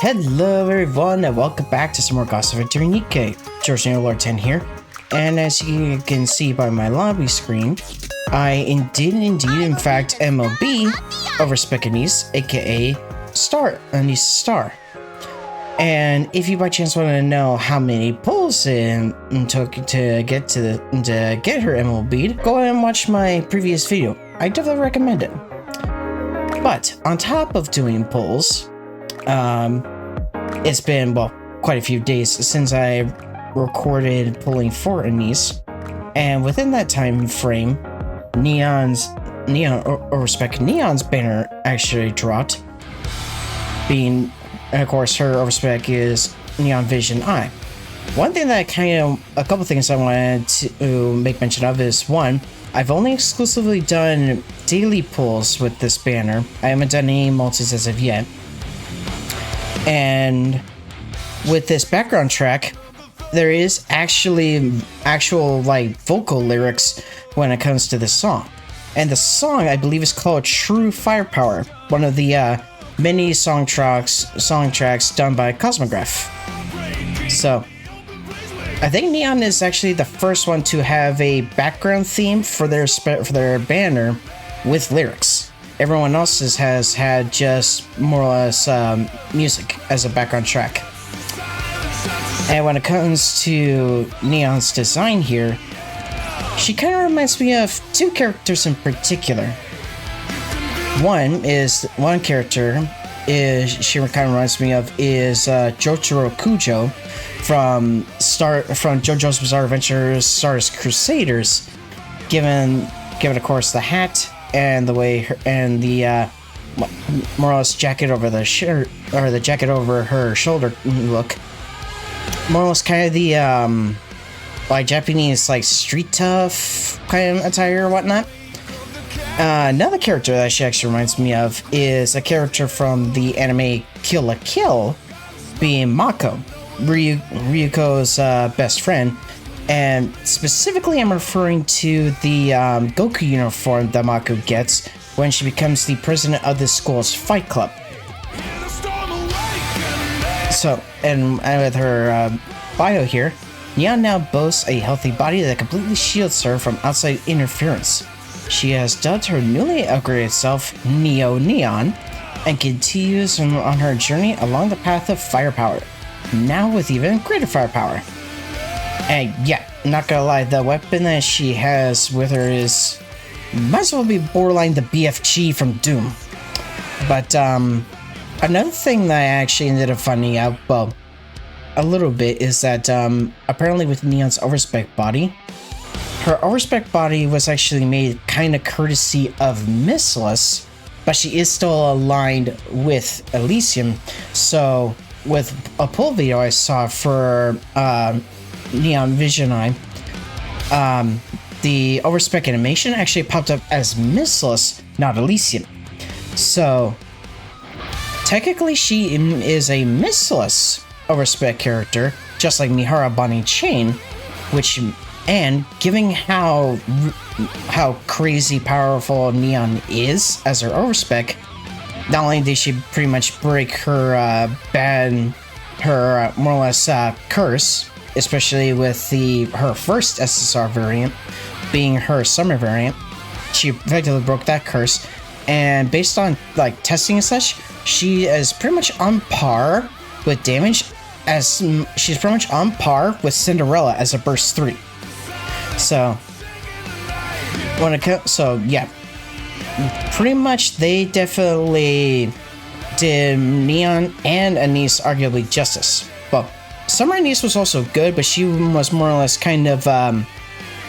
Hello everyone and welcome back to some more Goddess of Victory Nikke. George Lord 10 here, and as you can see by my lobby screen, I indeed in fact MLB over Anise, aka Anise Star. And if you by chance want to know how many pulls it took to get her MLB'd, go ahead and watch my previous video. I definitely recommend it. But on top of doing pulls, it's been, well, quite a few days since I recorded pulling for Anise, and within that time frame, Neon's banner actually dropped, being, and of course, her overspec is Neon Vision Eye. One thing that a couple things I wanted to make mention of is, one, I've only exclusively done daily pulls with this banner. I haven't done any multis as of yet. And with this background track, there is actual like vocal lyrics when it comes to this song. And the song, I believe, is called True Firepower, one of the many song tracks done by Cosmograph. So I think Neon is actually the first one to have a background theme for their banner with lyrics. Everyone else's has had just more or less music as a background track. And when it comes to Neon's design here, she kind of reminds me of two characters in particular. One character she kind of reminds me of is Jotaro Kujo from JoJo's Bizarre Adventures Stardust Crusaders, given of course the hat and the way the more or less jacket over the shirt, or the jacket over her shoulder look, more or less kind of the like Japanese like street tough kind of attire or whatnot. Another character that she actually reminds me of is a character from the anime Kill la Kill, being Mako, Ryuko's best friend. And specifically, I'm referring to the Goku uniform that Mako gets when she becomes the president of the school's fight club. So, and with her bio here, Neon now boasts a healthy body that completely shields her from outside interference. She has dubbed her newly upgraded self Neo Neon and continues on her journey along the path of firepower, now with even greater firepower. And yeah, not gonna lie, the weapon that she has with her might as well be borderline the BFG from Doom. But another thing that I actually ended up finding out, well, a little bit, is that apparently with Neon's overspec body, her overspec body was actually made kind of courtesy of Missless, but she is still aligned with Elysium. So with a pull video I saw for Neon Vision Eye, the overspec animation actually popped up as Missless, not Elysium. So technically she is a Missless overspec character, just like Mihara Bonnie Chain, and given how crazy powerful Neon is as her overspec, not only did she pretty much break her more or less curse, especially with her first SSR variant being her summer variant, she effectively broke that curse. And based on like testing and such, she is pretty much on par with damage, as she's pretty much on par with Cinderella as a burst 3. So yeah, pretty much they definitely did Neon and Anise arguably justice. Well, Summer Anise was also good, but she was more or less kind of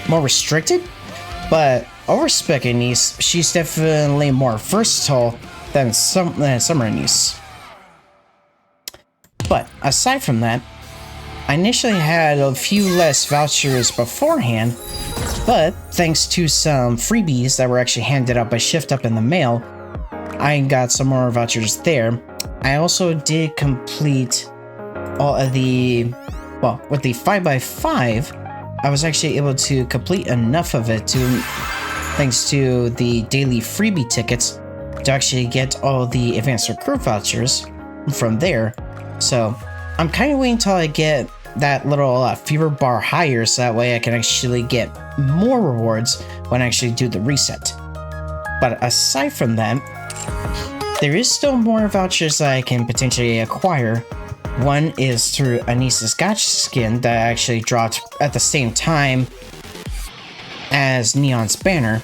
more restricted. But overspec Anise, she's definitely more versatile than Summer Anise. But aside from that, I initially had a few less vouchers beforehand, but thanks to some freebies that were actually handed out by Shift Up in the mail, I got some more vouchers there. I also did complete all of the, well, with the 5x5, I was actually able to complete enough of it thanks to the daily freebie tickets, to actually get all the advanced recruit vouchers. From there, So I'm kind of waiting until I get that little fever bar higher, so that way I can actually get more rewards when I actually do the reset. But aside from that, there is still more vouchers that I can potentially acquire. One is through Anisa's gacha skin that actually dropped at the same time as Neon's banner,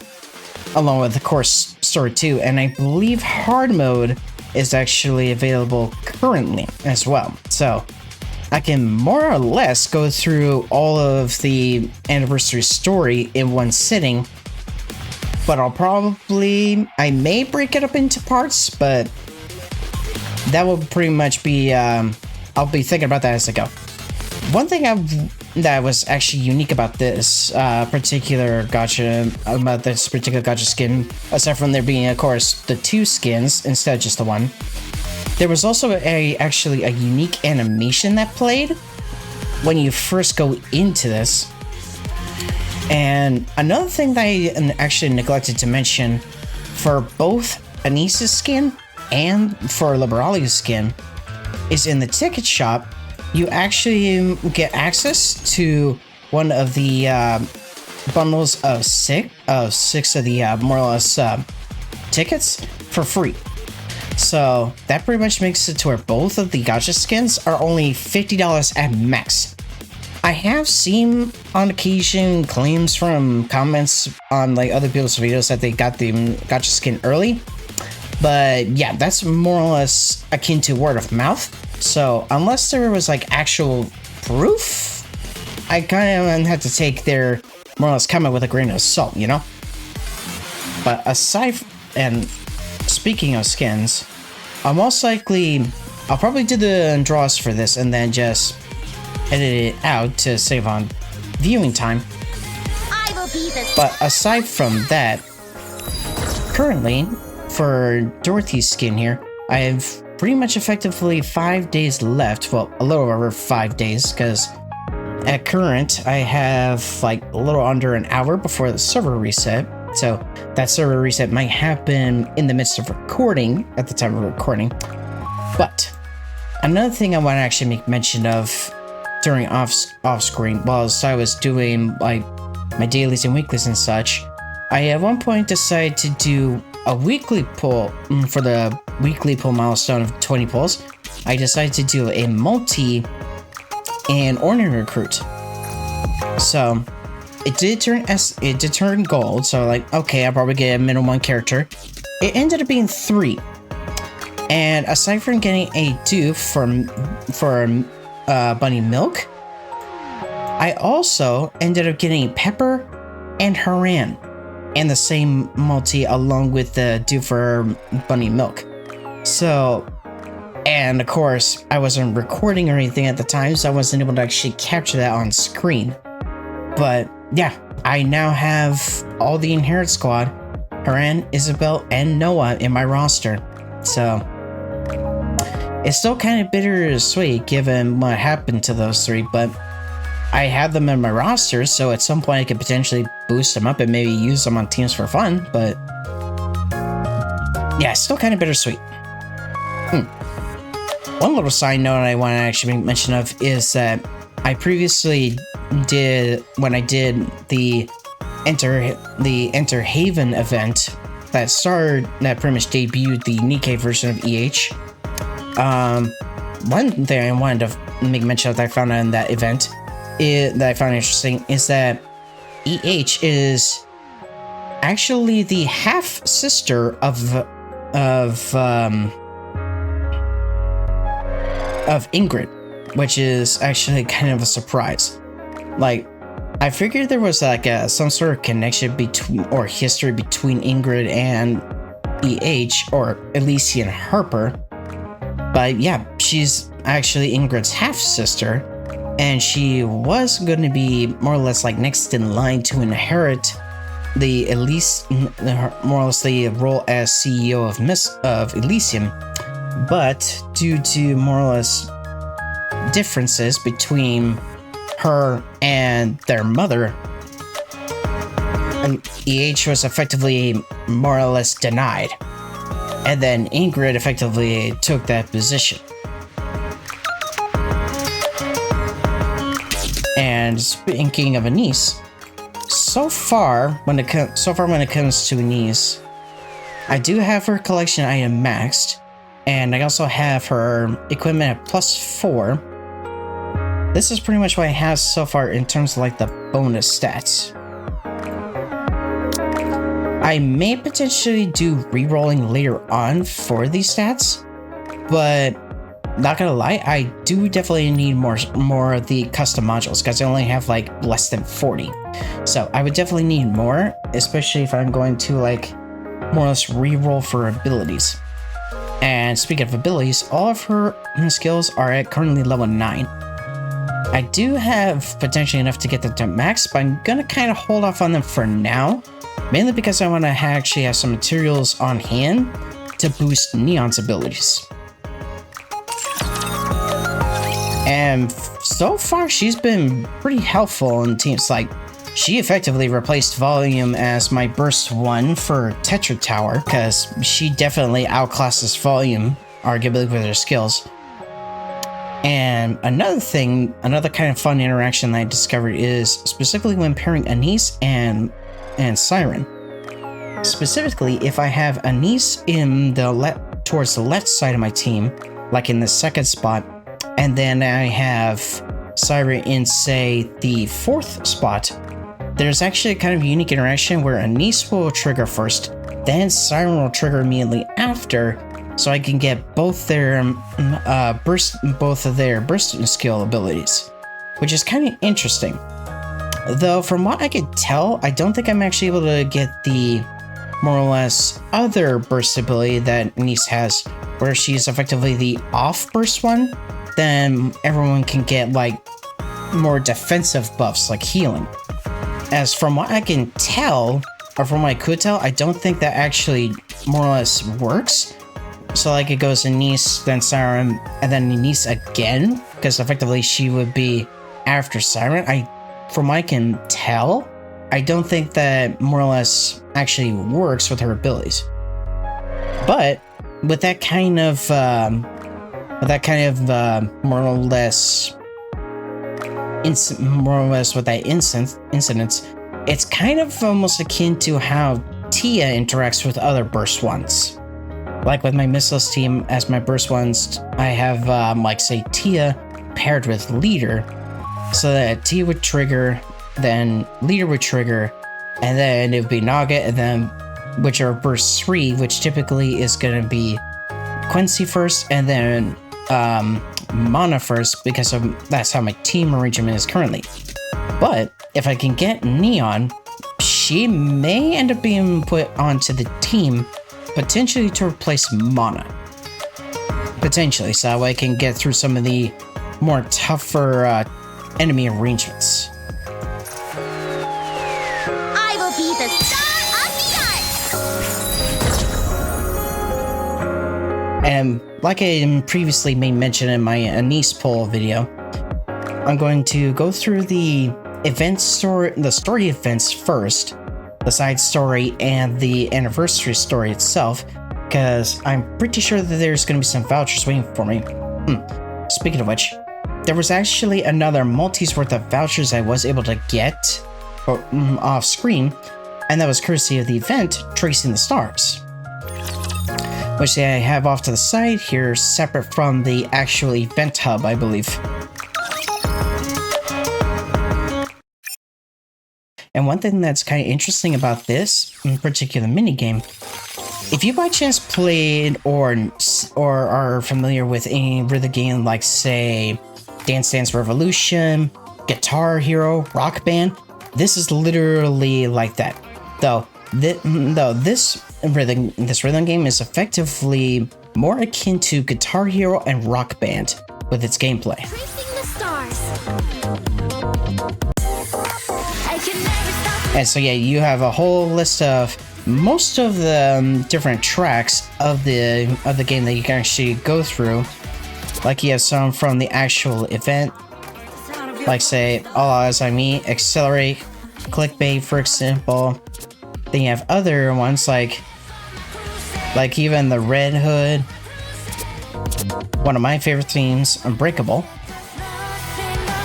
along with, of course, Story 2, and I believe hard mode is actually available currently as well. So I can more or less go through all of the anniversary story in one sitting, but I may break it up into parts, but that will pretty much be, I'll be thinking about that as I go. One thing that was actually unique about this particular gacha skin, aside from there being, of course, the 2 skins instead of just the 1, there was also actually a unique animation that played when you first go into this. And another thing that I actually neglected to mention, for both Anisa's skin and for Liberali's skin, is in the ticket shop, you actually get access to one of the bundles of six of the more or less tickets for free. So that pretty much makes it to where both of the gacha skins are only $50 at max. I have seen on occasion claims from comments on like other people's videos that they got the gacha skin early, but yeah, that's more or less akin to word of mouth. So unless there was like actual proof, I kind of had to take their more or less comment with a grain of salt, you know? But and speaking of skins, I'll probably do the draws for this and then just edit it out to save on viewing time. But aside from that, currently for Dorothy's skin here, I have pretty much effectively 5 days left. Well, a little over 5 days, because at current I have like a little under an hour before the server reset. So that server reset might happen in the midst of recording, at the time of recording. But another thing I want to actually make mention of during off screen, whilst I was doing like my dailies and weeklies and such, I at one point decided to do a weekly pull for the weekly pull milestone of 20 pulls. I decided to do a multi and ordinary recruit. So it did turn gold. So like, okay, I'll probably get a minimum 1 character. It ended up being 3. And aside from getting a dupe for Bunny Milk, I also ended up getting Pepper and Haran and the same multi along with the dupe for Bunny Milk. So, and of course, I wasn't recording or anything at the time, so I wasn't able to actually capture that on screen. But yeah, I now have all the Inherit Squad, Haran, Isabel, and Noah in my roster. So it's still kind of bittersweet given what happened to those 3, but I have them in my roster, so at some point I could potentially boost them up and maybe use them on teams for fun, but yeah, it's still kind of bittersweet. One little side note I want to actually make mention of is that I previously did, when I did the Enter Haven event that pretty much debuted the Nikke version of EH. One thing I wanted to make mention of that I found out in that event that I found interesting is that EH is actually the half sister of Ingrid, which is actually kind of a surprise. Like, I figured there was like some sort of connection between or history between Ingrid and EH, or Elysian Harper. But yeah, she's actually Ingrid's half-sister, and she was going to be more or less like next in line to inherit the more or less the role as CEO of Elysium. But due to more or less differences between her and their mother, EH was effectively more or less denied. And then Ingrid effectively took that position. And speaking of Anise, so far when it comes to Anise, I do have her collection item maxed, and I also have her equipment at +4. This is pretty much what I have so far in terms of like the bonus stats. I may potentially do re-rolling later on for these stats, but not gonna lie, I do definitely need more of the custom modules because I only have like less than 40. So I would definitely need more, especially if I'm going to like more or less re-roll for abilities. And speaking of abilities, all of her skills are at currently level 9. I do have potentially enough to get them to max, but I'm gonna kind of hold off on them for now, mainly because I want to actually have some materials on hand to boost Neon's abilities. And so far, she's been pretty helpful in teams. Like, she effectively replaced Volume as my burst 1 for Tetra Tower, because she definitely outclasses Volume, arguably, with her skills. And another kind of fun interaction that I discovered is specifically when pairing Anise and Siren. Specifically, if I have Anise in towards the left side of my team, like in the second spot, and then I have Siren in, say, the 4th spot, there's actually a kind of unique interaction where Anise will trigger first, then Siren will trigger immediately after, so I can get both their burst skill abilities, which is kind of interesting. Though from what I could tell, I don't think I'm actually able to get the more or less other burst ability that Anise has, where she's effectively the off burst one. Then everyone can get like more defensive buffs like healing. As from what I can tell, or from what I could tell, I don't think that actually more or less works. So like it goes Anise, then Siren, and then Anise again, because effectively she would be after Siren. From what I can tell, I don't think that more or less actually works with her abilities. But with that kind of more or less with that incident, it's kind of almost akin to how Tia interacts with other burst ones. Like with my Missiles team, as my burst ones, I have like say Tia paired with Leader, so that Tia would trigger, then Leader would trigger, and then it would be Naga, and then which are burst 3, which typically is going to be Quincy first, and then Mana first, because that's how my team arrangement is currently. But if I can get Neon, she may end up being put onto the team, potentially to replace Mana. Potentially, so that way I can get through some of the more tougher enemy arrangements. I will be the star of the art! And like I previously made mention in my Anise poll video, I'm going to go through the story events first, the side story, and the anniversary story itself, because I'm pretty sure that there's going to be some vouchers waiting for me. Speaking of which, there was actually another multi's worth of vouchers I was able to get off screen, and that was courtesy of the event Tracing the Stars, which I have off to the side here, separate from the actual event hub, I believe. And one thing that's kind of interesting about this in particular minigame, if you by chance played or are familiar with any rhythm game like, say, Dance Dance Revolution, Guitar Hero, Rock Band, this is literally like that. Though this rhythm game is effectively more akin to Guitar Hero and Rock Band with its gameplay. Tracing the stars. And so yeah, you have a whole list of most of the different tracks of the game that you can actually go through. Like you have some from the actual event, like say All Eyes on Me, Accelerate, Clickbait, for example. Then you have other ones like even the Red Hood, one of my favorite themes, Unbreakable.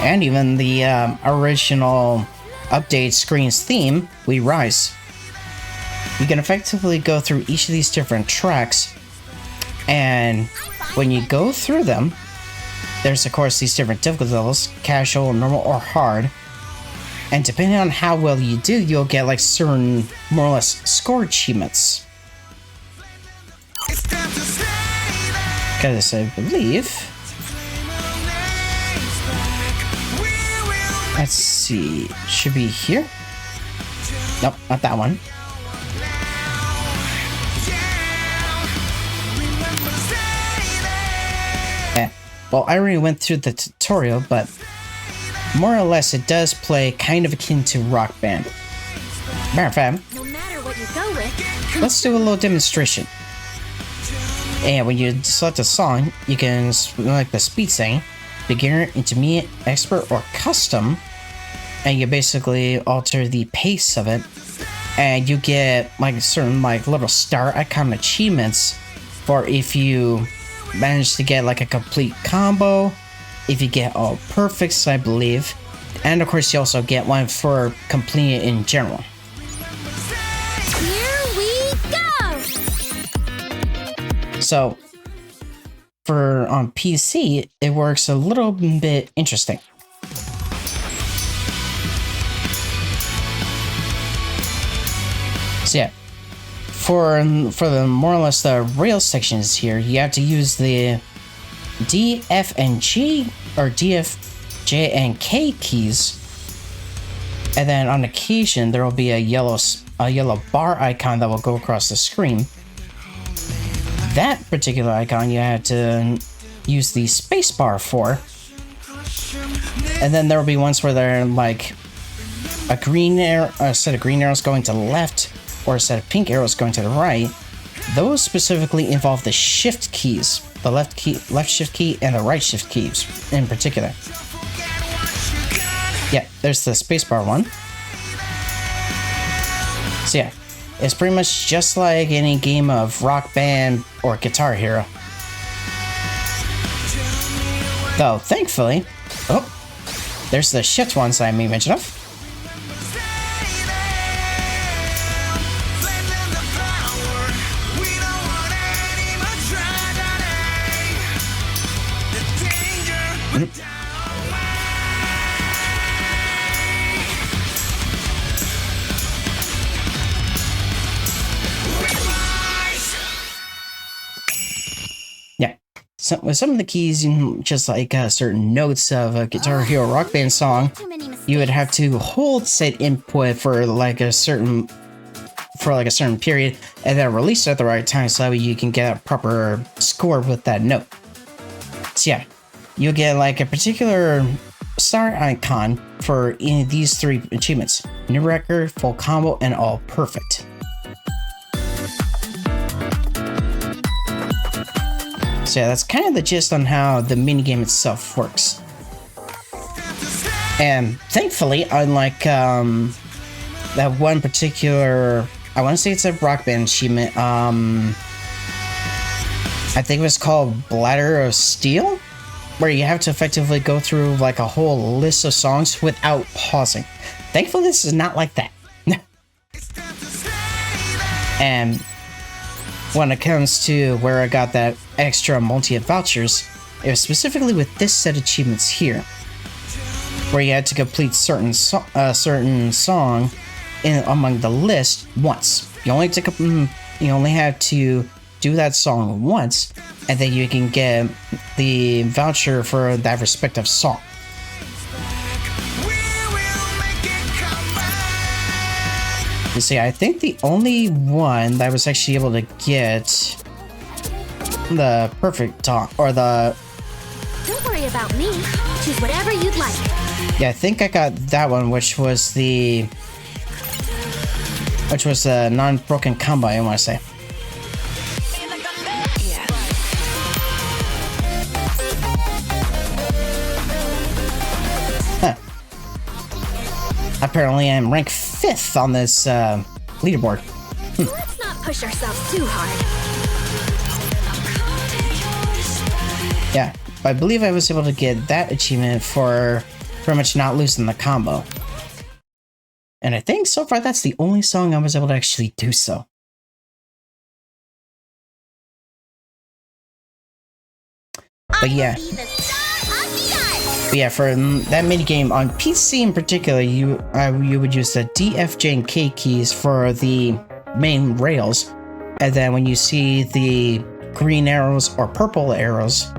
And even the original update screen's theme, We Rise. You can effectively go through each of these different tracks, and when you go through them, there's of course these different difficulty levels, casual, normal, or hard. And depending on how well you do, you'll get like certain more or less score achievements. Because I believe... Let's see, should be here? Nope, not that one. Well, I already went through the tutorial, but more or less it does play kind of akin to Rock Band. Matter of fact, No matter what you go with, let's do a little demonstration. And when you select a song, you can select the speed setting, beginner, intermediate, expert, or custom, and you basically alter the pace of it, and you get like certain like little star icon achievements for if you manage to get like a complete combo, if you get all perfects, I believe, and of course you also get one for completing it in general. here we go! So for on PC, it works a little bit interesting. So yeah, for the more or less the rail sections here, you have to use the D, F, and G, or D, F, J, and K keys, and then on occasion there will be a yellow bar icon that will go across the screen. That particular icon you have to use the space bar for, and then there will be ones where they're like a green arrow, a set of green arrows going to the left, or a set of pink arrows going to the right. Those specifically involve the shift keys, the left shift key and the right shift keys in particular. Yeah, there's the spacebar one. So yeah, it's pretty much just like any game of Rock Band or Guitar Hero. Though, thankfully, oh, there's the shift ones I made mention of. Yeah, so with some of the keys, just like certain notes of a Guitar Hero Rock Band song, you would have to hold said input for like a certain period, and then release it at the right time so that way you can get a proper score with that note. So yeah, you'll get like a particular star icon for any of these three achievements: new record, full combo, and all perfect. So yeah, that's kind of the gist on how the minigame itself works. And thankfully, unlike that one particular, I want to say it's a Rock Band achievement, I think it was called Bladder of Steel, where you have to effectively go through like a whole list of songs without pausing. Thankfully, this is not like that. And when it comes to where I got that extra multi-hit vouchers, it was specifically with this set of achievements here, where you had to complete certain song in among the list once. You only have to do that song once, and then you can get the voucher for that respective song. You see, I think the only one that I was actually able to get the perfect song, or the... Don't worry about me. Choose whatever you'd like. Yeah, I think I got that one, which was the non-broken combo, I want to say. Huh. Apparently I'm ranked 5th on this leaderboard. Let's not push ourselves too hard. Yeah, I believe I was able to get that achievement for pretty much not losing the combo. And I think so far that's the only song I was able to actually do so. But yeah. But yeah, for that minigame on PC in particular, you would use the D, F, J, and K keys for the main rails. And then when you see the green arrows or purple arrows,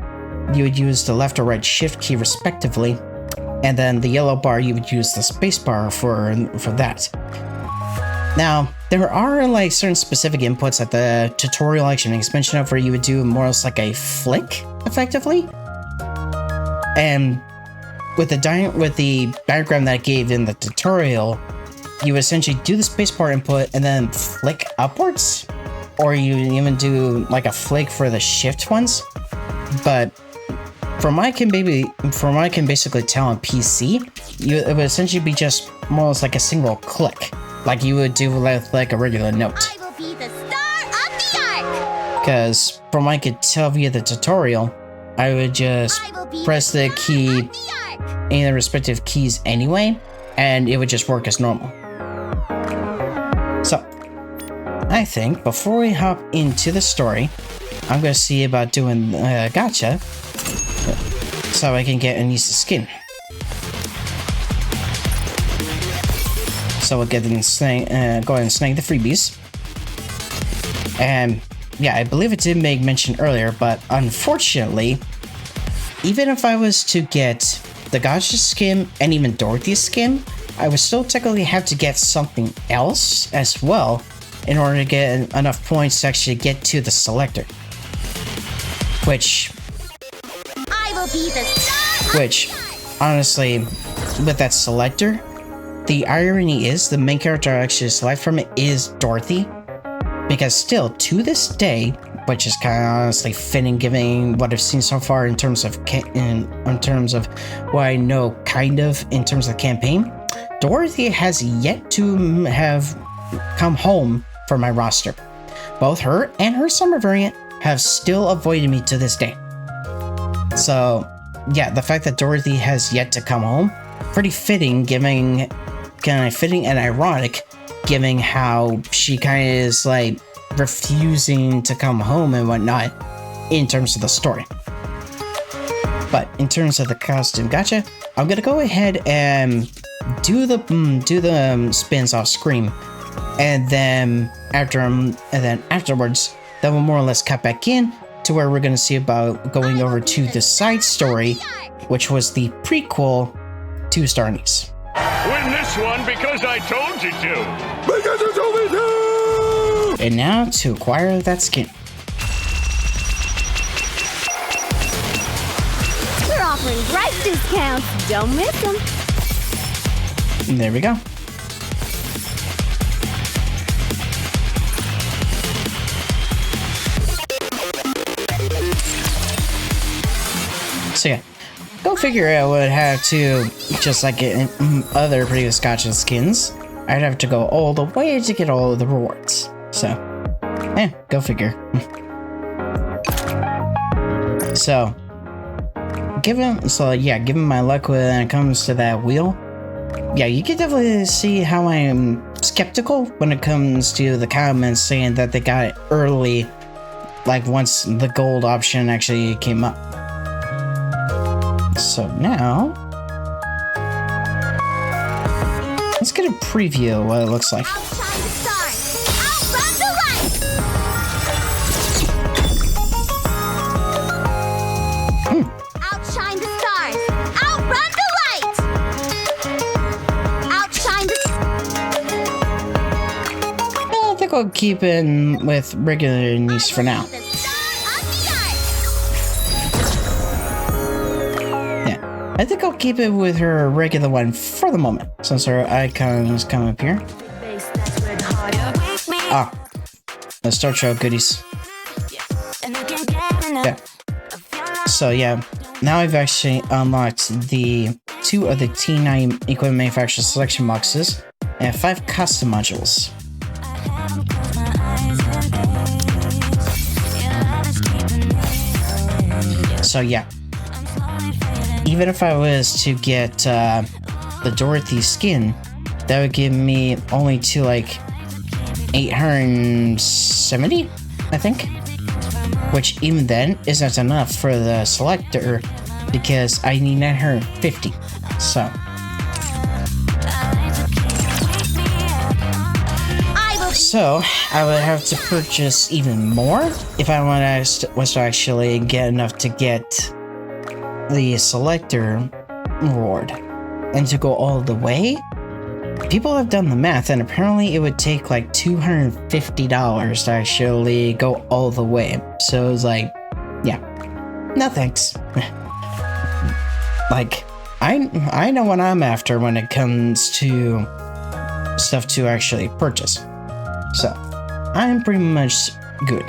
you would use the left or right shift key respectively. And then the yellow bar, you would use the space bar for that. Now, there are like certain specific inputs that the tutorial actually makes mention of where you would do more or less like a flick, effectively. And with the diagram that I gave in the tutorial, you would essentially do the spacebar input and then flick upwards, or you even do like a flick for the shift ones. But from what I can basically tell on PC, it would essentially be just more or less like a single click, like you would do with like a regular note. I will be the star of the Ark. Because from what I could tell via the tutorial, I would just press the key in the respective keys anyway, and it would just work as normal. So, I think before we hop into the story, I'm going to see about doing gacha, so I can get a Nisa skin. So we'll get in go ahead and snag the freebies. And yeah, I believe it did make mention earlier, but unfortunately, even if I was to get the gacha skin and even Dorothy's skin, I would still technically have to get something else as well in order to get enough points to actually get to the selector. Which, honestly, with that selector, the irony is the main character I actually select from it is Dorothy, because still to this day, which is kind of honestly fitting given what I've seen so far in terms of what I know kind of in terms of the campaign, Dorothy has yet to have come home for my roster. Both her and her summer variant have still avoided me to this day. So yeah, the fact that Dorothy has yet to come home, pretty fitting, kind of fitting and ironic, given how she kind of is like refusing to come home and whatnot in terms of the story. But in terms of the costume gacha, I'm gonna go ahead and do the spins off screen, and then afterwards, then we'll more or less cut back in to where we're gonna see about going over to the side story, which was the prequel to Star Niece. Win this one because I told you to. Because you told me to! And now to acquire that skin. We're offering great discounts. Don't miss them. And there we go. So yeah, go figure I would have to, just like in other previous gacha skins, I'd have to go all the way to get all of the rewards. So, go figure. Given my luck when it comes to that wheel, yeah, you can definitely see how I am skeptical when it comes to the comments saying that they got it early, like once the gold option actually came up. So now, let's get a preview of what it looks like. Outshine the stars. Outrun the light. Outshine the stars. Outrun the light. Outshine the. I think I'll keep in with regular Niece for now. The star of the I think I'll keep it with her regular one for the moment, since her icons come up here. Ah, the Star Trail goodies. Yeah. So yeah, now I've actually unlocked the 2 of the T9 equipment manufacturer selection boxes and 5 custom modules. So yeah, even if I was to get the Dorothy skin, that would give me only to like 870, I think. Which even then isn't enough for the selector because I need 950. So. So I would have to purchase even more if I was to actually get enough to get the selector reward. And to go all the way, people have done the math and apparently it would take like $250 to actually go all the way. So it's like, yeah, no thanks. Like, I know what I'm after when it comes to stuff to actually purchase. So, I'm pretty much good.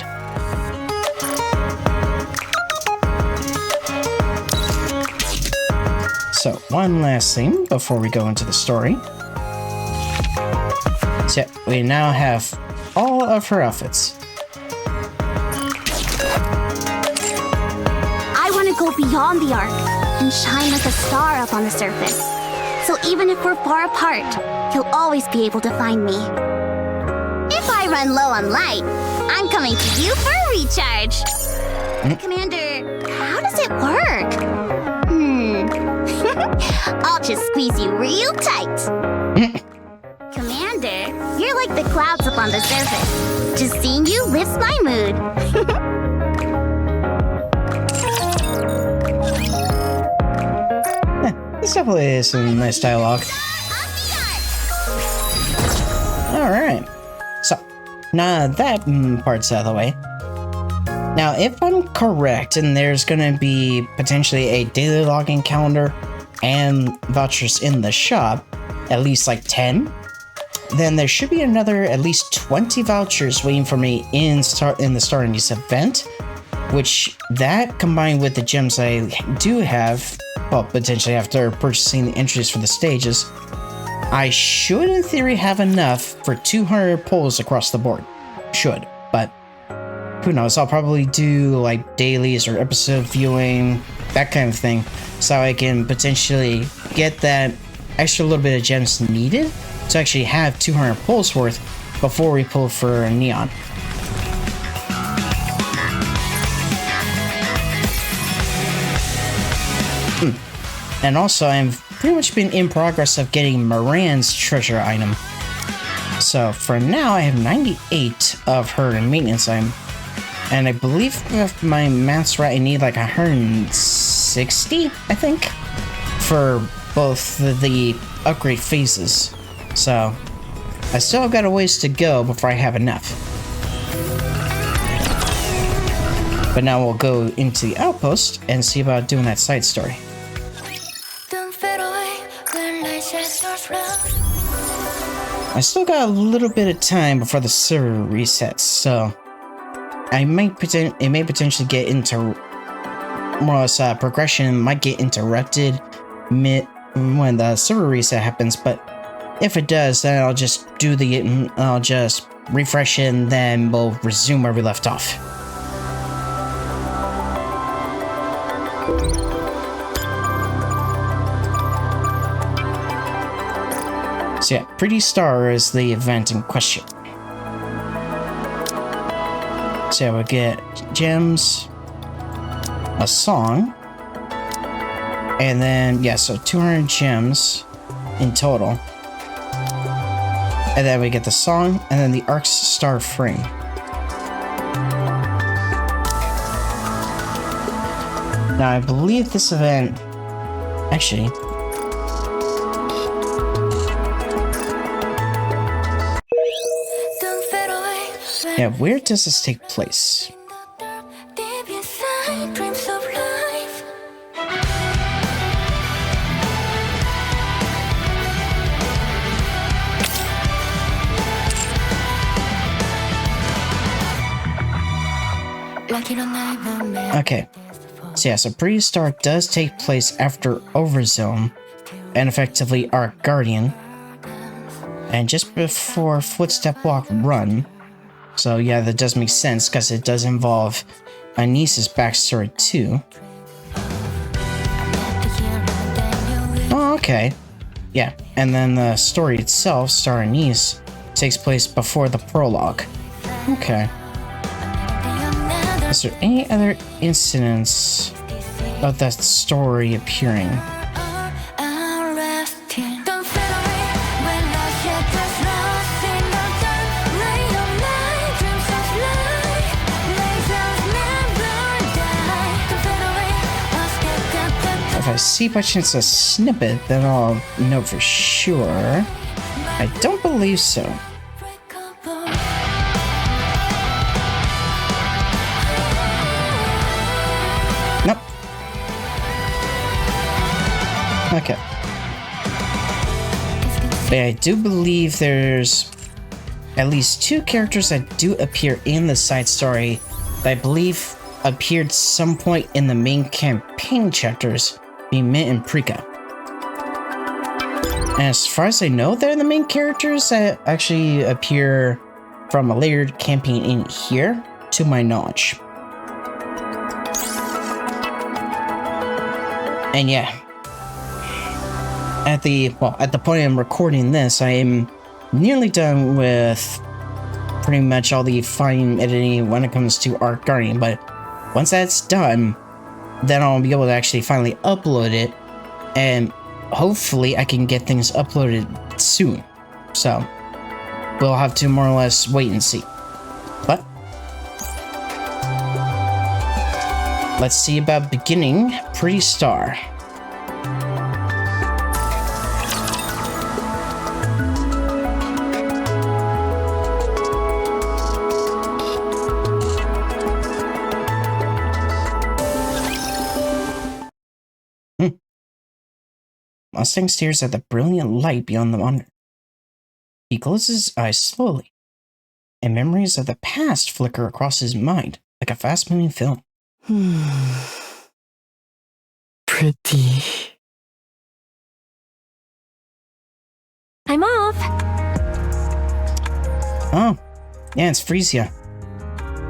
So, one last thing before we go into the story. So, we now have all of her outfits. I want to go beyond the Ark and shine like a star up on the surface. So even if we're far apart, you'll always be able to find me. If I run low on light, I'm coming to you for a recharge. Commander, how does it work? I'll just squeeze you real tight. Commander, you're like the clouds up on the surface. Just seeing you lifts my mood. This definitely is some nice dialogue. Alright. So, now that part's out of the way. Now, if I'm correct, and there's gonna be potentially a daily logging calendar and vouchers in the shop, at least like 10, then there should be another at least 20 vouchers waiting for me in the start of this event, which that combined with the gems I do have, well, potentially after purchasing the entries for the stages, I should in theory have enough for 200 pulls across the board. Should, but who knows, I'll probably do like dailies or episode viewing, that kind of thing, so I can potentially get that extra little bit of gems needed to actually have 200 pulls worth before we pull for Neon. And also, I've pretty much been in progress of getting Moran's treasure item. So for now, I have 98 of her maintenance item. And I believe if my math's right, I need like 160, I think, for both the upgrade phases. So I still got a ways to go before I have enough. But now we'll go into the outpost and see about doing that side story. I still got a little bit of time before the server resets, so it may potentially get into progression might get interrupted when the server reset happens, but if it does, then I'll just refresh it and then we'll resume where we left off. So yeah, Pretty Star is the event in question. So yeah, we'll get gems, a song, and then, yeah, so 200 gems in total. And then we get the song, and then the Ark's Star Frame. Now, I believe this event... Actually... Yeah, where does this take place? Okay, so yeah, so Pretty Star does take place after Overzone and effectively Ark Guardian, and just before Footstep Walk Run. So yeah, that does make sense because it does involve Anisa's backstory too. Okay. Yeah, and then the story itself, Star Anise, takes place before the prologue. Okay. Is there any other incidents of that story appearing? If I see by chance a snippet, then I'll know for sure. I don't believe so. Nope. Okay. But I do believe there's at least 2 characters that do appear in the side story that I believe appeared some point in the main campaign chapters, being Mint and Krita. And as far as I know, they're the main characters that actually appear from a later campaign in here, to my knowledge. And yeah, at the point I'm recording this, I am nearly done with pretty much all the fine editing when it comes to Ark Guardian, but once that's done, then I'll be able to actually finally upload it, and hopefully I can get things uploaded soon. So we'll have to more or less wait and see. But let's see about beginning Pretty Star. Mustang stares at the brilliant light beyond the monitor. He closes his eyes slowly, and memories of the past flicker across his mind like a fast-moving film. Pretty. I'm off. Oh, yeah, it's Frisia.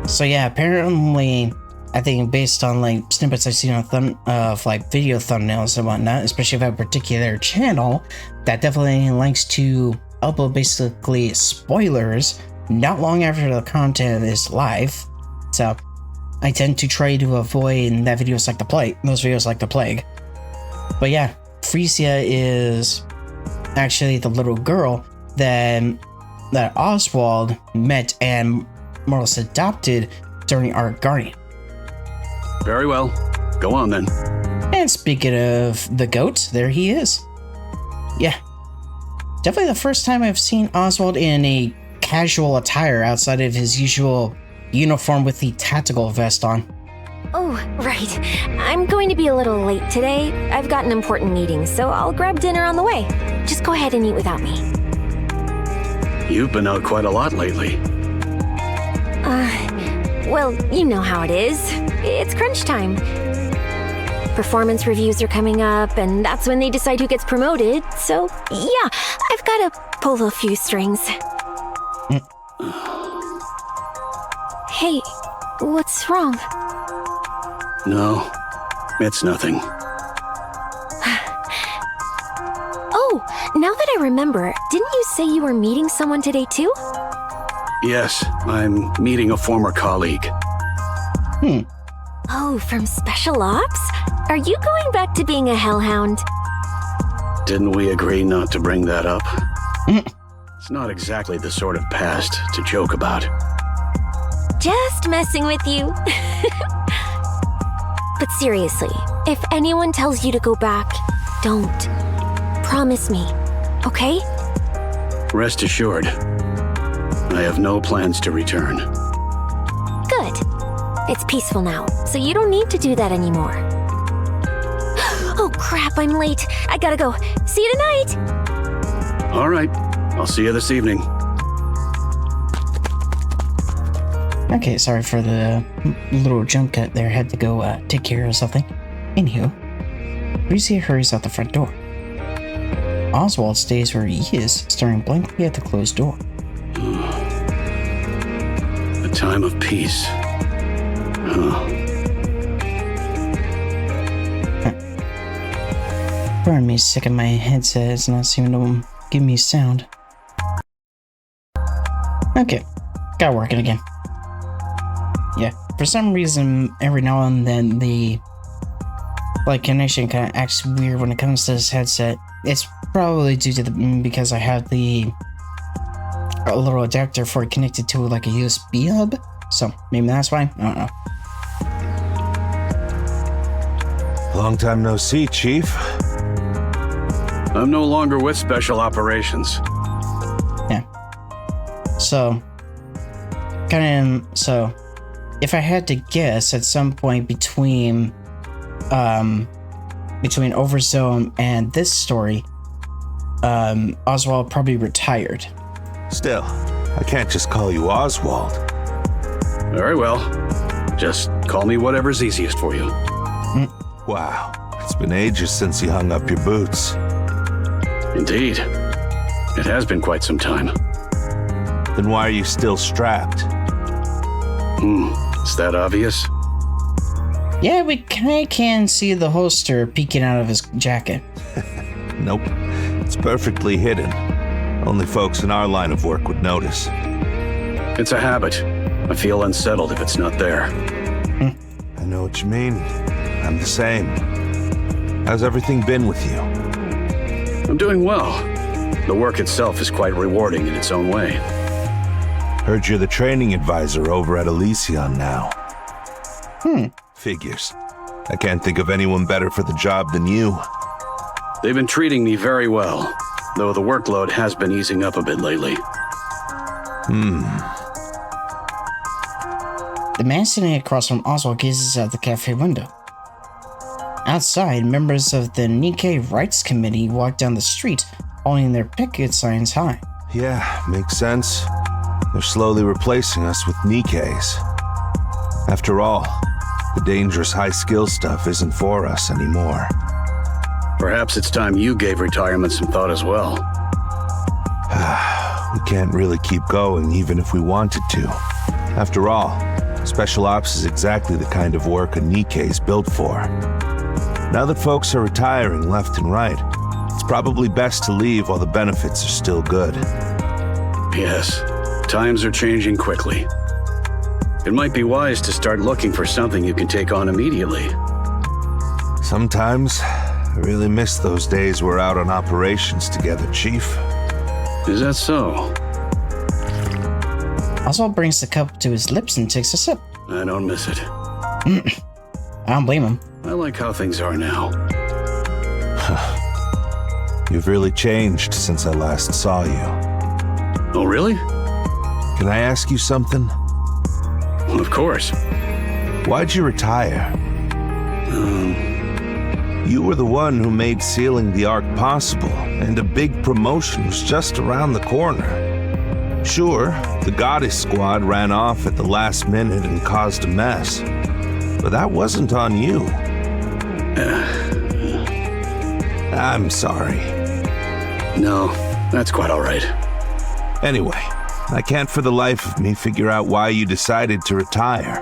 So yeah, apparently, I think based on like snippets I've seen of like video thumbnails and whatnot, especially of a particular channel that definitely likes to upload basically spoilers not long after the content is live. So I tend to try to avoid those videos like the plague. But yeah, Frisia is actually the little girl that Oswald met and more or less adopted during Ark Guardian. Very well. Go on then. And speaking of the goat, there he is. Yeah. Definitely the first time I've seen Oswald in a casual attire outside of his usual uniform with the tactical vest on. Oh, right. I'm going to be a little late today. I've got an important meeting, so I'll grab dinner on the way. Just go ahead and eat without me. You've been out quite a lot lately. Well, you know how it is. It's crunch time. Performance reviews are coming up, and that's when they decide who gets promoted. So, yeah, I've got to pull a few strings. Hey, what's wrong? No, it's nothing. Oh, now that I remember, didn't you say you were meeting someone today too? Yes, I'm meeting a former colleague. Oh, from Special Ops? Are you going back to being a hellhound? Didn't we agree not to bring that up? It's not exactly the sort of past to joke about. Just messing with you. But seriously, if anyone tells you to go back, don't. Promise me, okay? Rest assured, I have no plans to return. Good. It's peaceful now, so you don't need to do that anymore. Oh crap, I'm late. I gotta go. See you tonight! All right, I'll see you this evening. Okay, sorry for the little jump cut there. Had to go take care of something. Anywho, Frisia hurries out the front door. Oswald stays where he is, staring blankly at the closed door. A time of peace. Huh. Pardon me, sick of my headset. It's not seeming to give me sound. Okay, got working again. Yeah, for some reason, every now and then the connection kind of acts weird when it comes to this headset. It's probably due to because I have a little adapter for it connected to like a USB hub. So maybe that's why. I don't know. Long time no see, Chief. I'm no longer with Special Operations. Yeah. So if I had to guess, at some point between Overzone and this story, Oswald probably retired. Still, I can't just call you Oswald. Very well. Just call me whatever's easiest for you. Wow, it's been ages since you hung up your boots. Indeed. It has been quite some time. Then why are you still strapped? Is that obvious? Yeah, we kinda can see the holster peeking out of his jacket. Nope, it's perfectly hidden. Only folks in our line of work would notice. It's a habit. I feel unsettled if it's not there. I know what you mean. I'm the same. How's everything been with you? I'm doing well. The work itself is quite rewarding in its own way. Heard you're the training advisor over at Elysion now. Figures. I can't think of anyone better for the job than you. They've been treating me very well, though the workload has been easing up a bit lately. The man sitting across from Oswald gazes out the cafe window. Outside, members of the Nikke Rights Committee walk down the street, holding their picket signs high. Yeah, makes sense. They're slowly replacing us with Nikkes. After all, the dangerous high-skill stuff isn't for us anymore. Perhaps it's time you gave retirement some thought as well. We can't really keep going even if we wanted to. After all, Special Ops is exactly the kind of work a Nikke is built for. Now that folks are retiring left and right, it's probably best to leave while the benefits are still good. Yes, times are changing quickly. It might be wise to start looking for something you can take on immediately. Sometimes, I really miss those days we're out on operations together, Chief. Is that so? Oswald brings the cup to his lips and takes a sip. I don't miss it. I don't blame him. I like how things are now. You've really changed since I last saw you. Oh, really? Can I ask you something? Of course. Why'd you retire? You were the one who made sealing the Ark possible, and a big promotion was just around the corner. Sure, the Goddess squad ran off at the last minute and caused a mess, but that wasn't on you. I'm sorry. No, that's quite all right. Anyway, I can't for the life of me figure out why you decided to retire.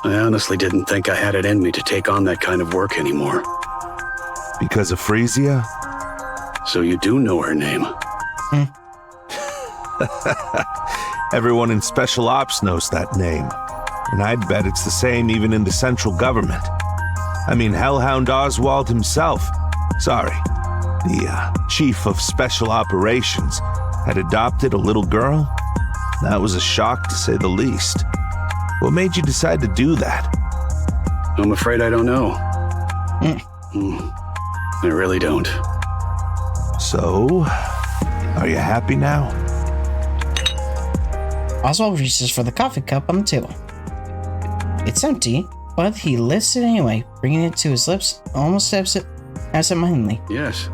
I honestly didn't think I had it in me to take on that kind of work anymore. Because of Frisia? So you do know her name? Everyone in Special Ops knows that name. And I'd bet it's the same even in the central government. I mean, Hellhound Oswald himself, the Chief of Special Operations, had adopted a little girl? That was a shock to say the least. What made you decide to do that? I'm afraid I don't know. I really don't. So, are you happy now? Oswald reaches for the coffee cup on the table. It's empty, but he lifts it anyway, bringing it to his lips, almost absent-mindedly. Yes.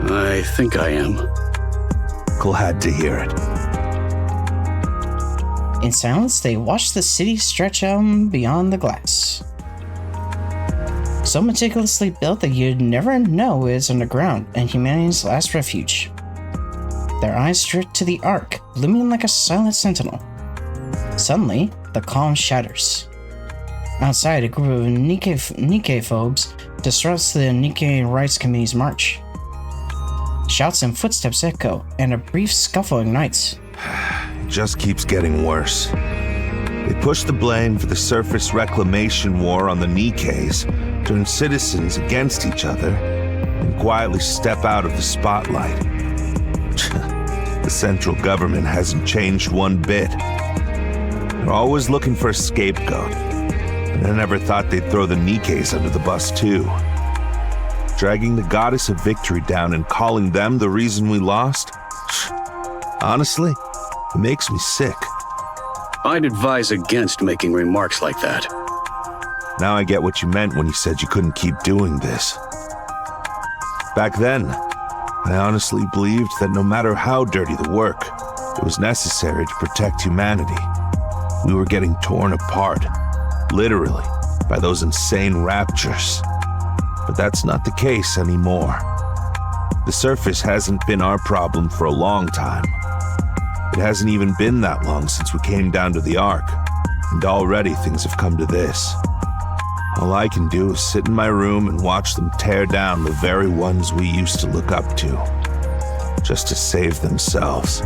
I think I am. Glad to hear it. In silence, they watch the city stretch out beyond the glass. So meticulously built that you'd never know it's underground and humanity's last refuge. Their eyes drift to the Ark, looming like a silent sentinel. Suddenly, the calm shatters. Outside, a group of Nikke phobes disrupts the Nikke Rights Committee's march. Shouts and footsteps echo, and a brief scuffle ignites. It just keeps getting worse. They push the blame for the surface reclamation war on the Nikkes, turn citizens against each other, and quietly step out of the spotlight. The central government hasn't changed one bit. They're always looking for a scapegoat, and I never thought they'd throw the Nikkes under the bus too. Dragging the Goddess of Victory down and calling them the reason we lost? Honestly, it makes me sick. I'd advise against making remarks like that. Now I get what you meant when you said you couldn't keep doing this. Back then, I honestly believed that no matter how dirty the work, it was necessary to protect humanity. We were getting torn apart, literally, by those insane raptures. But that's not the case anymore. The surface hasn't been our problem for a long time. It hasn't even been that long since we came down to the Ark, and already things have come to this. All I can do is sit in my room and watch them tear down the very ones we used to look up to, just to save themselves.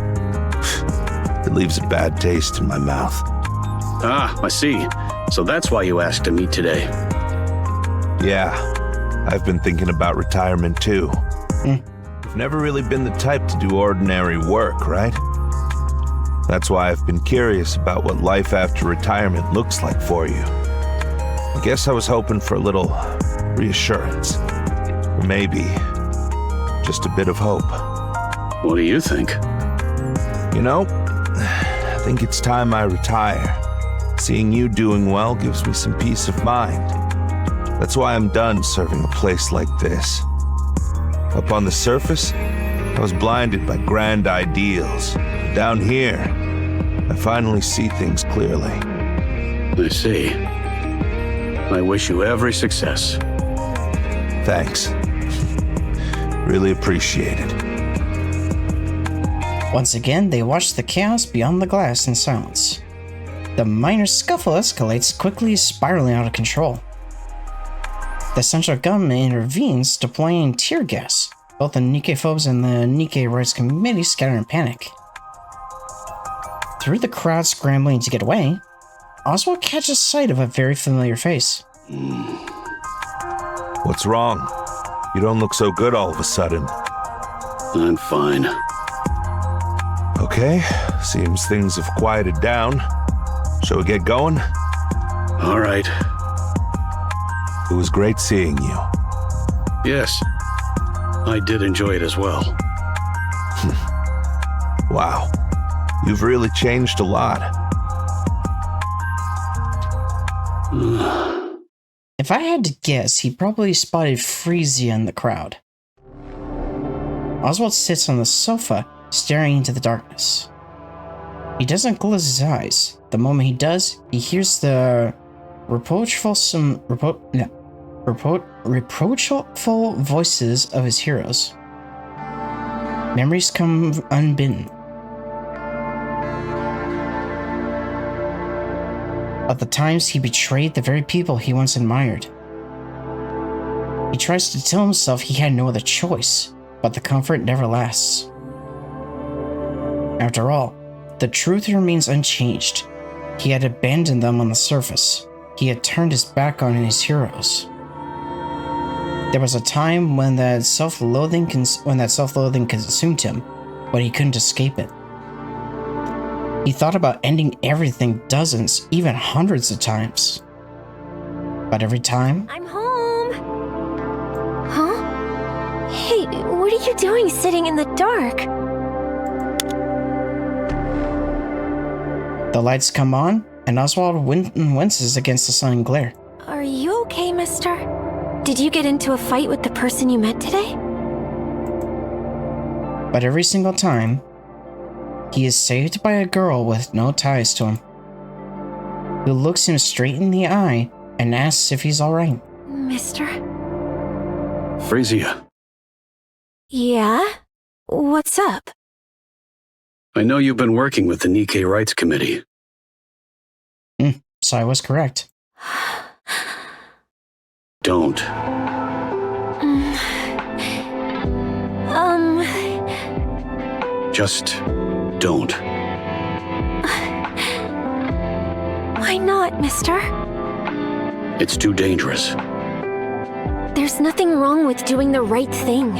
It leaves a bad taste in my mouth. Ah, I see. So that's why you asked to meet today. Yeah. I've been thinking about retirement too. I've never really been the type to do ordinary work, right? That's why I've been curious about what life after retirement looks like for you. I guess I was hoping for a little reassurance. Or maybe just a bit of hope. What do you think? You know, I think it's time I retire. Seeing you doing well gives me some peace of mind. That's why I'm done serving a place like this. Up on the surface, I was blinded by grand ideals. Down here, I finally see things clearly. I see. I wish you every success. Thanks. Really appreciate it. Once again, they watch the chaos beyond the glass in silence. The minor scuffle escalates, quickly spiraling out of control. The central government intervenes, deploying tear gas. Both the Nikke phobes and the Nikke Rights Committee scatter in panic. Through the crowd scrambling to get away, Oswald catches sight of a very familiar face. What's wrong? You don't look so good all of a sudden. I'm fine. Okay, seems things have quieted down. Shall we get going? All right. It was great seeing you. Yes, I did enjoy it as well. Wow, you've really changed a lot. If I had to guess, he probably spotted Frisia in the crowd. Oswald sits on the sofa, staring into the darkness. He doesn't close his eyes. The moment he does, he hears the reproachful voices of his heroes. Memories come unbidden. Of the times he betrayed the very people he once admired. He tries to tell himself he had no other choice, but the comfort never lasts. After all, the truth remains unchanged. He had abandoned them on the surface. He had turned his back on his heroes. There was a time when that self-loathing consumed him, but he couldn't escape it. He thought about ending everything dozens, even hundreds of times. But every time... I'm home! Huh? Hey, what are you doing sitting in the dark? The lights come on, and Oswald winces against the sun glare. Are you okay, mister? Did you get into a fight with the person you met today? But every single time, he is saved by a girl with no ties to him, who looks him straight in the eye and asks if he's alright. Mister? Frisia, Yeah? What's up? I know you've been working with the Nikke Rights Committee. So I was correct. Don't. Just don't. Why not, mister? It's too dangerous. There's nothing wrong with doing the right thing.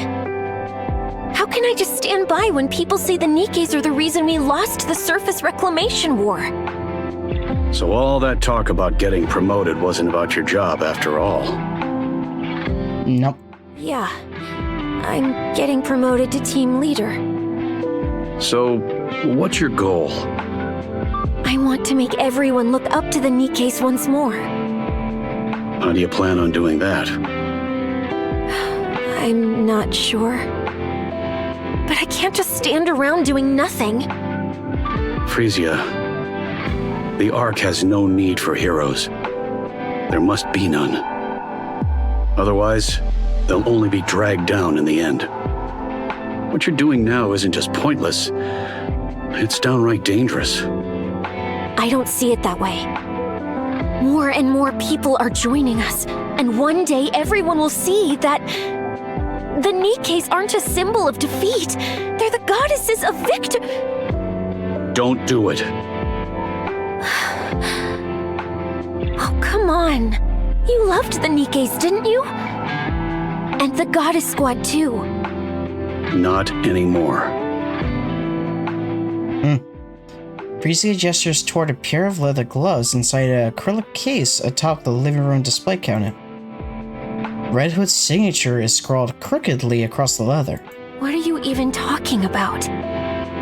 How can I just stand by when people say the Nikkes are the reason we lost the surface reclamation war? So all that talk about getting promoted wasn't about your job after all. Nope. Yeah, I'm getting promoted to team leader. So, what's your goal? I want to make everyone look up to the Nikkes once more. How do you plan on doing that? I'm not sure. But I can't just stand around doing nothing. Frisia, the Ark has no need for heroes. There must be none. Otherwise, they'll only be dragged down in the end. What you're doing now isn't just pointless. It's downright dangerous. I don't see it that way. More and more people are joining us, and one day everyone will see that the Nikkes aren't a symbol of defeat. They're the goddesses of victory. Don't do it. Oh, come on. You loved the Nikkes, didn't you? And the goddess squad too. Not anymore. Frisia gestures toward a pair of leather gloves inside an acrylic case atop the living room display cabinet. Red Hood's signature is scrawled crookedly across the leather. What are you even talking about?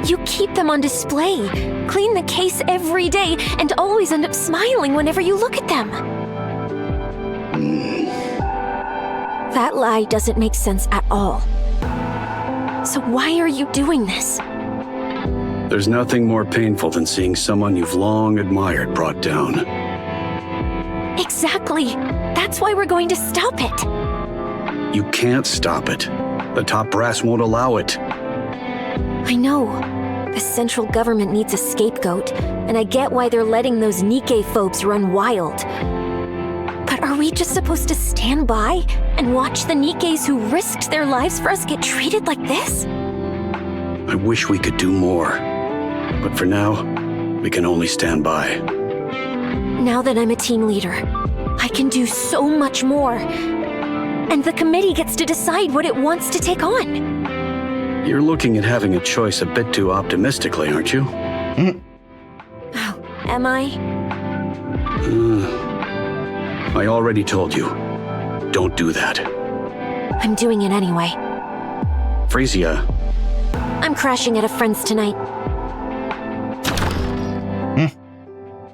You keep them on display, clean the case every day, and always end up smiling whenever you look at them. That lie doesn't make sense at all. So why are you doing this? There's nothing more painful than seeing someone you've long admired brought down. Exactly. That's why we're going to stop it. You can't stop it. The top brass won't allow it. I know. The central government needs a scapegoat, and I get why they're letting those Nikke phobes run wild. But are we just supposed to stand by and watch the Nikkes who risked their lives for us get treated like this? I wish we could do more. But for now, we can only stand by. Now that I'm a team leader, I can do so much more. And the committee gets to decide what it wants to take on. You're looking at having a choice a bit too optimistically, aren't you? Oh, am I? I already told you. Don't do that. I'm doing it anyway. Frisia. I'm crashing at a friend's tonight.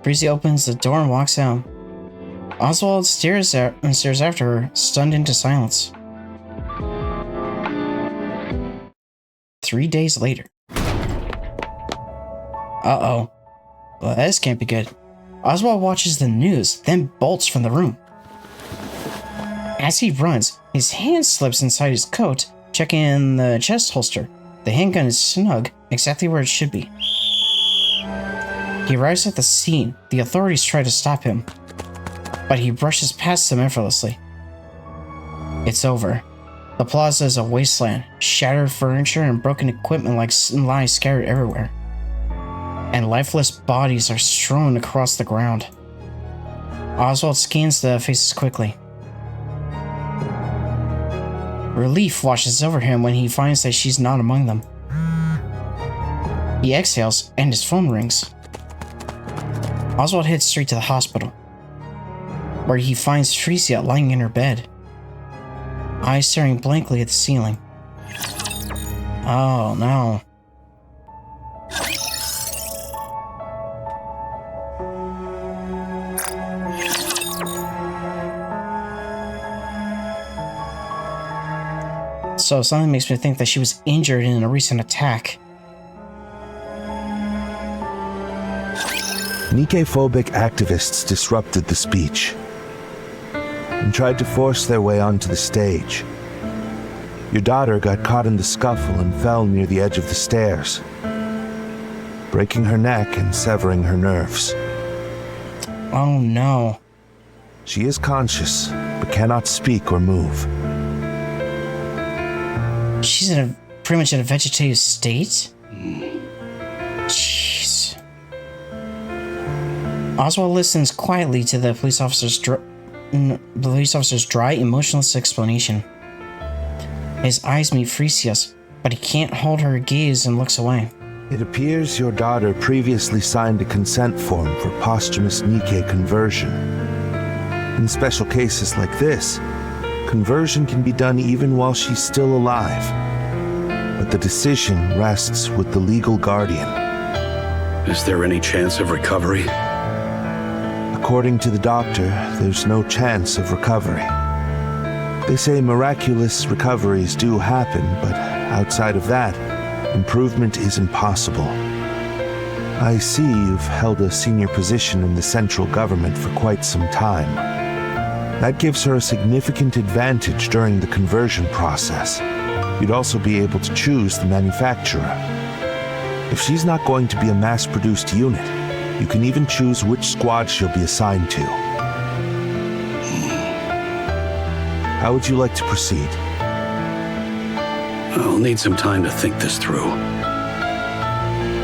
Frisia opens the door and walks out. Oswald stares after her, stunned into silence. 3 days later. Uh-oh. Well, this can't be good. Oswald watches the news, then bolts from the room. As he runs, his hand slips inside his coat, checking the chest holster. The handgun is snug, exactly where it should be. He arrives at the scene. The authorities try to stop him, but he brushes past them effortlessly. It's over. The plaza is a wasteland, shattered furniture and broken equipment lie scattered everywhere. And lifeless bodies are strewn across the ground. Oswald scans the faces quickly. Relief washes over him when he finds that she's not among them. He exhales and his phone rings. Oswald heads straight to the hospital, where he finds Frisia lying in her bed, eyes staring blankly at the ceiling. Oh no. So something makes me think that she was injured in a recent attack. Nikke-phobic activists disrupted the speech and tried to force their way onto the stage. Your daughter got caught in the scuffle and fell near the edge of the stairs, breaking her neck and severing her nerves. Oh no. She is conscious, but cannot speak or move. She's pretty much in a vegetative state? Jeez. Oswald listens quietly to the police officer's dry, emotionless explanation. His eyes meet Frisia's, but he can't hold her gaze and looks away. It appears your daughter previously signed a consent form for posthumous Nikke conversion. In special cases like this, conversion can be done even while she's still alive. But the decision rests with the legal guardian. Is there any chance of recovery? According to the doctor, there's no chance of recovery. They say miraculous recoveries do happen, but outside of that, improvement is impossible. I see you've held a senior position in the central government for quite some time. That gives her a significant advantage during the conversion process. You'd also be able to choose the manufacturer. If she's not going to be a mass-produced unit, you can even choose which squad she'll be assigned to. How would you like to proceed? I'll need some time to think this through.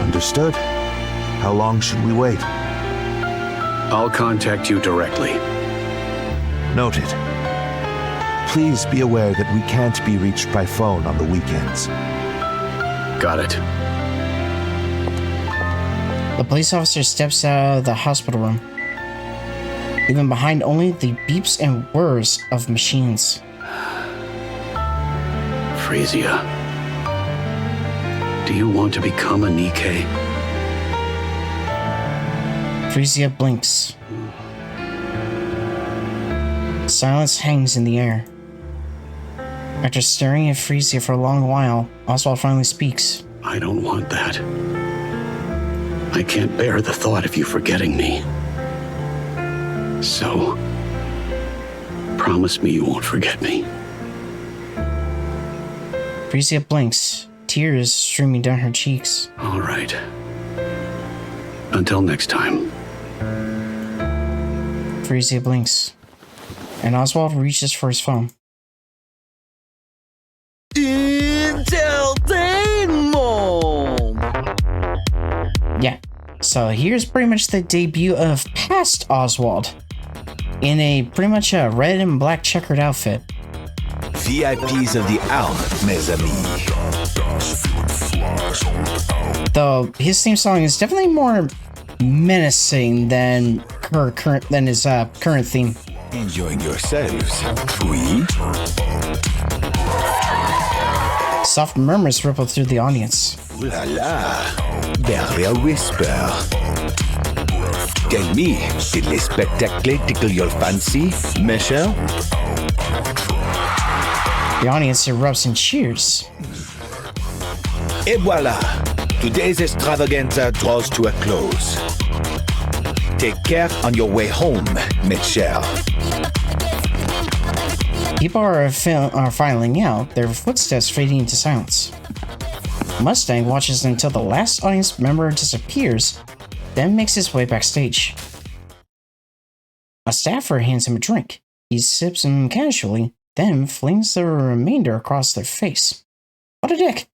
Understood. How long should we wait? I'll contact you directly. Noted. Please be aware that we can't be reached by phone on the weekends. Got it. The police officer steps out of the hospital room, leaving behind only the beeps and whirs of machines. Frisia, do you want to become a Nikke? Frisia blinks. Silence hangs in the air. After staring at Frisia for a long while, Oswald finally speaks. I don't want that. I can't bear the thought of you forgetting me. So, promise me you won't forget me. Frisia blinks, tears streaming down her cheeks. All right. Until next time. Frisia blinks, and Oswald reaches for his phone. Yeah, so here's pretty much the debut of past Oswald in a pretty much a red and black checkered outfit. VIPs of the hour, mes amis. Though his theme song is definitely more menacing than his current theme. Enjoying yourselves, oui? Soft murmurs ripple through the audience. Ooh la la, barely a whisper. Tell me, did les spectacles tickle your fancy, Michelle? The audience erupts in cheers. Et voila, today's extravaganza draws to a close. Take care on your way home, Michelle. People are filing out, their footsteps fading into silence. Mustang watches until the last audience member disappears, then makes his way backstage. A staffer hands him a drink. He sips them casually, then flings the remainder across their face. What a dick!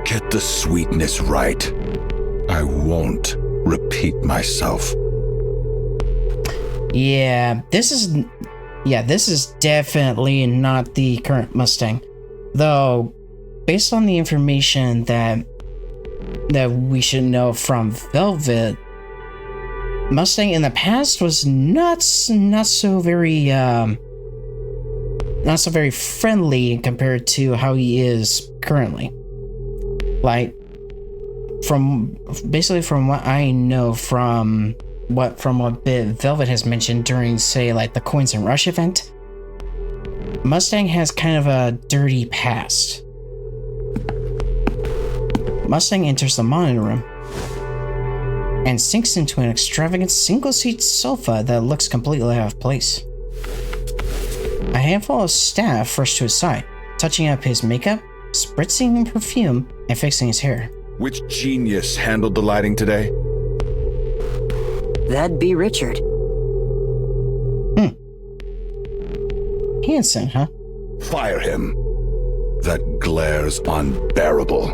Get the sweetness right. I won't repeat myself. Yeah, this is definitely not the current Mustang. Though, based on the information that we should know from Velvet, Mustang in the past was not so very friendly compared to how he is currently. Like, from what I know from what Velvet has mentioned during, say, like the Coins and Rush event, Mustang has kind of a dirty past. Mustang enters the monitor room and sinks into an extravagant single-seat sofa that looks completely out of place. A handful of staff rush to his side, touching up his makeup, spritzing perfume, and fixing his hair. Which genius handled the lighting today? That'd be Richard. Hanson, huh? Fire him. That glare's unbearable.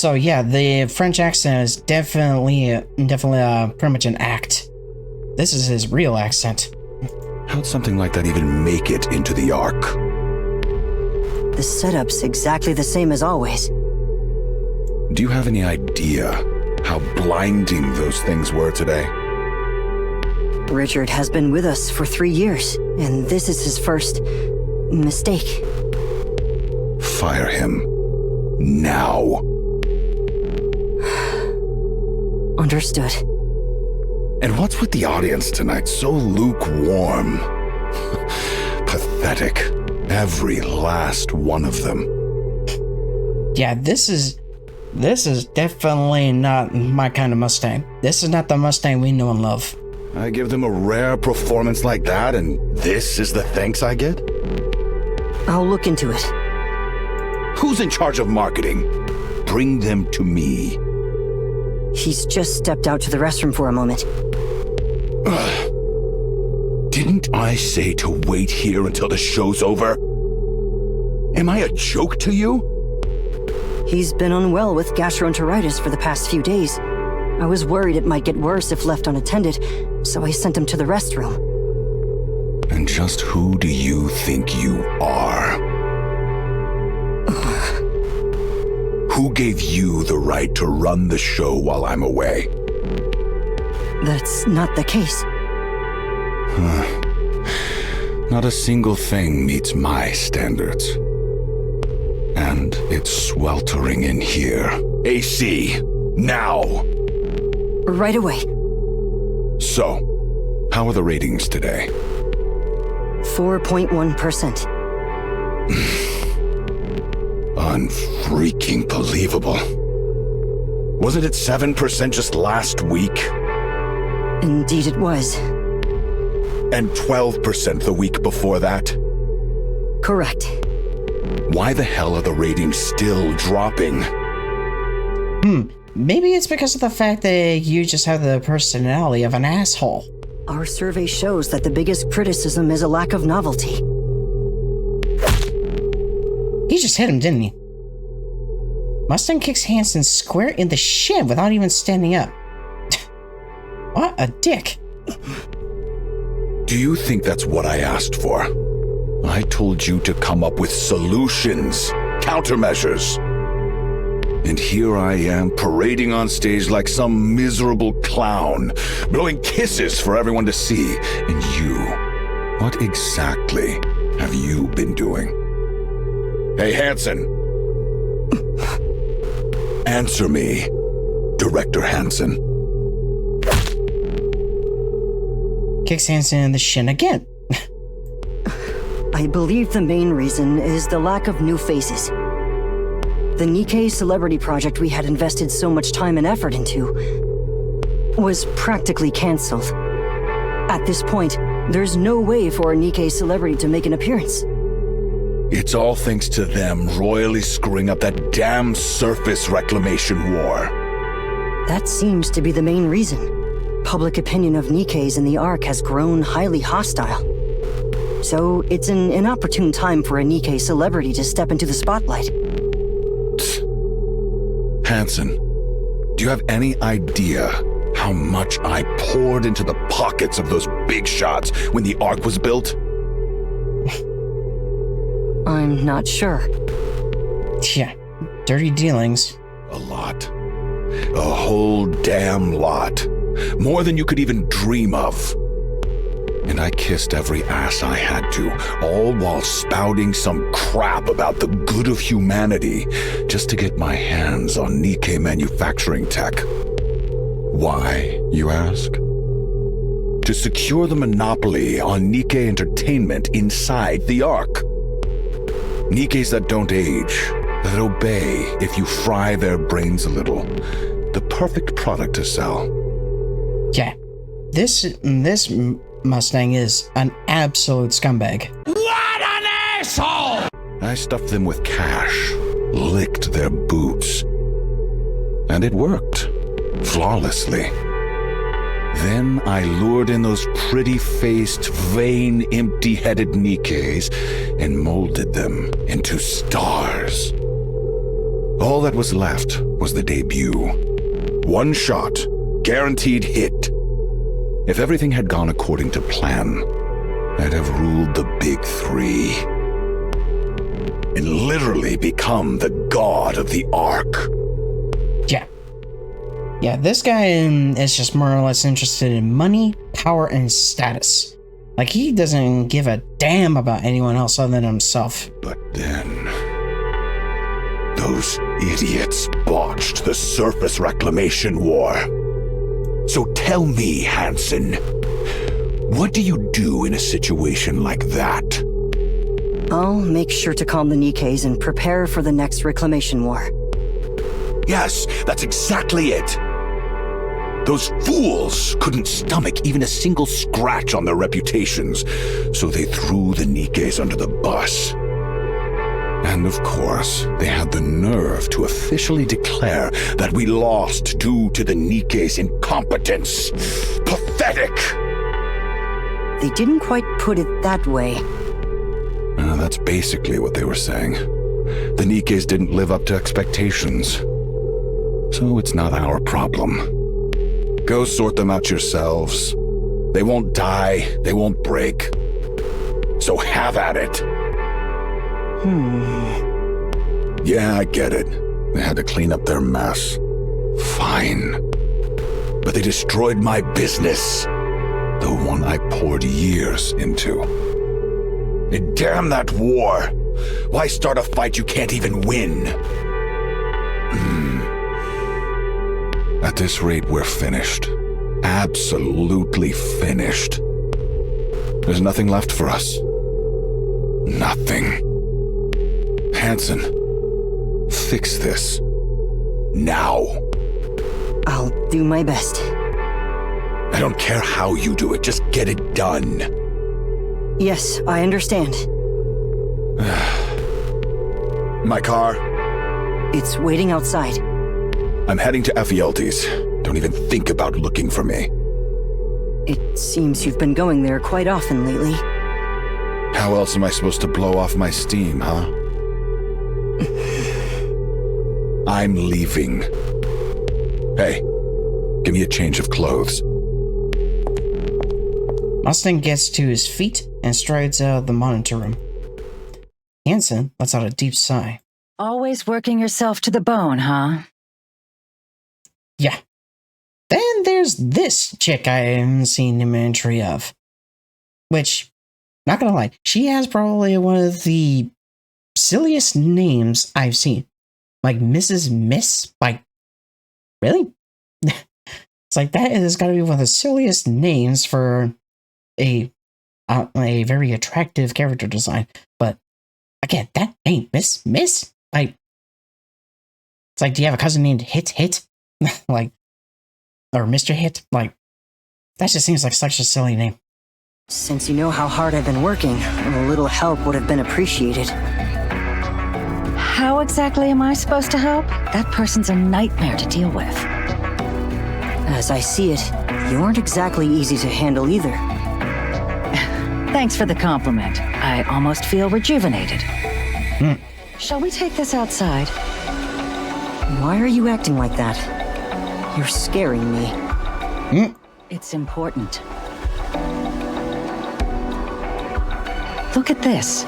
Also, yeah, the French accent is definitely pretty much an act. This is his real accent. How'd something like that even make it into the Ark? The setup's exactly the same as always. Do you have any idea how blinding those things were today? Richard has been with us for 3 years, and this is his first mistake. Fire him. Now. Understood. And what's with the audience tonight? So lukewarm. Pathetic. Every last one of them. Yeah, this is definitely not my kind of Mustang. This is not the Mustang we know and love. I give them a rare performance like that, and this is the thanks I get? I'll look into it. Who's in charge of marketing? Bring them to me. He's just stepped out to the restroom for a moment. Didn't I say to wait here until the show's over? Am I a joke to you? He's been unwell with gastroenteritis for the past few days. I was worried it might get worse if left unattended, so I sent him to the restroom. And just who do you think you are? Who gave you the right to run the show while I'm away? That's not the case. Not a single thing meets my standards. And it's sweltering in here. AC, now! Right away. So, how are the ratings today? 4.1%. Unfreaking believable. Wasn't it 7% just last week? Indeed it was. And 12% the week before that? Correct. Why the hell are the ratings still dropping? Maybe it's because of the fact that you just have the personality of an asshole. Our survey shows that the biggest criticism is a lack of novelty. He just hit him, didn't he? Mustang kicks Hansen square in the shin without even standing up. What a dick. Do you think that's what I asked for? I told you to come up with solutions, countermeasures. And here I am parading on stage like some miserable clown, blowing kisses for everyone to see. And you, what exactly have you been doing? Hey, Hansen. Answer me, Director Hansen. Kicks Hansen in the shin again. I believe the main reason is the lack of new faces. The Nikke celebrity project we had invested so much time and effort into was practically cancelled. At this point, there's no way for a Nikke celebrity to make an appearance. It's all thanks to them royally screwing up that damn surface reclamation war. That seems to be the main reason. Public opinion of Nikkes in the Ark has grown highly hostile. So it's an inopportune time for a Nikke celebrity to step into the spotlight. Hansen, do you have any idea how much I poured into the pockets of those big shots when the Ark was built? I'm not sure. Yeah, dirty dealings. A lot. A whole damn lot. More than you could even dream of. And I kissed every ass I had to, all while spouting some crap about the good of humanity, just to get my hands on Nikke manufacturing tech. Why, you ask? To secure the monopoly on Nikke entertainment inside the Ark. Nikkes that don't age, that obey if you fry their brains a little. The perfect product to sell. Yeah, this Mustang is an absolute scumbag. What an asshole! I stuffed them with cash, licked their boots. And it worked. Flawlessly. Then I lured in those pretty-faced, vain, empty-headed Nikkes and molded them into stars. All that was left was the debut. One shot, guaranteed hit. If everything had gone according to plan, I'd have ruled the big three. And literally become the god of the Ark. Yeah, this guy is just more or less interested in money, power, and status. Like, he doesn't give a damn about anyone else other than himself. But then, those idiots botched the surface reclamation war. So tell me, Hansen, what do you do in a situation like that? I'll make sure to calm the Nikkes and prepare for the next reclamation war. Yes, that's exactly it. Those fools couldn't stomach even a single scratch on their reputations, so they threw the Nikkes under the bus. And of course, they had the nerve to officially declare that we lost due to the Nikke's incompetence. Pathetic! They didn't quite put it that way. That's basically what they were saying. The Nikkes didn't live up to expectations. So it's not our problem. Go sort them out yourselves. They won't die, they won't break. So have at it. Yeah, I get it. They had to clean up their mess. Fine. But they destroyed my business. The one I poured years into. And damn that war! Why start a fight you can't even win? At this rate, we're finished. Absolutely finished. There's nothing left for us. Nothing. Hansen, fix this. Now. I'll do my best. I don't care how you do it, just get it done. Yes, I understand. My car? It's waiting outside. I'm heading to Ephialtes. Don't even think about looking for me. It seems you've been going there quite often lately. How else am I supposed to blow off my steam, huh? I'm leaving. Hey, give me a change of clothes. Mustang gets to his feet and strides out of the monitor room. Hansen lets out a deep sigh. Always working yourself to the bone, huh? Yeah. Then there's this chick I haven't seen imagery of. Which, not gonna lie, she has probably one of the silliest names I've seen. Like Mrs. Miss? Like, really? It's like, that has gotta be one of the silliest names for a very attractive character design. But, again, that name, Miss? Like, it's like, do you have a cousin named Hit? Like, or Mr. Hit? Like, that just seems like such a silly name. Since you know how hard I've been working, a little help would have been appreciated. How exactly am I supposed to help? That person's a nightmare to deal with. As I see it, you aren't exactly easy to handle either. Thanks for the compliment. I almost feel rejuvenated. Shall we take this outside? Why are you acting like that? You're scaring me. It's important. Look at this.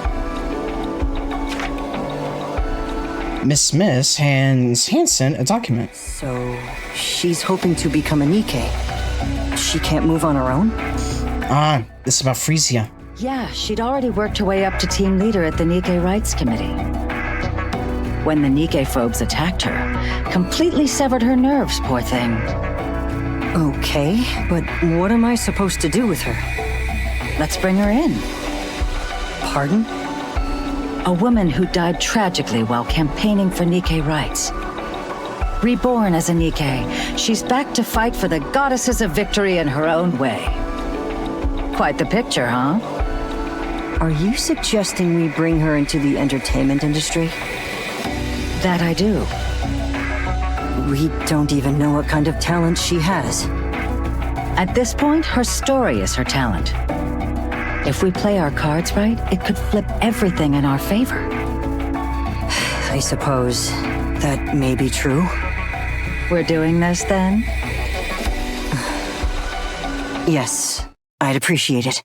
Miss Smith hands Hansen a document. So, she's hoping to become a Nikke. She can't move on her own? This is about Frisia. Yeah, she'd already worked her way up to team leader at the Nikke Rights Committee. When the Nikke phobes attacked her, completely severed her nerves, poor thing. Okay, but what am I supposed to do with her? Let's bring her in. Pardon? A woman who died tragically while campaigning for Nikke rights. Reborn as a Nikke, she's back to fight for the Goddesses of Victory in her own way. Quite the picture, huh? Are you suggesting we bring her into the entertainment industry? That I do. We don't even know what kind of talent she has. At this point, her story is her talent. If we play our cards right, it could flip everything in our favor. I suppose That may be true. We're doing this then? Yes, I'd appreciate it.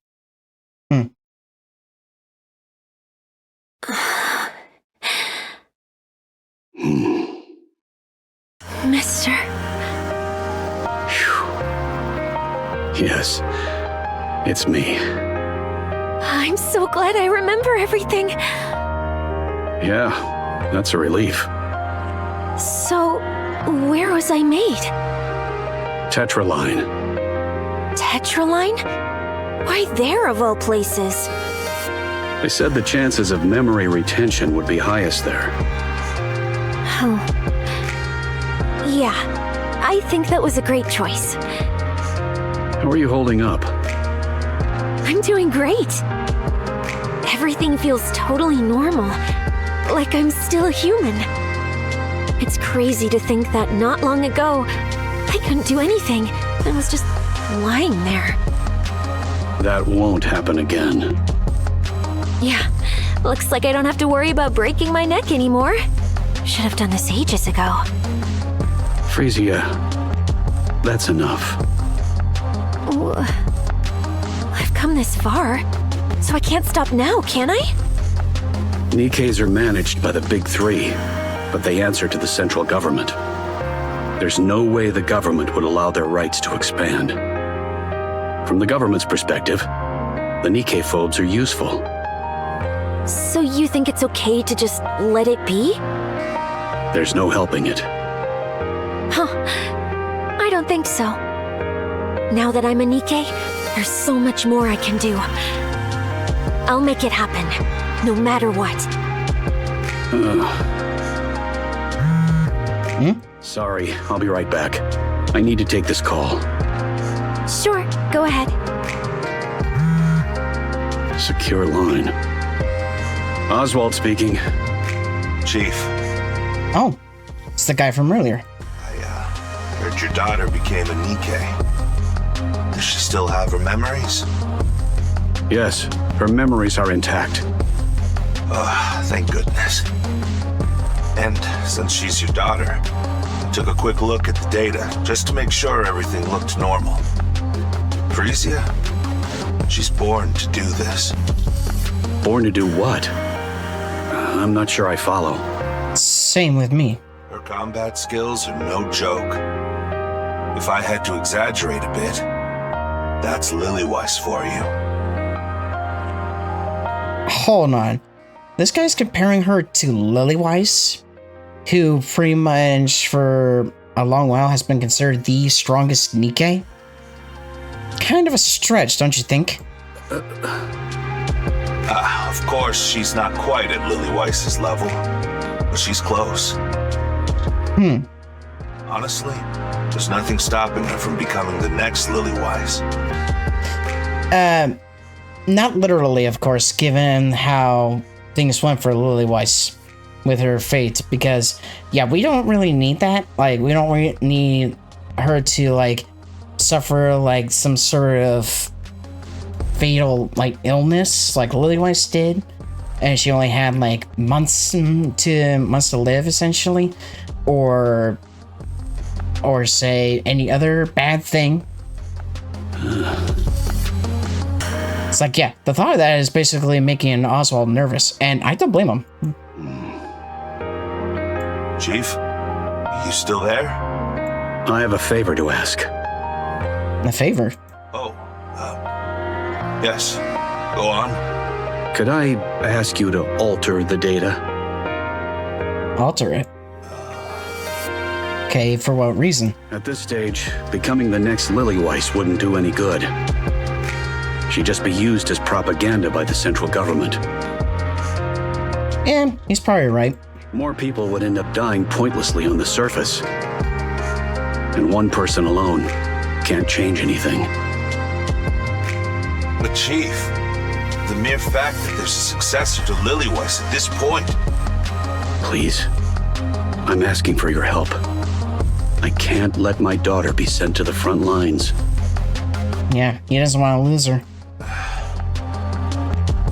Mister. Yes, it's me. I'm so glad I remember everything. Yeah, that's a relief. So, where was I made? Tetraline. Tetraline? Why there of all places? They said the chances of memory retention would be highest there. Oh. Yeah, I think that was a great choice. How are you holding up? I'm doing great. Everything feels totally normal, like I'm still a human. It's crazy to think that not long ago, I couldn't do anything. I was just lying there. That won't happen again. Yeah, looks like I don't have to worry about breaking my neck anymore. Should have done this ages ago. Frisia, that's enough. I've come this far, so I can't stop now, can I? Nikke's are managed by the Big Three, but they answer to the central government. There's no way the government would allow their rights to expand. From the government's perspective, the Nikke phobes are useful. So you think it's okay to just let it be? There's no helping it. Huh. I don't think so. Now that I'm a Nikke, there's so much more I can do. I'll make it happen, no matter what. Sorry, I'll be right back. I need to take this call. Sure, go ahead. Secure line. Oswald speaking. Chief. Oh, it's the guy from earlier. I heard your daughter became a Nikke. Does she still have her memories? Yes, her memories are intact. Thank goodness. And since she's your daughter, I took a quick look at the data just to make sure everything looked normal. Frisia, she's born to do this. Born to do what? I'm not sure I follow. Same with me. Her combat skills are no joke. If I had to exaggerate a bit, that's Lillyweiss for you. Hold on. This guy's comparing her to Lillyweiss, who pretty much for a long while has been considered the strongest Nikke. Kind of a stretch, don't you think? Of course, she's not quite at Lillyweiss's level, but she's close. Honestly, there's nothing stopping her from becoming the next Lillyweiss. Not literally, of course, given how things went for Lillyweiss with her fate, because, yeah, we don't really need that. Like, we don't really need her to, like, suffer, like, some sort of fatal, like, illness, like Lillyweiss did, and she only had, like, months to live, essentially, or say any other bad thing. It's like, yeah, the thought of that is basically making Oswald nervous, and I don't blame him. Chief, you still there? I have a favor to ask. A favor? Oh, yes. Go on. Could I ask you to alter the data? Alter it? Okay, for what reason? At this stage, becoming the next Lillyweiss wouldn't do any good. She'd just be used as propaganda by the central government. Yeah, he's probably right. More people would end up dying pointlessly on the surface. And one person alone can't change anything. But Chief, the mere fact that there's a successor to Lillyweiss at this point... Please, I'm asking for your help. I can't let my daughter be sent to the front lines. Yeah, he doesn't want to lose her.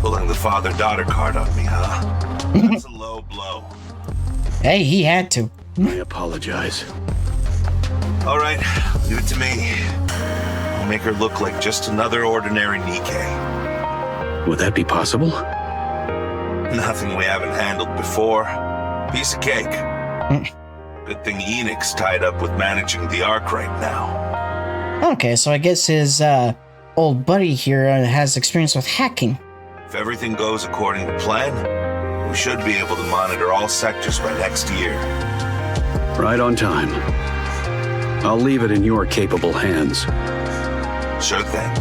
Pulling the father-daughter card on me, huh? That's a low blow. Hey, he had to. I apologize. All right, leave it to me. I'll make her look like just another ordinary Nikke. Would that be possible? Nothing we haven't handled before. Piece of cake. Good thing Enix's tied up with managing the Ark right now. Okay, so I guess his old buddy here has experience with hacking. If everything goes according to plan, we should be able to monitor all sectors by next year. Right on time. I'll leave it in your capable hands. Sure thing.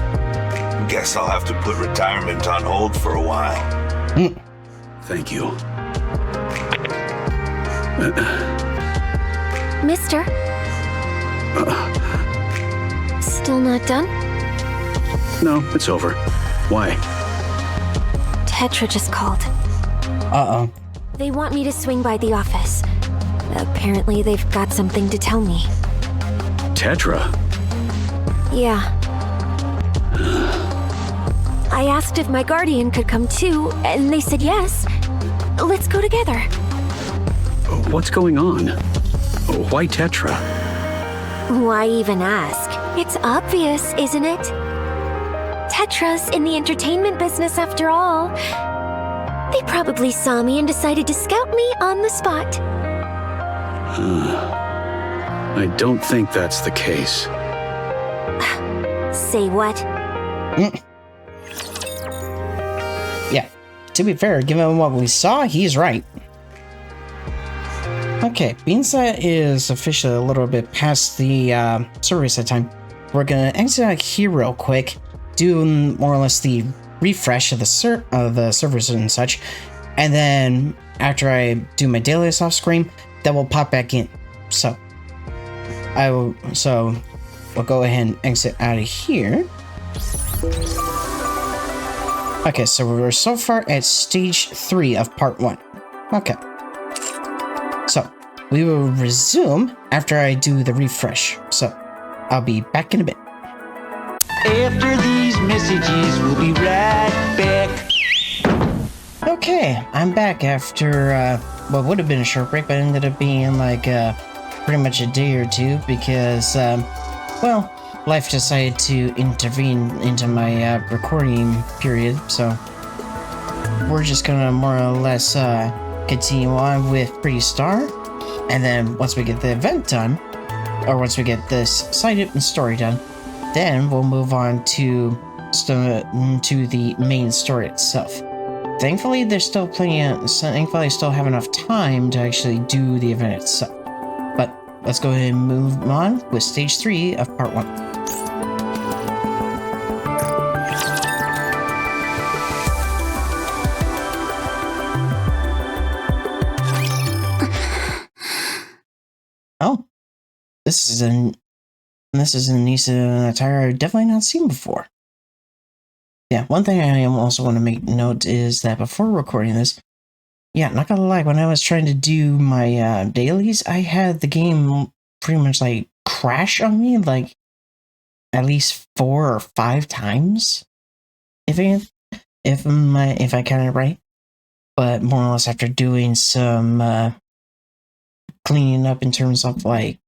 Guess I'll have to put retirement on hold for a while. Thank you. Mister? Still not done? No, it's over. Why? Tetra just called. Uh-oh. They want me to swing by the office. Apparently they've got something to tell me. Tetra? Yeah. I asked if my guardian could come too, and they said yes. Let's go together. What's going on? Why Tetra? Why even ask? It's obvious, isn't it? Tetra's in the entertainment business after all. They probably saw me and decided to scout me on the spot. I don't think that's the case. Say what? Yeah, to be fair, given what we saw, he's right. Okay, being that is officially a little bit past the server reset time, we're gonna exit out here real quick, do more or less the refresh of the servers and such, and then after I do my dailies off screen, that will pop back in. So we'll go ahead and exit out of here. Okay, so we're so far at stage 3 of part 1. Okay. So, we will resume after I do the refresh. So, I'll be back in a bit. After these messages, we'll be right back. Okay, I'm back after what would have been a short break, but ended up being like pretty much a day or two because, well, life decided to intervene into my recording period, so we're just gonna more or less continue on with Pretty Star, and then once we get the event done, or once we get this side and story done, then we'll move on to the main story itself. Thankfully, there's still thankfully I still have enough time to actually do the event itself. But let's go ahead and move on with stage 3 of part 1. Oh, this is an Nisa attire I've definitely not seen before. Yeah, one thing I also want to make note is that before recording this, yeah, not gonna lie, when I was trying to do my dailies, I had the game pretty much like crash on me like at least 4 or 5 times, if I count it right. But more or less after doing some cleaning up in terms of like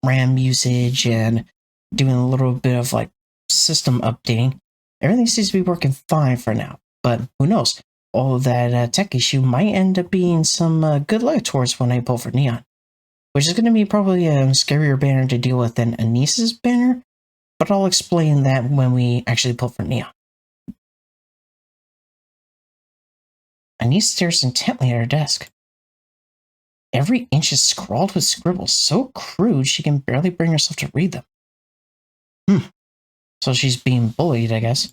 RAM usage and doing a little bit of like system updating, everything seems to be working fine for now. But who knows? All of that tech issue might end up being some good luck towards when I pull for Neon, which is going to be probably a scarier banner to deal with than Anissa's banner, but I'll explain that when we actually pull for Neon. Anissa stares intently at her desk. Every inch is scrawled with scribbles so crude she can barely bring herself to read them. So she's being bullied, I guess.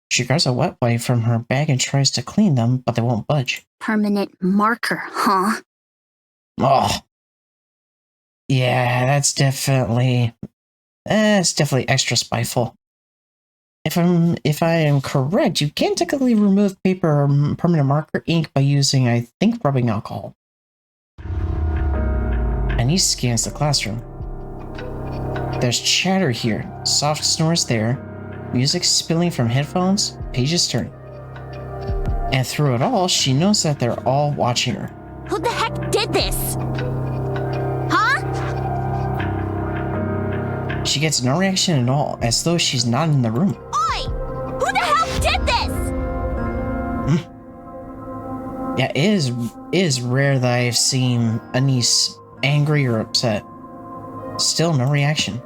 She grabs a wet wipe from her bag and tries to clean them, but they won't budge. Permanent marker, huh? Oh. Yeah, that's definitely extra spiteful. If I am correct, you can technically remove paper or permanent marker ink by using, I think, rubbing alcohol. And he scans the classroom. There's chatter here, soft snores there, music spilling from headphones, pages turning. And through it all, she knows that they're all watching her. Who the heck did this? Huh? She gets no reaction at all, as though she's not in the room. Oi! Who the hell did this? Yeah, it is rare that I've seen Anise angry or upset. Still no reaction.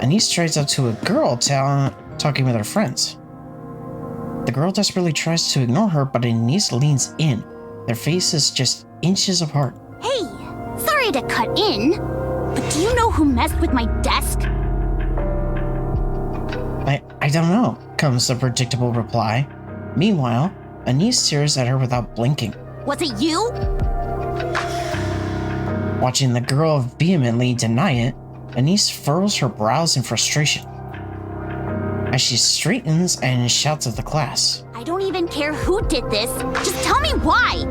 Anise tries up to a girl talking with her friends. The girl desperately tries to ignore her, but Anise leans in. Their faces just inches apart. Hey, sorry to cut in, but do you know who messed with my desk? I don't know, comes the predictable reply. Meanwhile, Anise stares at her without blinking. Was it you? Watching the girl vehemently deny it, Anise furrows her brows in frustration as she straightens and shouts at the class. I don't even care who did this. Just tell me why.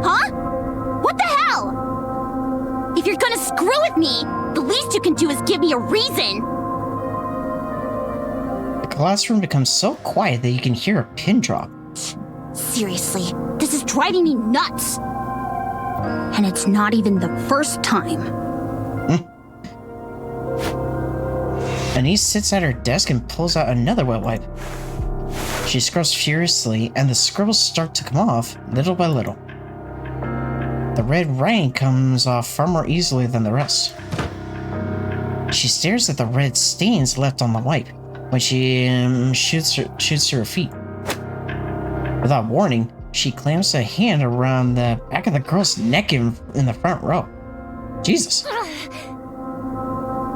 Huh? What the hell? If you're gonna screw with me, the least you can do is give me a reason. The classroom becomes so quiet that you can hear a pin drop. Seriously, this is driving me nuts. And it's not even the first time. Anise sits at her desk and pulls out another wet wipe. She scrubs furiously, and the scribbles start to come off little by little. The red writing comes off far more easily than the rest. She stares at the red stains left on the wipe when she shoots to her feet. Without warning, she clamps a hand around the back of the girl's neck in the front row. Jesus.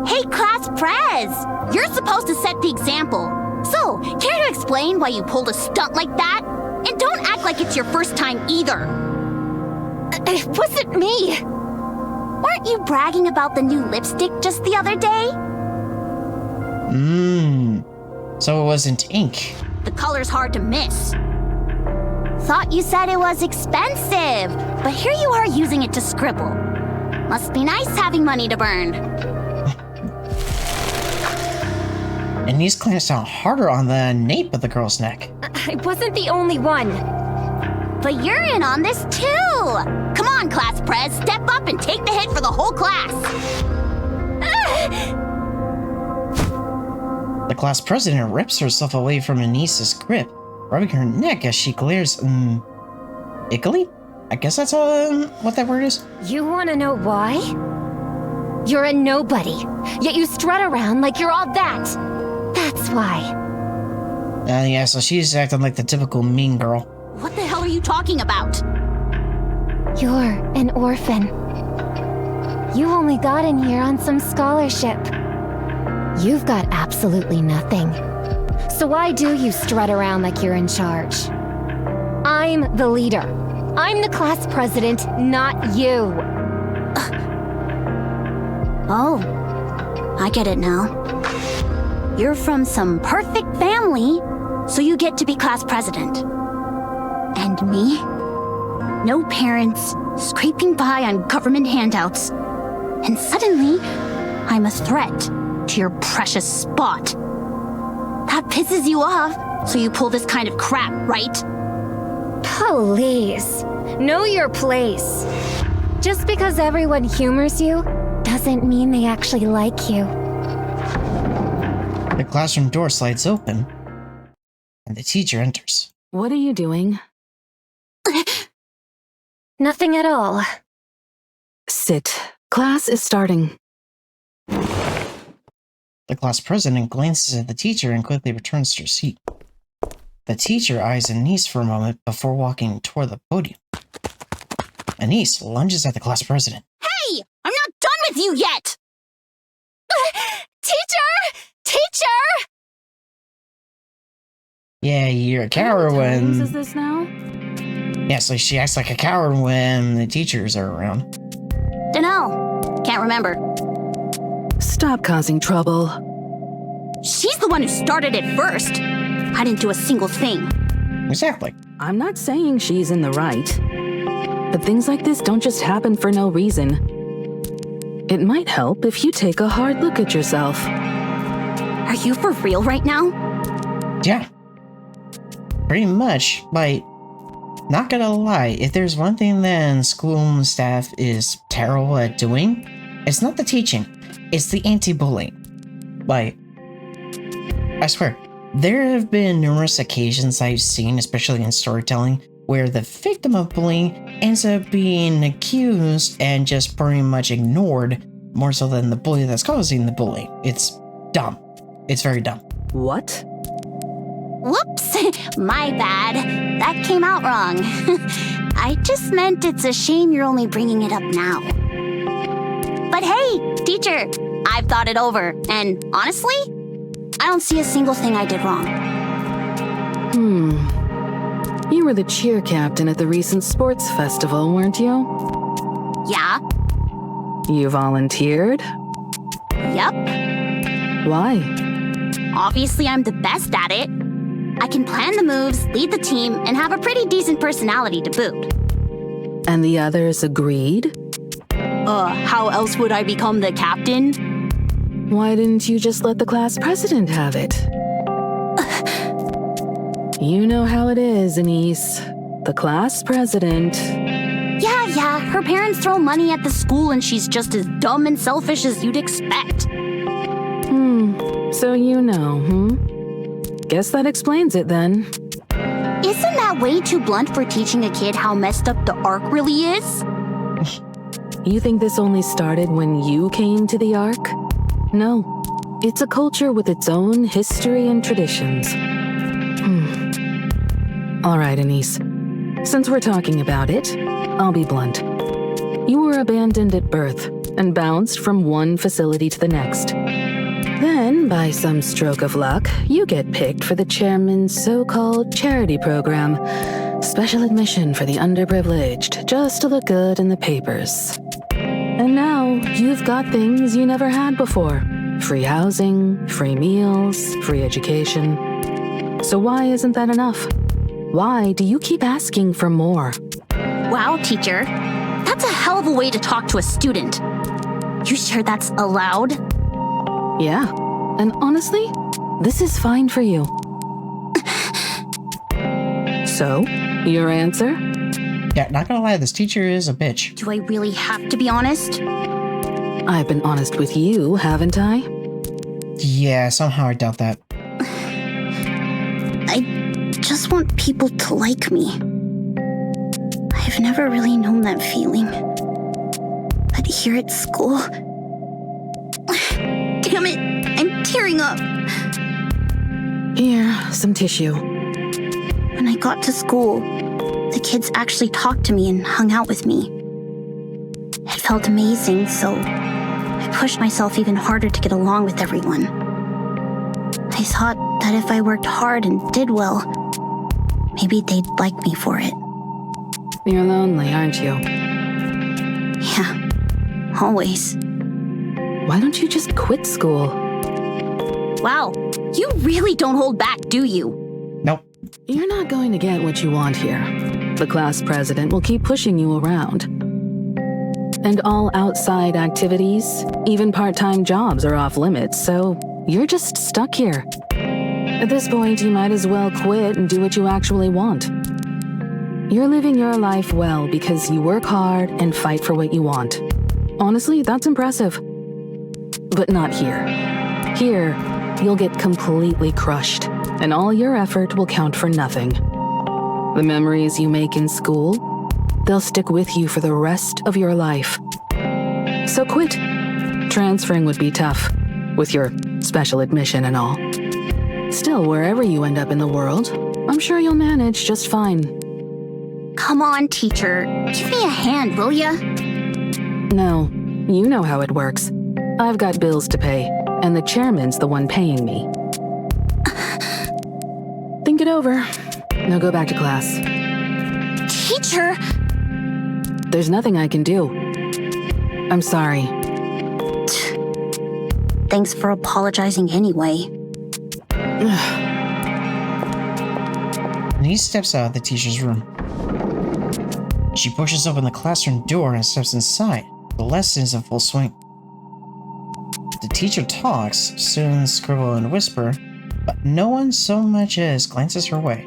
Hey, Class Prez! You're supposed to set the example. So, care to explain why you pulled a stunt like that? And don't act like it's your first time either. It wasn't me. Weren't you bragging about the new lipstick just the other day? So it wasn't ink. The color's hard to miss. Thought you said it was expensive, but here you are using it to scribble. Must be nice having money to burn. Anise clamps down harder on the nape of the girl's neck. I wasn't the only one. But you're in on this too! Come on, Class Prez, step up and take the hit for the whole class! The class president rips herself away from Anise's grip, rubbing her neck as she glares, ickily? I guess that's what that word is? You wanna know why? You're a nobody, yet you strut around like you're all that. That's why. Yeah, so she's acting like the typical mean girl. What the hell are you talking about? You're an orphan. You only got in here on some scholarship. You've got absolutely nothing. So why do you strut around like you're in charge? I'm the leader. I'm the class president, not you. Oh, I get it now. You're from some perfect family, so you get to be class president. And me? No parents, scraping by on government handouts. And suddenly, I'm a threat to your precious spot. That pisses you off, so you pull this kind of crap, right? Please, know your place. Just because everyone humors you doesn't mean they actually like you. The classroom door slides open, and the teacher enters. What are you doing? Nothing at all. Sit. Class is starting. The class president glances at the teacher and quickly returns to her seat. The teacher eyes Anise for a moment before walking toward the podium. Anise lunges at the class president. Hey! I'm not done with you yet! Teacher! Teacher! Yeah, you're a coward when... What times is this now? Yeah, so she acts like a coward when the teachers are around. Dunno. Can't remember. Stop causing trouble. She's the one who started it first. I didn't do a single thing. Exactly. I'm not saying she's in the right. But things like this don't just happen for no reason. It might help if you take a hard look at yourself. Are you for real right now? Yeah. Pretty much, but not gonna lie, if there's one thing that school staff is terrible at doing, it's not the teaching, it's the anti-bullying. Like, I swear, there have been numerous occasions I've seen, especially in storytelling, where the victim of bullying ends up being accused and just pretty much ignored, more so than the bully that's causing the bullying. It's dumb. It's very dumb. What? Whoops, my bad. That came out wrong. I just meant it's a shame you're only bringing it up now. But hey, teacher, I've thought it over, and honestly, I don't see a single thing I did wrong. You were the cheer captain at the recent sports festival, weren't you? Yeah. You volunteered? Yup. Why? Obviously, I'm the best at it. I can plan the moves, lead the team, and have a pretty decent personality to boot. And the others agreed? How else would I become the captain? Why didn't you just let the class president have it? You know how it is, Anise. The class president. Yeah, her parents throw money at the school and she's just as dumb and selfish as you'd expect. So you know, Guess that explains it then. Isn't that way too blunt for teaching a kid how messed up the Ark really is? You think this only started when you came to the Ark? No. It's a culture with its own history and traditions. All right, Anise. Since we're talking about it, I'll be blunt. You were abandoned at birth and bounced from one facility to the next. Then, by some stroke of luck, you get picked for the chairman's so-called charity program. Special admission for the underprivileged, just to look good in the papers. And now, you've got things you never had before. Free housing, free meals, free education. So why isn't that enough? Why do you keep asking for more? Wow, teacher. That's a hell of a way to talk to a student. You sure that's allowed? Yeah. And honestly, this is fine for you. So, your answer? Yeah, not gonna lie, this teacher is a bitch. Do I really have to be honest? I've been honest with you, haven't I? Yeah, somehow I doubt that. I just want people to like me. I've never really known that feeling. But here at school... Damn it! I'm tearing up! Here, some tissue. When I got to school, the kids actually talked to me and hung out with me. It felt amazing, so I pushed myself even harder to get along with everyone. I thought that if I worked hard and did well, maybe they'd like me for it. You're lonely, aren't you? Yeah, always. Why don't you just quit school? Wow, you really don't hold back, do you? Nope. You're not going to get what you want here. The class president will keep pushing you around. And all outside activities, even part-time jobs are off limits, so you're just stuck here. At this point, you might as well quit and do what you actually want. You're living your life well because you work hard and fight for what you want. Honestly, that's impressive. But not here. Here, you'll get completely crushed, and all your effort will count for nothing. The memories you make in school, they'll stick with you for the rest of your life. So quit. Transferring would be tough, with your special admission and all. Still, wherever you end up in the world, I'm sure you'll manage just fine. Come on, teacher. Give me a hand, will ya? No, you know how it works. I've got bills to pay, and the chairman's the one paying me. Think it over. Now go back to class. Teacher! There's nothing I can do. I'm sorry. Thanks for apologizing anyway. And he steps out of the teacher's room. She pushes open the classroom door and steps inside. The lesson is in full swing. The teacher talks, students scribble and whisper, but no one so much as glances her way.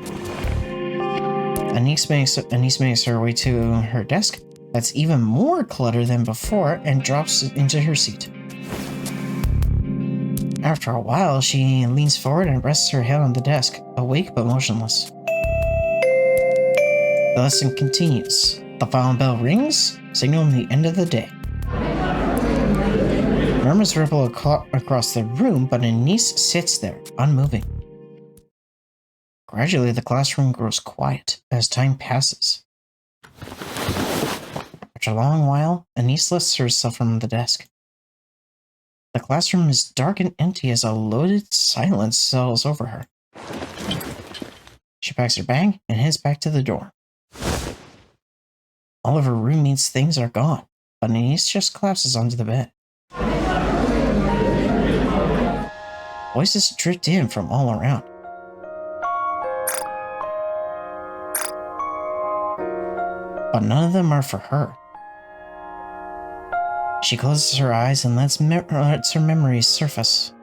Anise makes her way to her desk. That's even more cluttered than before and drops into her seat. After a while, she leans forward and rests her head on the desk, awake but motionless. The lesson continues. The final bell rings, signaling the end of the day. Murmurs ripple across the room, but Anise sits there, unmoving. Gradually, the classroom grows quiet as time passes. After a long while, Anise lifts herself from the desk. The classroom is dark and empty as a loaded silence settles over her. She packs her bag and heads back to the dorm. All of her roommates' things are gone, but Anise just collapses onto the bed. Voices drift in from all around. But none of them are for her. She closes her eyes and lets her memories surface.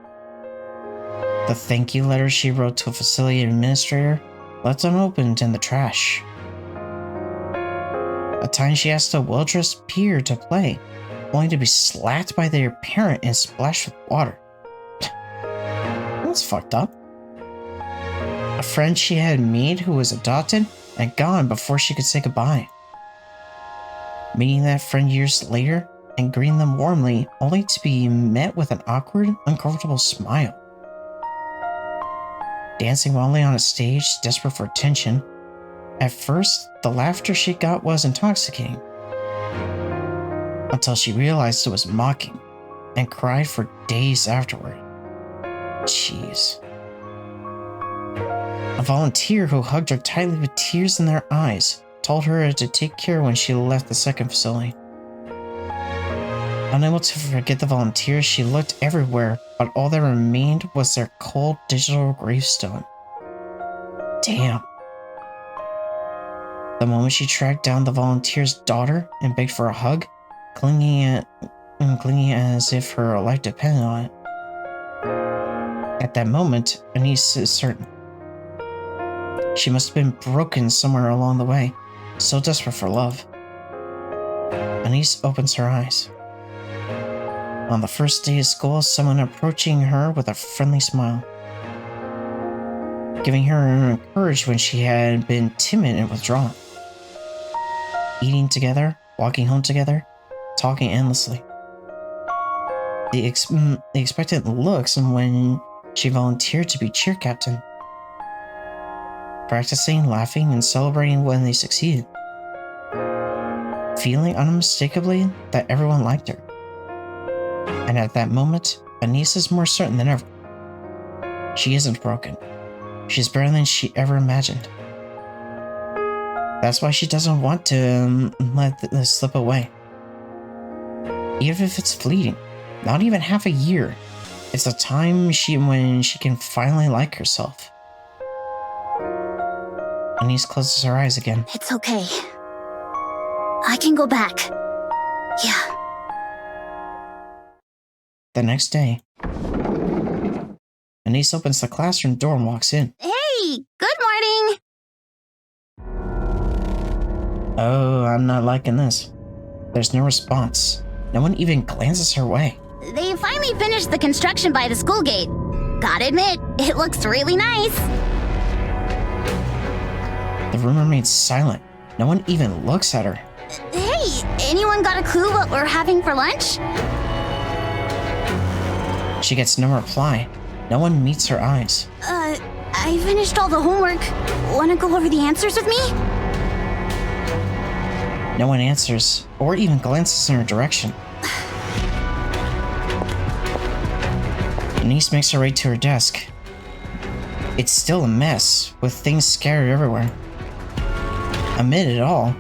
The thank you letter she wrote to a facility administrator left unopened in the trash. A time she asked a well-dressed peer to play, only to be slapped by their parent and splashed with water. That's fucked up. A friend she had made who was adopted and gone before she could say goodbye. Meeting that friend years later and greeting them warmly, only to be met with an awkward, uncomfortable smile. Dancing wildly on a stage, desperate for attention. At first, the laughter she got was intoxicating. Until she realized it was mocking, and cried for days afterward. Jeez. A volunteer who hugged her tightly with tears in their eyes told her to take care when she left the second facility. Unable to forget the volunteers, she looked everywhere, but all that remained was their cold digital gravestone. Damn. The moment she tracked down the volunteer's daughter and begged for a hug, clinging as if her life depended on it. At that moment, Anise is certain. She must have been broken somewhere along the way, so desperate for love. Anise opens her eyes. On the first day of school, someone approaching her with a friendly smile, giving her courage when she had been timid and withdrawn. Eating together, walking home together, talking endlessly. The expectant looks when she volunteered to be cheer captain. Practicing, laughing, and celebrating when they succeeded. Feeling unmistakably that everyone liked her. And at that moment, Anise is more certain than ever. She isn't broken. She's better than she ever imagined. That's why she doesn't want to let this slip away. Even if it's fleeting, not even half a year, it's a time when she can finally like herself. Anise closes her eyes again. It's okay. I can go back. Yeah. The next day, Anise opens the classroom door and walks in. Hey, good morning. Oh, I'm not liking this. There's no response. No one even glances her way. They finally finished the construction by the school gate. Gotta admit, it looks really nice. The room remains silent. No one even looks at her. Hey, anyone got a clue what we're having for lunch? She gets no reply. No one meets her eyes. I finished all the homework. Wanna go over the answers with me? No one answers, or even glances in her direction. Anise makes her way to her desk. It's still a mess, with things scattered everywhere. Amid it all,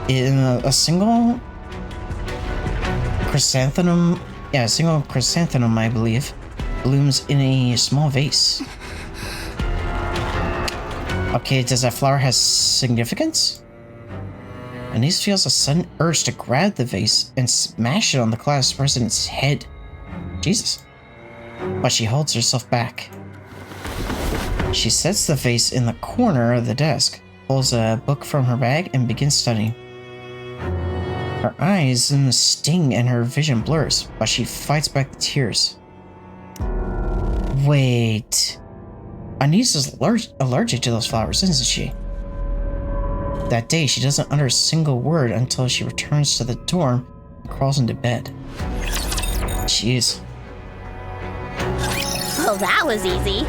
in a single chrysanthemum, I believe, blooms in a small vase. Okay, does that flower have significance? Anise feels a sudden urge to grab the vase and smash it on the class president's head. Jesus. But she holds herself back. She sets the vase in the corner of the desk, pulls a book from her bag and begins studying. Her eyes sting and her vision blurs, but she fights back the tears. Wait. Anise is allergic to those flowers, isn't she? That day, she doesn't utter a single word until she returns to the dorm and crawls into bed. Jeez. Well, that was easy.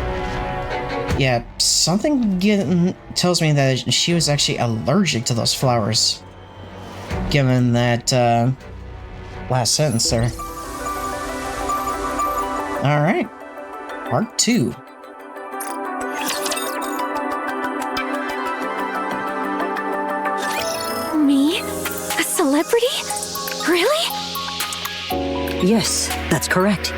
Yeah, something tells me that she was actually allergic to those flowers. Given that last sentence there. Alright. Part 2. Me? A celebrity? Really? Yes, that's correct.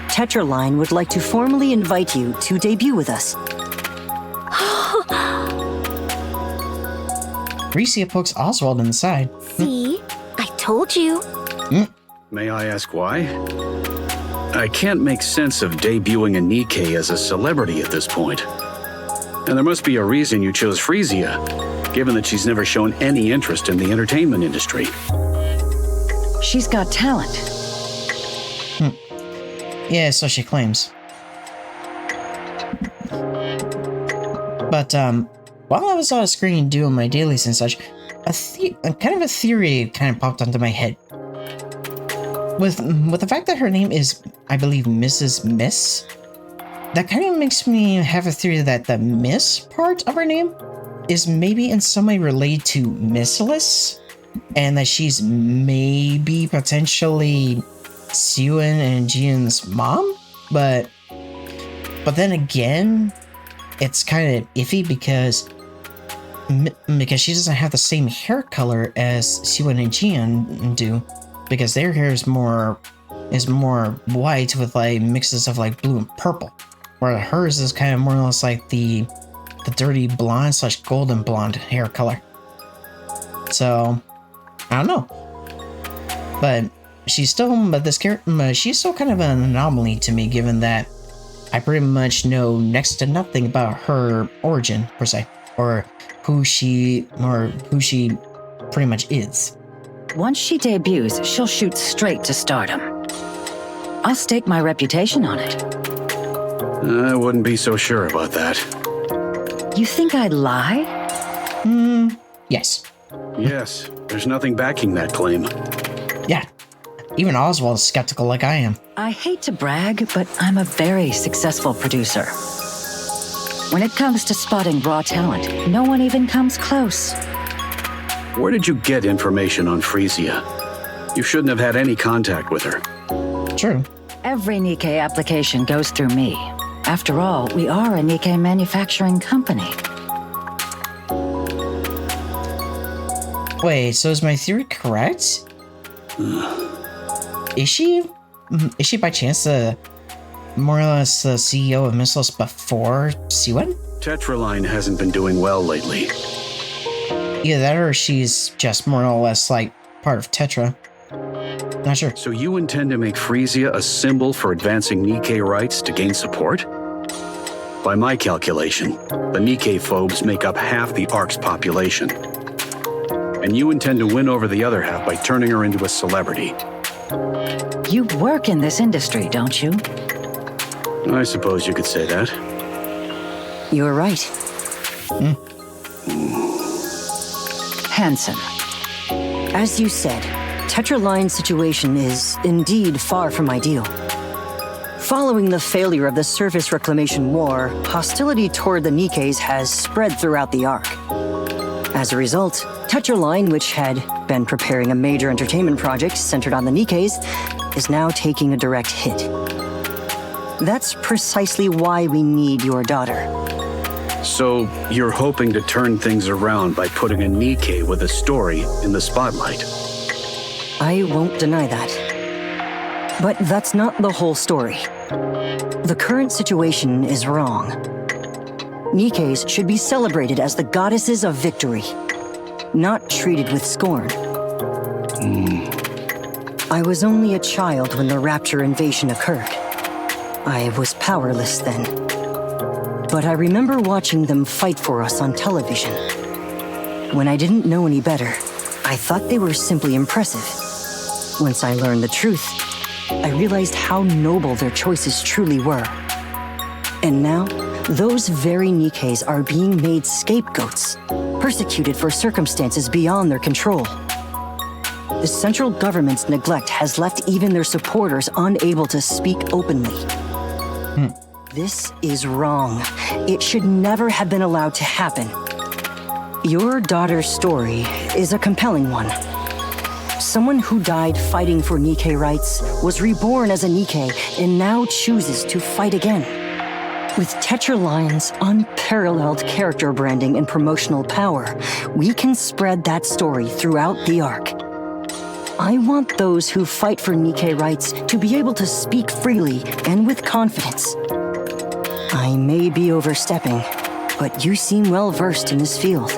Tetraline would like to formally invite you to debut with us. Ricia pokes Oswald in the side. See? I told you. May I ask why? I can't make sense of debuting a Nikke as a celebrity at this point. And there must be a reason you chose Frisia, given that she's never shown any interest in the entertainment industry. She's got talent. Yeah, so she claims. But, while I was on screen doing my dailies and such, a theory kind of popped onto my head. With the fact that her name is, I believe, Mrs. Miss, that kind of makes me have a theory that the Miss part of her name is maybe in some way related to Missless, and that she's maybe potentially Siwon and Jian's mom, but then again, it's kind of iffy because she doesn't have the same hair color as Siwon and Jian do, because their hair is more white with like mixes of like blue and purple, where hers is kind of more or less like the dirty blonde / golden blonde hair color. So I don't know, but she's still kind of an anomaly to me, given that I pretty much know next to nothing about her origin per se, or who she pretty much is. Once she debuts, she'll shoot straight to stardom. I'll stake my reputation on it. I wouldn't be so sure about that. You think I'd lie? Yes. Yes, there's nothing backing that claim. Yeah. Even Oswald is skeptical like I am. I hate to brag, but I'm a very successful producer. When it comes to spotting raw talent, no one even comes close. Where did you get information on Frisia? You shouldn't have had any contact with her. True. Every Nikke application goes through me. After all, we are a Nikke manufacturing company. Wait, so is my theory correct? Is she by chance more or less the CEO of Missless before Siwon? Tetraline hasn't been doing well lately. Either that or she's just more or less like part of Tetra. Not sure. So you intend to make Frisia a symbol for advancing Nikke rights to gain support? By my calculation, the Nikke phobes make up half the Ark's population. And you intend to win over the other half by turning her into a celebrity. You work in this industry, don't you? I suppose you could say that. You're right. Hansen. As you said, Tetraline's situation is indeed far from ideal. Following the failure of the Surface Reclamation War, hostility toward the Nikkes has spread throughout the Ark. As a result, Tetraline, which had been preparing a major entertainment project centered on the Nikkes, is now taking a direct hit. That's precisely why we need your daughter. So you're hoping to turn things around by putting a Nikke with a story in the spotlight? I won't deny that. But that's not the whole story. The current situation is wrong. Nikkes should be celebrated as the goddesses of victory, not treated with scorn. I was only a child when the Rapture invasion occurred. I was powerless then. but I remember watching them fight for us on television. When I didn't know any better, I thought they were simply impressive. Once I learned the truth, I realized how noble their choices truly were. And now, those very Nikkes are being made scapegoats, persecuted for circumstances beyond their control. The central government's neglect has left even their supporters unable to speak openly. This is wrong. It should never have been allowed to happen. Your daughter's story is a compelling one. Someone who died fighting for Nikke rights was reborn as a Nikke and now chooses to fight again. With Tetra Lion's unparalleled character branding and promotional power, we can spread that story throughout the Ark. I want those who fight for Nikke rights to be able to speak freely and with confidence. I may be overstepping, but you seem well versed in this field.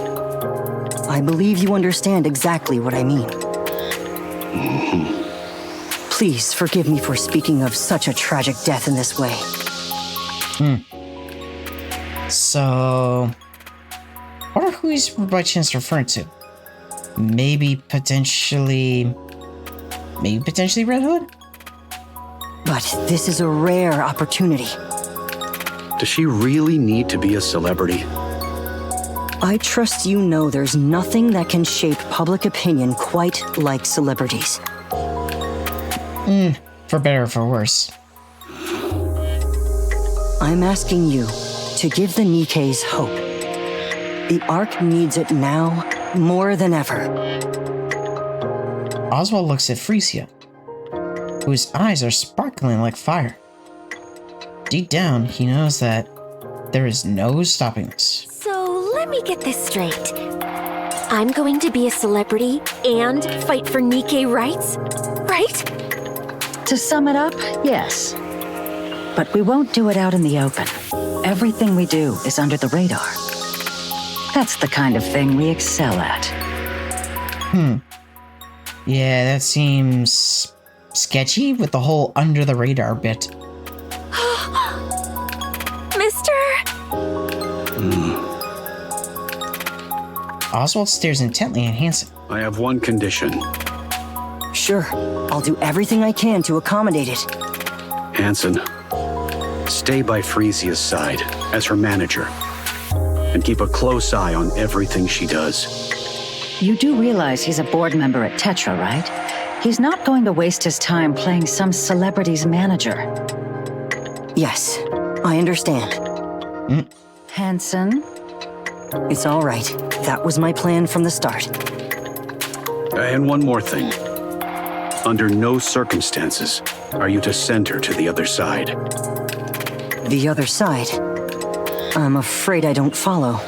I believe you understand exactly what I mean. Please forgive me for speaking of such a tragic death in this way. So, I wonder who he's by chance referring to. Maybe potentially Red Hood? But this is a rare opportunity. Does she really need to be a celebrity? I trust you know there's nothing that can shape public opinion quite like celebrities. For better or for worse. I'm asking you to give the Nikkes hope. The Ark needs it now more than ever. Oswald looks at Frisia, whose eyes are sparkling like fire. Deep down, he knows that there is no stopping this. So let me get this straight. I'm going to be a celebrity and fight for Nikke rights, right? To sum it up, yes. But we won't do it out in the open. Everything we do is under the radar. That's the kind of thing we excel at. Yeah, that seems sketchy with the whole under the radar bit. Mister? Oswald stares intently at Hansen. I have one condition. Sure, I'll do everything I can to accommodate it. Hansen, stay by Frisia's side as her manager, and keep a close eye on everything she does. You do realize he's a board member at Tetra, right? He's not going to waste his time playing some celebrity's manager. Yes, I understand. Hansen? It's all right. That was my plan from the start. And one more thing. Under no circumstances are you to send her to the other side. The other side? I'm afraid I don't follow.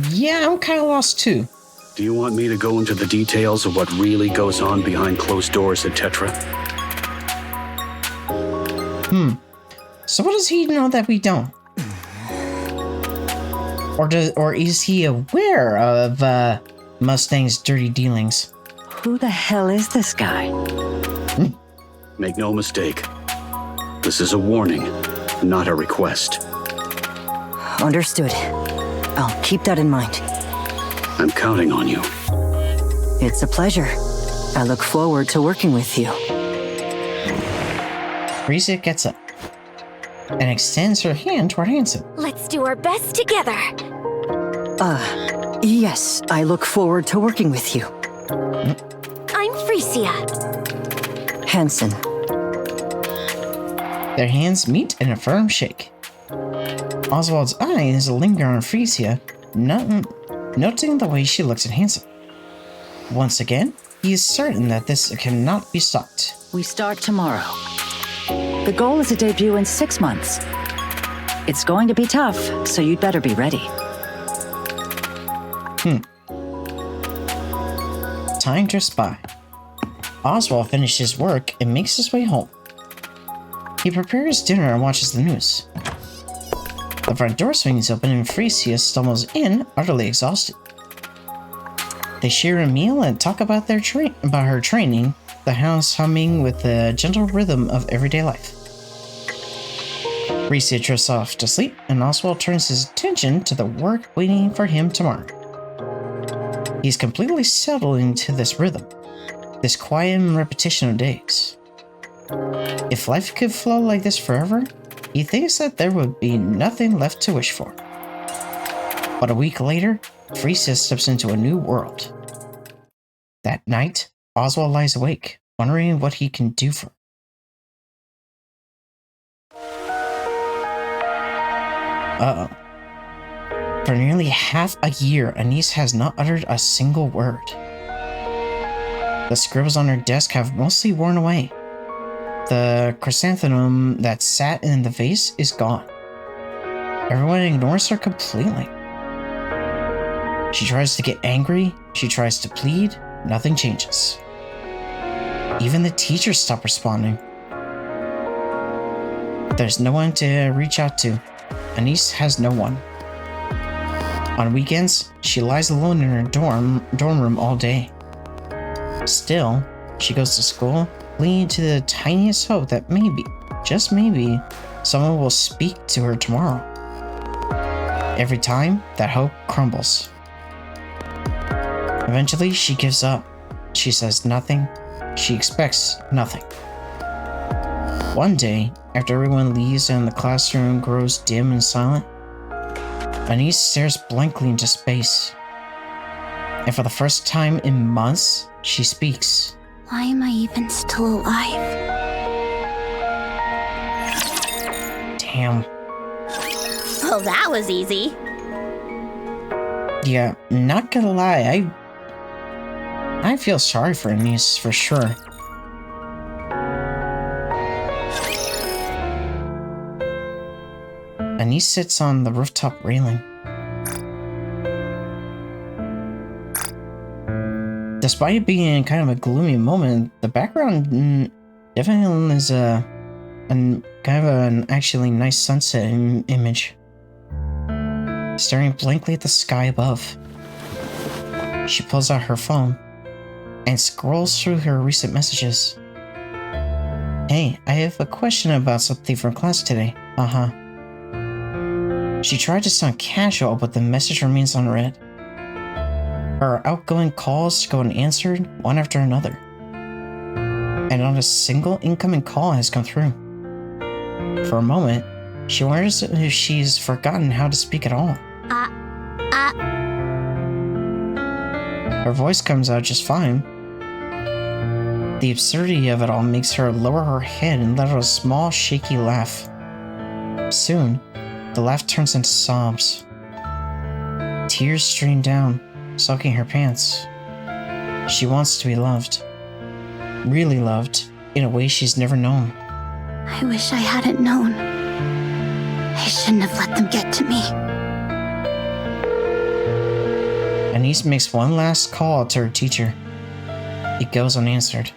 Yeah, I'm kind of lost too. Do you want me to go into the details of what really goes on behind closed doors at Tetra? So what does he know that we don't? Or is he aware of Mustang's dirty dealings? Who the hell is this guy? Make no mistake. This is a warning, not a request. Understood. I'll keep that in mind. I'm counting on you. It's a pleasure. I look forward to working with you. Frisia gets up and extends her hand toward Hansen. Let's do our best together. Yes, I look forward to working with you. I'm Frisia. Hansen. Their hands meet in a firm shake. Oswald's eyes linger on Frisia, noting the way she looks at Hansen. Once again, he is certain that this cannot be stopped. We start tomorrow. The goal is a debut in 6 months. It's going to be tough, so you'd better be ready. Time drifts by. Oswald finishes work and makes his way home. He prepares dinner and watches the news. The front door swings open and Frisia stumbles in, utterly exhausted. They share a meal and talk about her training, the house humming with the gentle rhythm of everyday life. Frisia drifts off to sleep, and Oswald turns his attention to the work waiting for him tomorrow. He's completely settled into this rhythm, this quiet repetition of days. If life could flow like this forever, he thinks that there would be nothing left to wish for. But a week later, Frisia steps into a new world. That night, Oswald lies awake, wondering what he can do for her. Uh-oh. For nearly half a year, Anise has not uttered a single word. The scribbles on her desk have mostly worn away. The chrysanthemum that sat in the vase is gone. Everyone ignores her completely. She tries to get angry, she tries to plead, nothing changes. Even the teachers stop responding. There's no one to reach out to. Anise has no one. On weekends, she lies alone in her dorm room all day. Still, she goes to school, clinging to the tiniest hope that maybe, just maybe, someone will speak to her tomorrow. Every time, that hope crumbles. Eventually, she gives up. She says nothing. She expects nothing. One day, after everyone leaves and the classroom grows dim and silent, Anise stares blankly into space. And for the first time in months, she speaks. Why am I even still alive? Damn. Well, that was easy. Yeah, not gonna lie, I feel sorry for Anise for sure. Anise sits on the rooftop railing. Despite it being kind of a gloomy moment, the background definitely is kind of an actually nice sunset image. Staring blankly at the sky above, she pulls out her phone and scrolls through her recent messages. Hey, I have a question about something from class today. She tried to sound casual, but the message remains unread. Her outgoing calls go unanswered, one after another. And not a single incoming call has come through. For a moment, she wonders if she's forgotten how to speak at all. Her voice comes out just fine. The absurdity of it all makes her lower her head and let out a small, shaky laugh. Soon, the laugh turns into sobs. Tears stream down, soaking her pants. She wants to be loved. Really loved, in a way she's never known. I wish I hadn't known. I shouldn't have let them get to me. Anise makes one last call to her teacher. It goes unanswered.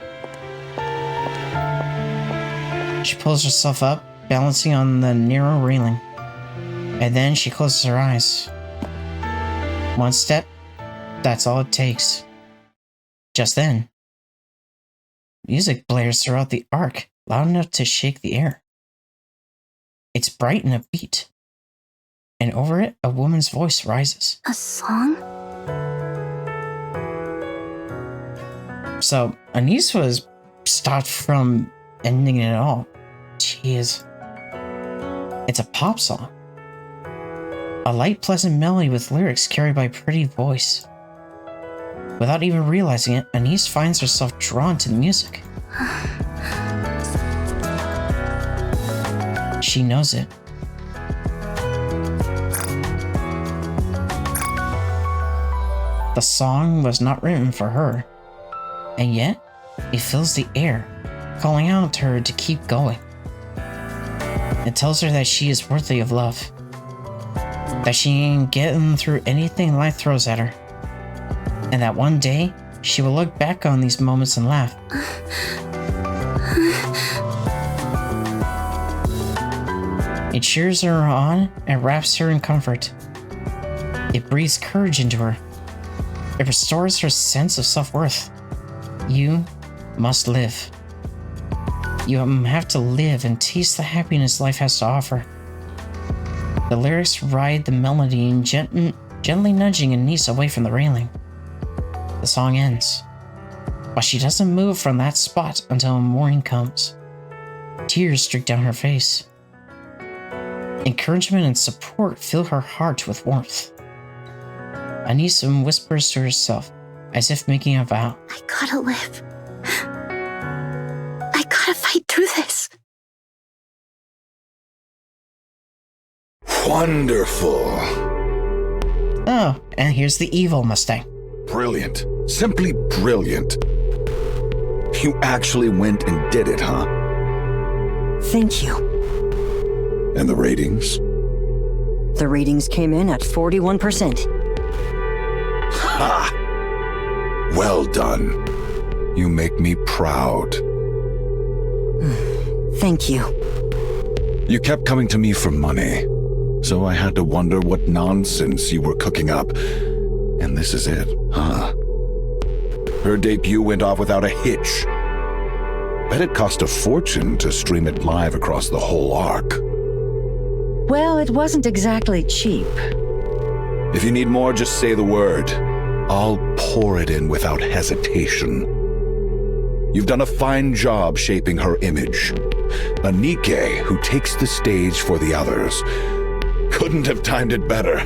She pulls herself up, balancing on the narrow railing. And then she closes her eyes. One step, that's all it takes. Just then, music blares throughout the Ark, loud enough to shake the air. It's bright and upbeat. And over it, a woman's voice rises. A song? So, Anise was stopped from ending it all. Jeez. It's a pop song. A light, pleasant melody with lyrics carried by a pretty voice. Without even realizing it, Anise finds herself drawn to the music. She knows it. The song was not written for her, and yet it fills the air, calling out to her to keep going. It tells her that she is worthy of love, that she ain't getting through anything life throws at her, and that one day she will look back on these moments and laugh. It cheers her on and wraps her in comfort. It breathes courage into her. It restores her sense of self-worth. You must live. You have to live and taste the happiness life has to offer. The lyrics ride the melody and gently nudging Anise away from the railing. The song ends, but she doesn't move from that spot until morning comes. Tears streak down her face. Encouragement and support fill her heart with warmth. Anise whispers to herself, as if making a vow. I gotta live. I gotta fight through this. Wonderful. Oh, and here's the evil Mustang. Brilliant. Simply brilliant. You actually went and did it, huh? Thank you. And the ratings? The ratings came in at 41%. Ha! Well done. You make me proud. Thank you. You kept coming to me for money, so I had to wonder what nonsense you were cooking up. And this is it, huh? Her debut went off without a hitch. Bet it cost a fortune to stream it live across the whole Ark. Well, it wasn't exactly cheap. If you need more, just say the word. I'll pour it in without hesitation. You've done a fine job shaping her image. A Nikke who takes the stage for the others. Couldn't have timed it better.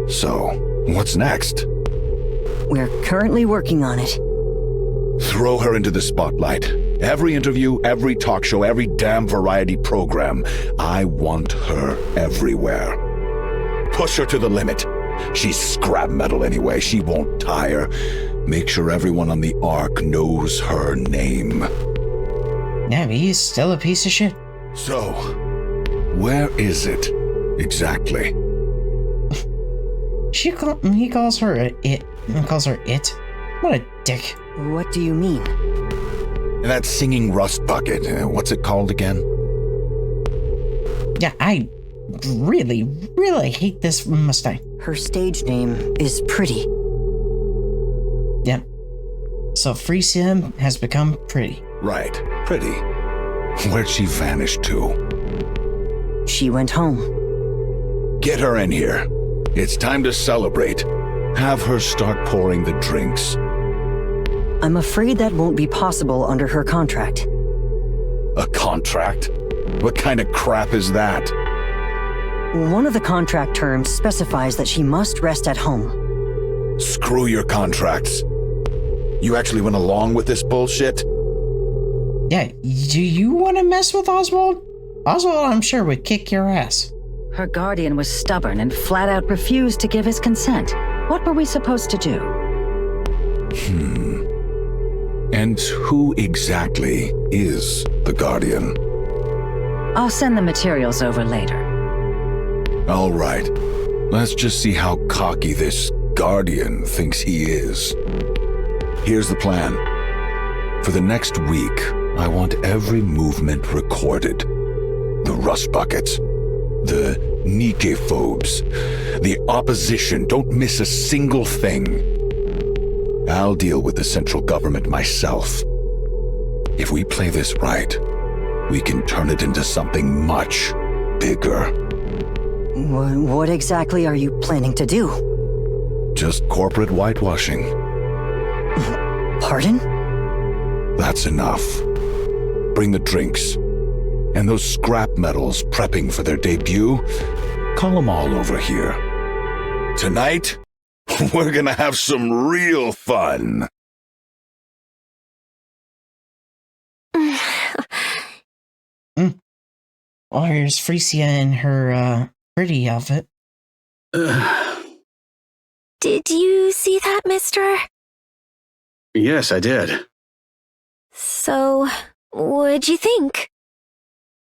So, what's next? We're currently working on it. Throw her into the spotlight. Every interview, every talk show, every damn variety program. I want her everywhere. Push her to the limit. She's scrap metal anyway. She won't tire. Make sure everyone on the Ark knows her name. Yeah, he's still a piece of shit. So, where is it exactly? He calls her it. He calls her it. What a dick. What do you mean? That singing rust bucket. What's it called again? Yeah, I really hate this Mustang. Her stage name is Pretty. Yep. So Frisia has become Pretty. Right, Pretty. Where'd she vanish to? She went home. Get her in here. It's time to celebrate. Have her start pouring the drinks. I'm afraid that won't be possible under her contract. A contract? What kind of crap is that? One of the contract terms specifies that she must rest at home. Screw your contracts. You actually went along with this bullshit? Yeah, do you want to mess with Oswald? Oswald, I'm sure, would kick your ass. Her guardian was stubborn and flat out refused to give his consent. What were we supposed to do? And who exactly is the Guardian? I'll send the materials over later. All right. Let's just see how cocky this Guardian thinks he is. Here's the plan. For the next week, I want every movement recorded. The rust buckets, the Nikke phobes, the opposition. Don't miss a single thing. I'll deal with the central government myself. If we play this right, we can turn it into something much bigger. What exactly are you planning to do? Just corporate whitewashing. Pardon? That's enough. Bring the drinks. And those scrap metals prepping for their debut, call them all over here. Tonight, we're gonna have some real fun. Oh, here's Frisia in her, pretty outfit. Did you see that, mister? Yes, I did. So, what'd you think?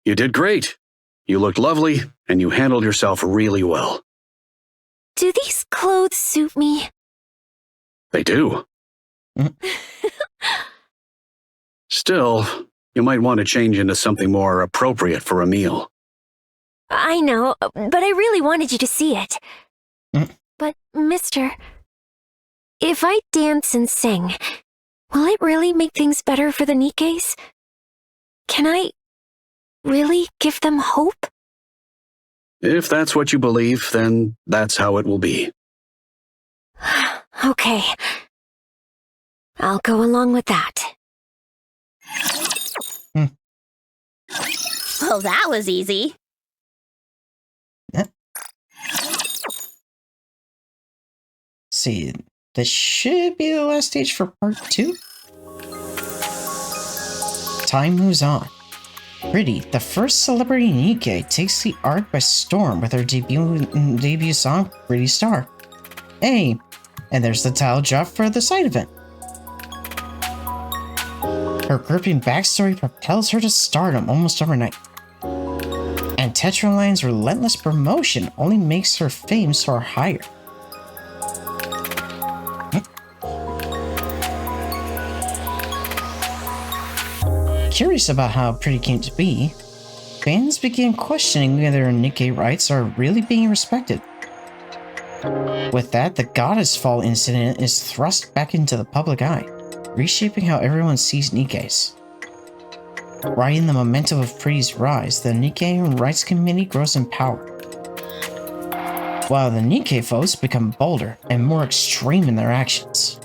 You did great. You looked lovely, and you handled yourself really well. Do these clothes suit me? They do. Still, you might want to change into something more appropriate for a meal. I know, but I really wanted you to see it. But, mister, if I dance and sing, will it really make things better for the Nikkes? Can I really give them hope? If that's what you believe, then that's how it will be. Okay. I'll go along with that. Oh, that was easy. See, this should be the last stage for part 2. Time moves on. Pretty, the first celebrity Nikke, takes the Ark by storm with her debut song, Pretty Star. Hey, and there's the title drop for the side event. Her gripping backstory propels her to stardom almost overnight. And Tetraline's relentless promotion only makes her fame soar higher. Curious about how Pretty came to be, fans began questioning whether Nikke rights are really being respected. With that, the Goddess Fall incident is thrust back into the public eye, reshaping how everyone sees Nikkes. Riding the momentum of Pretty's rise, the Nikke Rights Committee grows in power, while the Nikke folks become bolder and more extreme in their actions.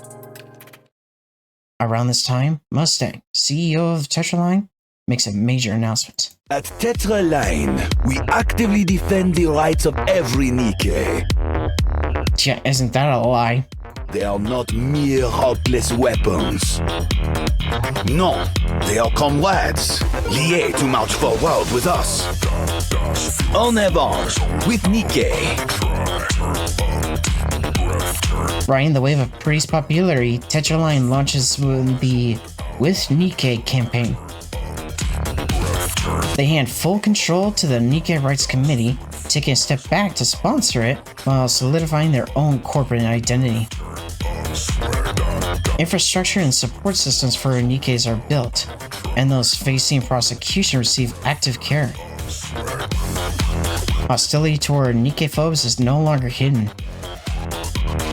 Around this time, Mustang, CEO of Tetraline, makes a major announcement. At Tetraline, we actively defend the rights of every Nikke. Yeah, isn't that a lie? They are not mere heartless weapons. No, they are comrades, liés to march forward with us. En avant, with Nikke. Riding the wave of Pretty's popularity, Tetraline launches the With Nikke campaign. They hand full control to the Nikke Rights Committee, taking a step back to sponsor it while solidifying their own corporate identity. Infrastructure and support systems for Nikkes are built, and those facing prosecution receive active care. Hostility toward Nikke phobes is no longer hidden.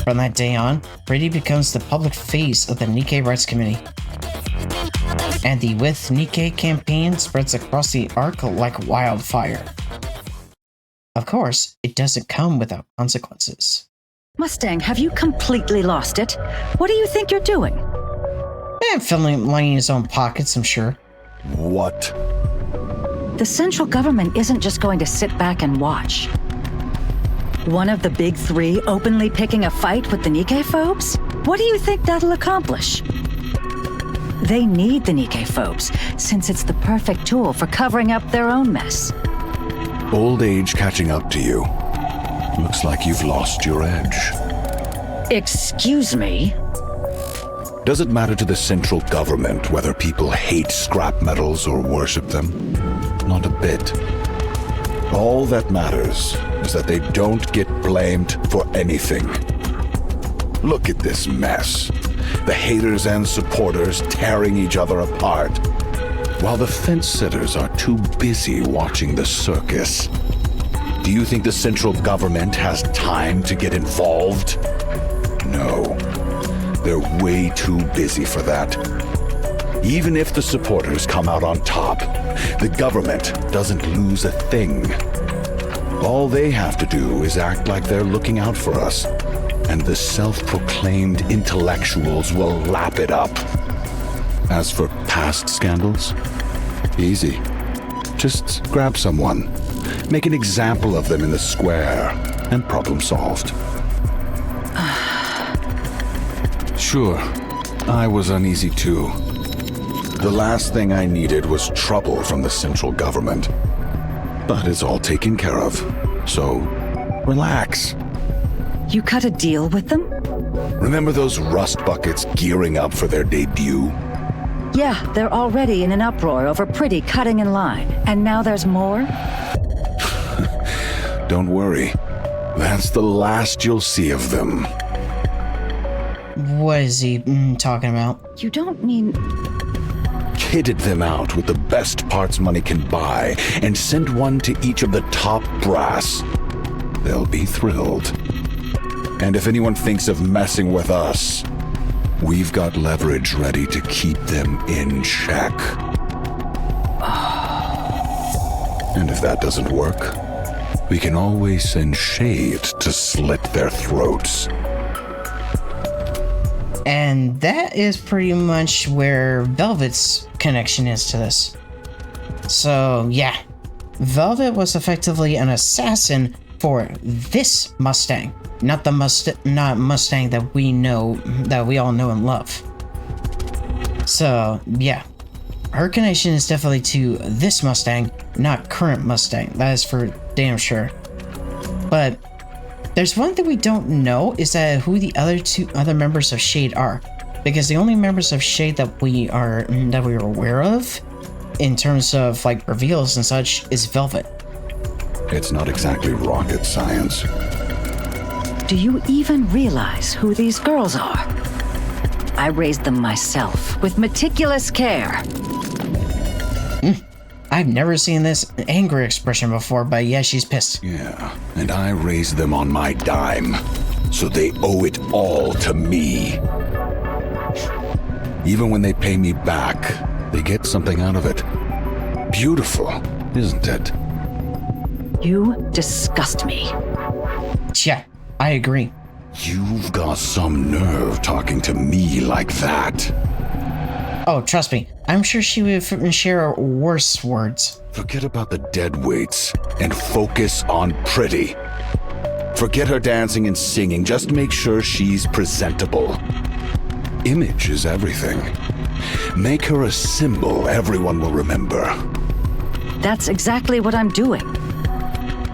From that day on, Pretty becomes the public face of the Nikke Rights Committee. And the With Nikke campaign spreads across the Ark like wildfire. Of course, it doesn't come without consequences. Mustang, have you completely lost it? What do you think you're doing? Filling lining his own pockets, I'm sure. What? The central government isn't just going to sit back and watch. One of the big three openly picking a fight with the Nikke phobes? What do you think that'll accomplish? They need the Nikke phobes, since it's the perfect tool for covering up their own mess. Old age catching up to you. Looks like you've lost your edge. Excuse me? Does it matter to the central government whether people hate scrap metals or worship them? Not a bit. All that matters is that they don't get blamed for anything. Look at this mess. The haters and supporters tearing each other apart, while the fence-sitters are too busy watching the circus. Do you think the central government has time to get involved? No. They're way too busy for that. Even if the supporters come out on top, the government doesn't lose a thing. All they have to do is act like they're looking out for us, and the self-proclaimed intellectuals will lap it up. As for past scandals, easy. Just grab someone, make an example of them in the square, and problem solved. Sure, I was uneasy too. The last thing I needed was trouble from the central government. But it's all taken care of, so relax. You cut a deal with them? Remember those rust buckets gearing up for their debut? Yeah, they're already in an uproar over Pretty cutting in line. And now there's more? Don't worry. That's the last you'll see of them. What is he talking about? You don't mean... Kitted them out with the best parts money can buy and send one to each of the top brass. They'll be thrilled. And if anyone thinks of messing with us, we've got leverage ready to keep them in check. And if that doesn't work, we can always send Shade to slit their throats. And that is pretty much where Velvet's connection is to this. So yeah, Velvet was effectively an assassin for this Mustang, not Mustang that we know, that we all know and love. So yeah, her connection is definitely to this Mustang, not current Mustang. That is for damn sure. But there's one thing we don't know, is that who the other members of Shade are, because the only members of Shade that we are aware of, in terms of like reveals and such, is Velvet. It's not exactly rocket science. Do you even realize who these girls are? I raised them myself with meticulous care. I've never seen this angry expression before, but yeah, she's pissed. Yeah, and I raised them on my dime, so they owe it all to me. Even when they pay me back, they get something out of it. Beautiful, isn't it? You disgust me. Yeah, I agree. You've got some nerve talking to me like that. Oh, trust me, I'm sure she would share worse words. Forget about the dead weights and focus on Pretty. Forget her dancing and singing, just make sure she's presentable. Image is everything. Make her a symbol everyone will remember. That's exactly what I'm doing.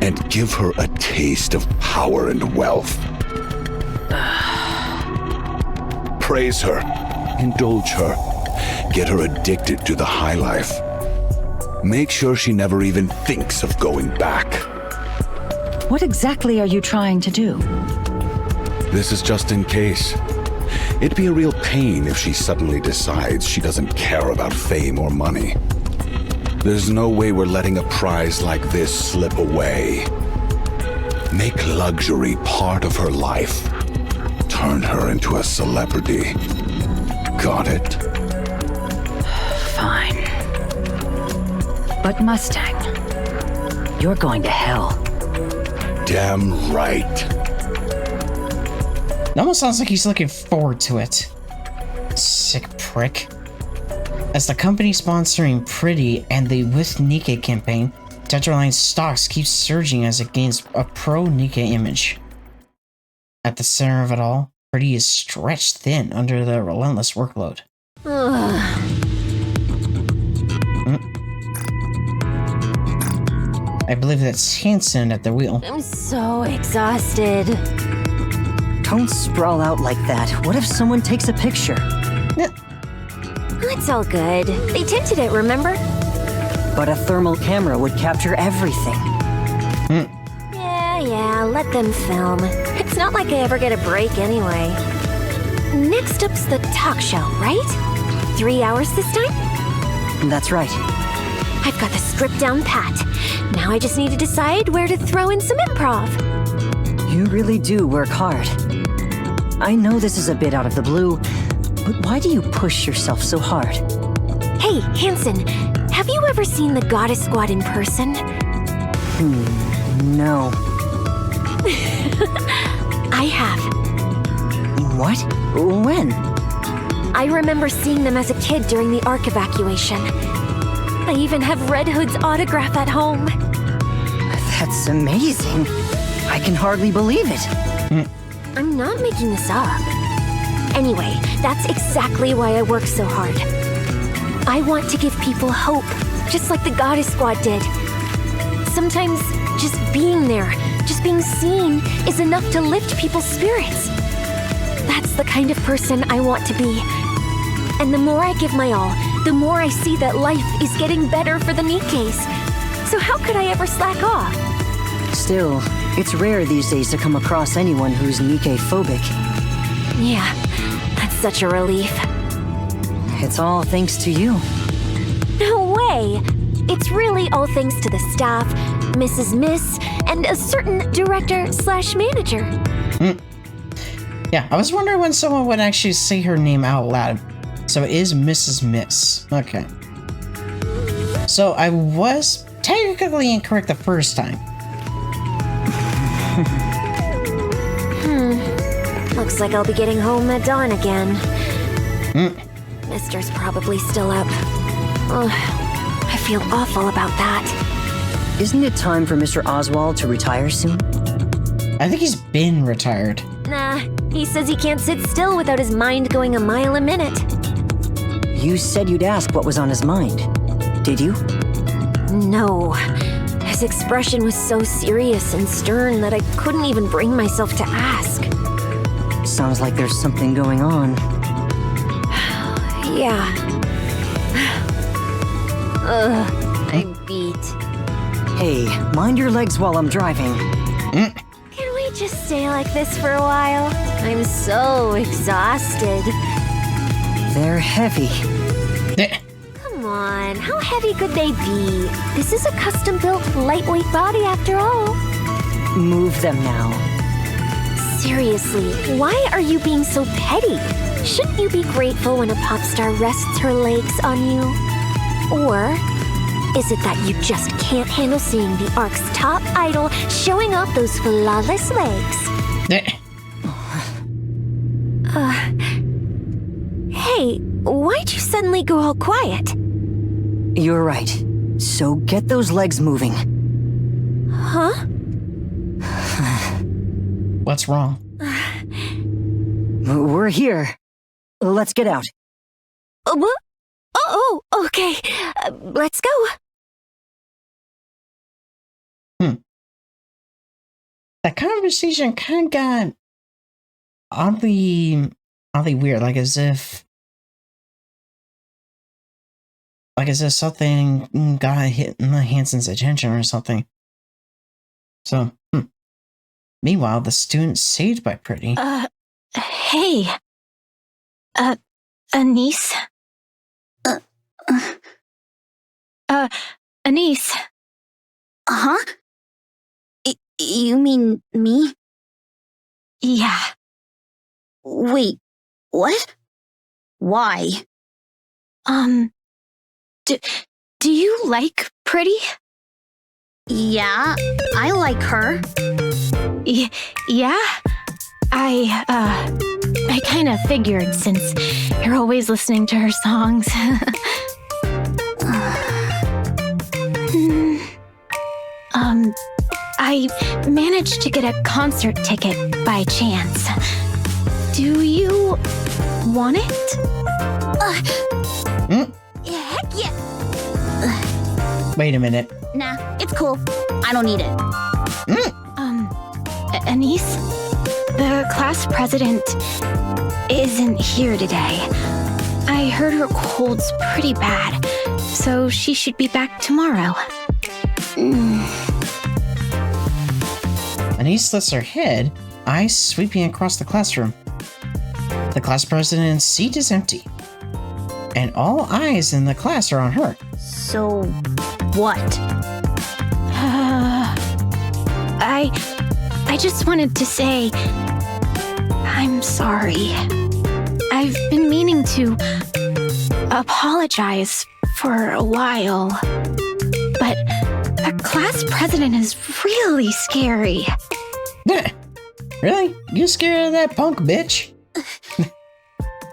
And give her a taste of power and wealth. Praise her, indulge her, get her addicted to the high life. Make sure she never even thinks of going back. What exactly are you trying to do? This is just in case. It'd be a real pain if she suddenly decides she doesn't care about fame or money. There's no way we're letting a prize like this slip away. Make luxury part of her life. Turn her into a celebrity. Got it? Fine. But Mustang, you're going to hell. Damn right. It almost sounds like he's looking forward to it. Sick prick. As the company sponsoring Pretty and the With Nikke campaign, Tetraline stocks keep surging as it gains a pro-Nikke image. At the center of it all, Pretty is stretched thin under the relentless workload. I believe that's Hansen at the wheel. I'm so exhausted. Don't sprawl out like that. What if someone takes a picture? It's all good. They tinted it, remember? But a thermal camera would capture everything. Yeah, let them film. It's not like I ever get a break anyway. Next up's the talk show, right? 3 hours this time? That's right. I've got the script down pat. Now I just need to decide where to throw in some improv. You really do work hard. I know this is a bit out of the blue, but why do you push yourself so hard? Hey, Hansen, have you ever seen the Goddess Squad in person? No. I have. What? When? I remember seeing them as a kid during the Ark evacuation. I even have Red Hood's autograph at home. That's amazing. I can hardly believe it. I'm not making this up. Anyway, that's exactly why I work so hard. I want to give people hope, just like the Goddess Squad did. Sometimes just being there, just being seen, is enough to lift people's spirits. That's the kind of person I want to be. And the more I give my all, the more I see that life is getting better for the Nikkes. So how could I ever slack off? Still, it's rare these days to come across anyone who's Nikke-phobic. Yeah, that's such a relief. It's all thanks to you. No way! It's really all thanks to the staff, Mrs. Miss, and a certain director/manager. Yeah, I was wondering when someone would actually say her name out loud. So it is Mrs. Miss. Okay. So I was technically incorrect the first time. Looks like I'll be getting home at dawn again. Mister's probably still up. Ugh, I feel awful about that. Isn't it time for Mr. Oswald to retire soon? I think he's been retired. Nah, he says he can't sit still without his mind going a mile a minute. You said you'd ask what was on his mind. Did you? No. His expression was so serious and stern that I couldn't even bring myself to ask. Sounds like there's something going on. Yeah. Ugh, I'm beat. Hey, mind your legs while I'm driving. Can we just stay like this for a while? I'm so exhausted. They're heavy. Come on, how heavy could they be? This is a custom-built, lightweight body after all. Move them now. Seriously, why are you being so petty? Shouldn't you be grateful when a pop star rests her legs on you? Or is it that you just can't handle seeing the Ark's top idol showing off those flawless legs? Hey, why'd you suddenly go all quiet? You're right. So get those legs moving. Huh? What's wrong? We're here. Let's get out. What? Oh, okay. Let's go. That conversation kind of got oddly weird, like as if something got hit in the Hanson's attention or something. So, meanwhile, the student's saved by Pretty. Hey. Anise? Anise. Huh? You mean me? Yeah. Wait, what? Why? Do you like Pretty? Yeah, I like her. Yeah? I kind of figured since you're always listening to her songs. I managed to get a concert ticket by chance. Do you want it? Heck yeah! Wait a minute. Nah, it's cool. I don't need it. Anise? The class president isn't here today. I heard her cold's pretty bad, so she should be back tomorrow. Anise lifts her head, eyes sweeping across the classroom. The class president's seat is empty, and all eyes in the class are on her. So, what? I just wanted to say, I'm sorry. I've been meaning to apologize for a while, but the class president is really scary. Really? You scared of that punk bitch?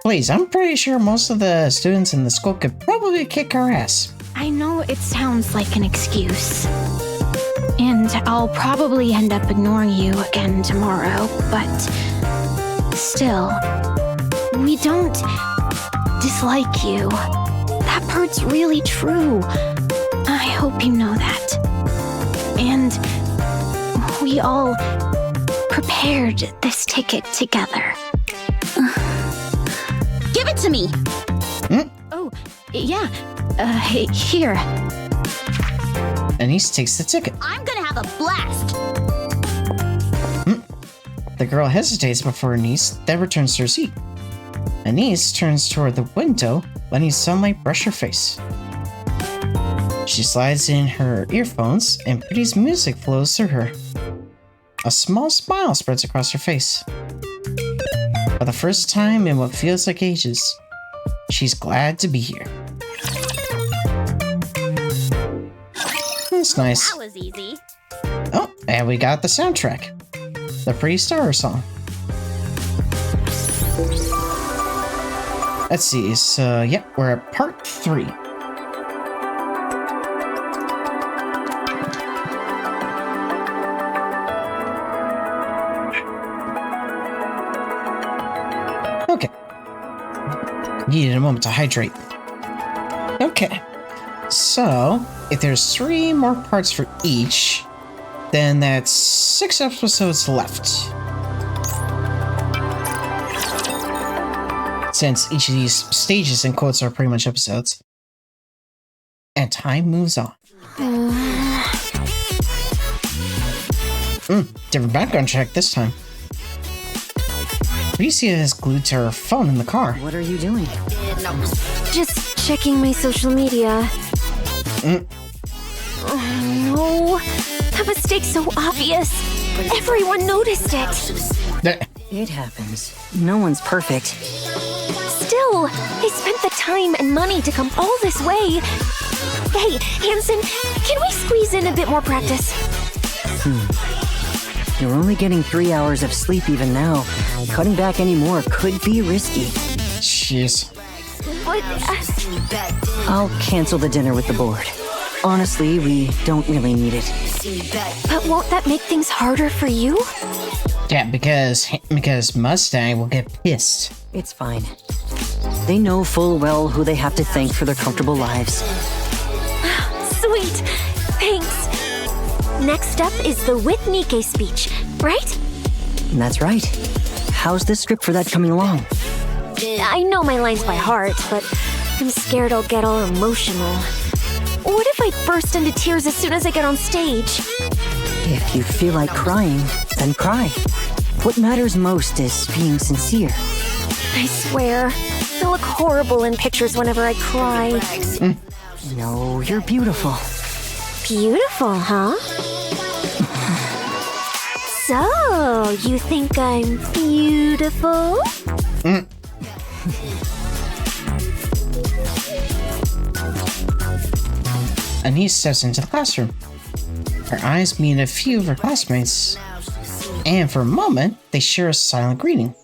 Please, I'm pretty sure most of the students in the school could probably kick her ass. I know it sounds like an excuse, and I'll probably end up ignoring you again tomorrow, but still, we don't dislike you. That part's really true. I hope you know that. And we all prepared this ticket together. Give it to me! Oh, yeah. Here. Anise takes the ticket. I'm gonna have a blast! The girl hesitates before Anise, then returns to her seat. Anise turns toward the window, letting sunlight brush her face. She slides in her earphones, and Pretty's music flows through her. A small smile spreads across her face. For the first time in what feels like ages, she's glad to be here. That's nice. That was easy. Oh, and we got the soundtrack. The Pretty Star song. Let's see, so yeah, we're at part 3. Okay. Needed a moment to hydrate. Okay. So, if there's 3 more parts for each, then that's 6 episodes left. Since each of these stages and quotes are pretty much episodes. And time moves on. Different background track this time. Alicia is glued to her phone in the car. What are you doing? Just checking my social media. Oh no, that mistake's so obvious. Everyone noticed it. It happens. No one's perfect. Still, they spent the time and money to come all this way. Hey, Hanson, can we squeeze in a bit more practice? You're only getting 3 hours of sleep even now. Cutting back any more could be risky. Jeez. But, I'll cancel the dinner with the board. Honestly, we don't really need it. But won't that make things harder for you? Yeah, because Mustang will get pissed. It's fine. They know full well who they have to thank for their comfortable lives. Sweet! Thanks! Next up is the With Nikke speech, right? That's right. How's the script for that coming along? I know my lines by heart, but I'm scared I'll get all emotional. What if I burst into tears as soon as I get on stage? If you feel like crying, then cry. What matters most is being sincere. I swear, I look horrible in pictures whenever I cry. No, you're beautiful. Beautiful, huh? So, you think I'm beautiful? Anise steps into the classroom. Her eyes meet a few of her classmates, and for a moment, they share a silent greeting.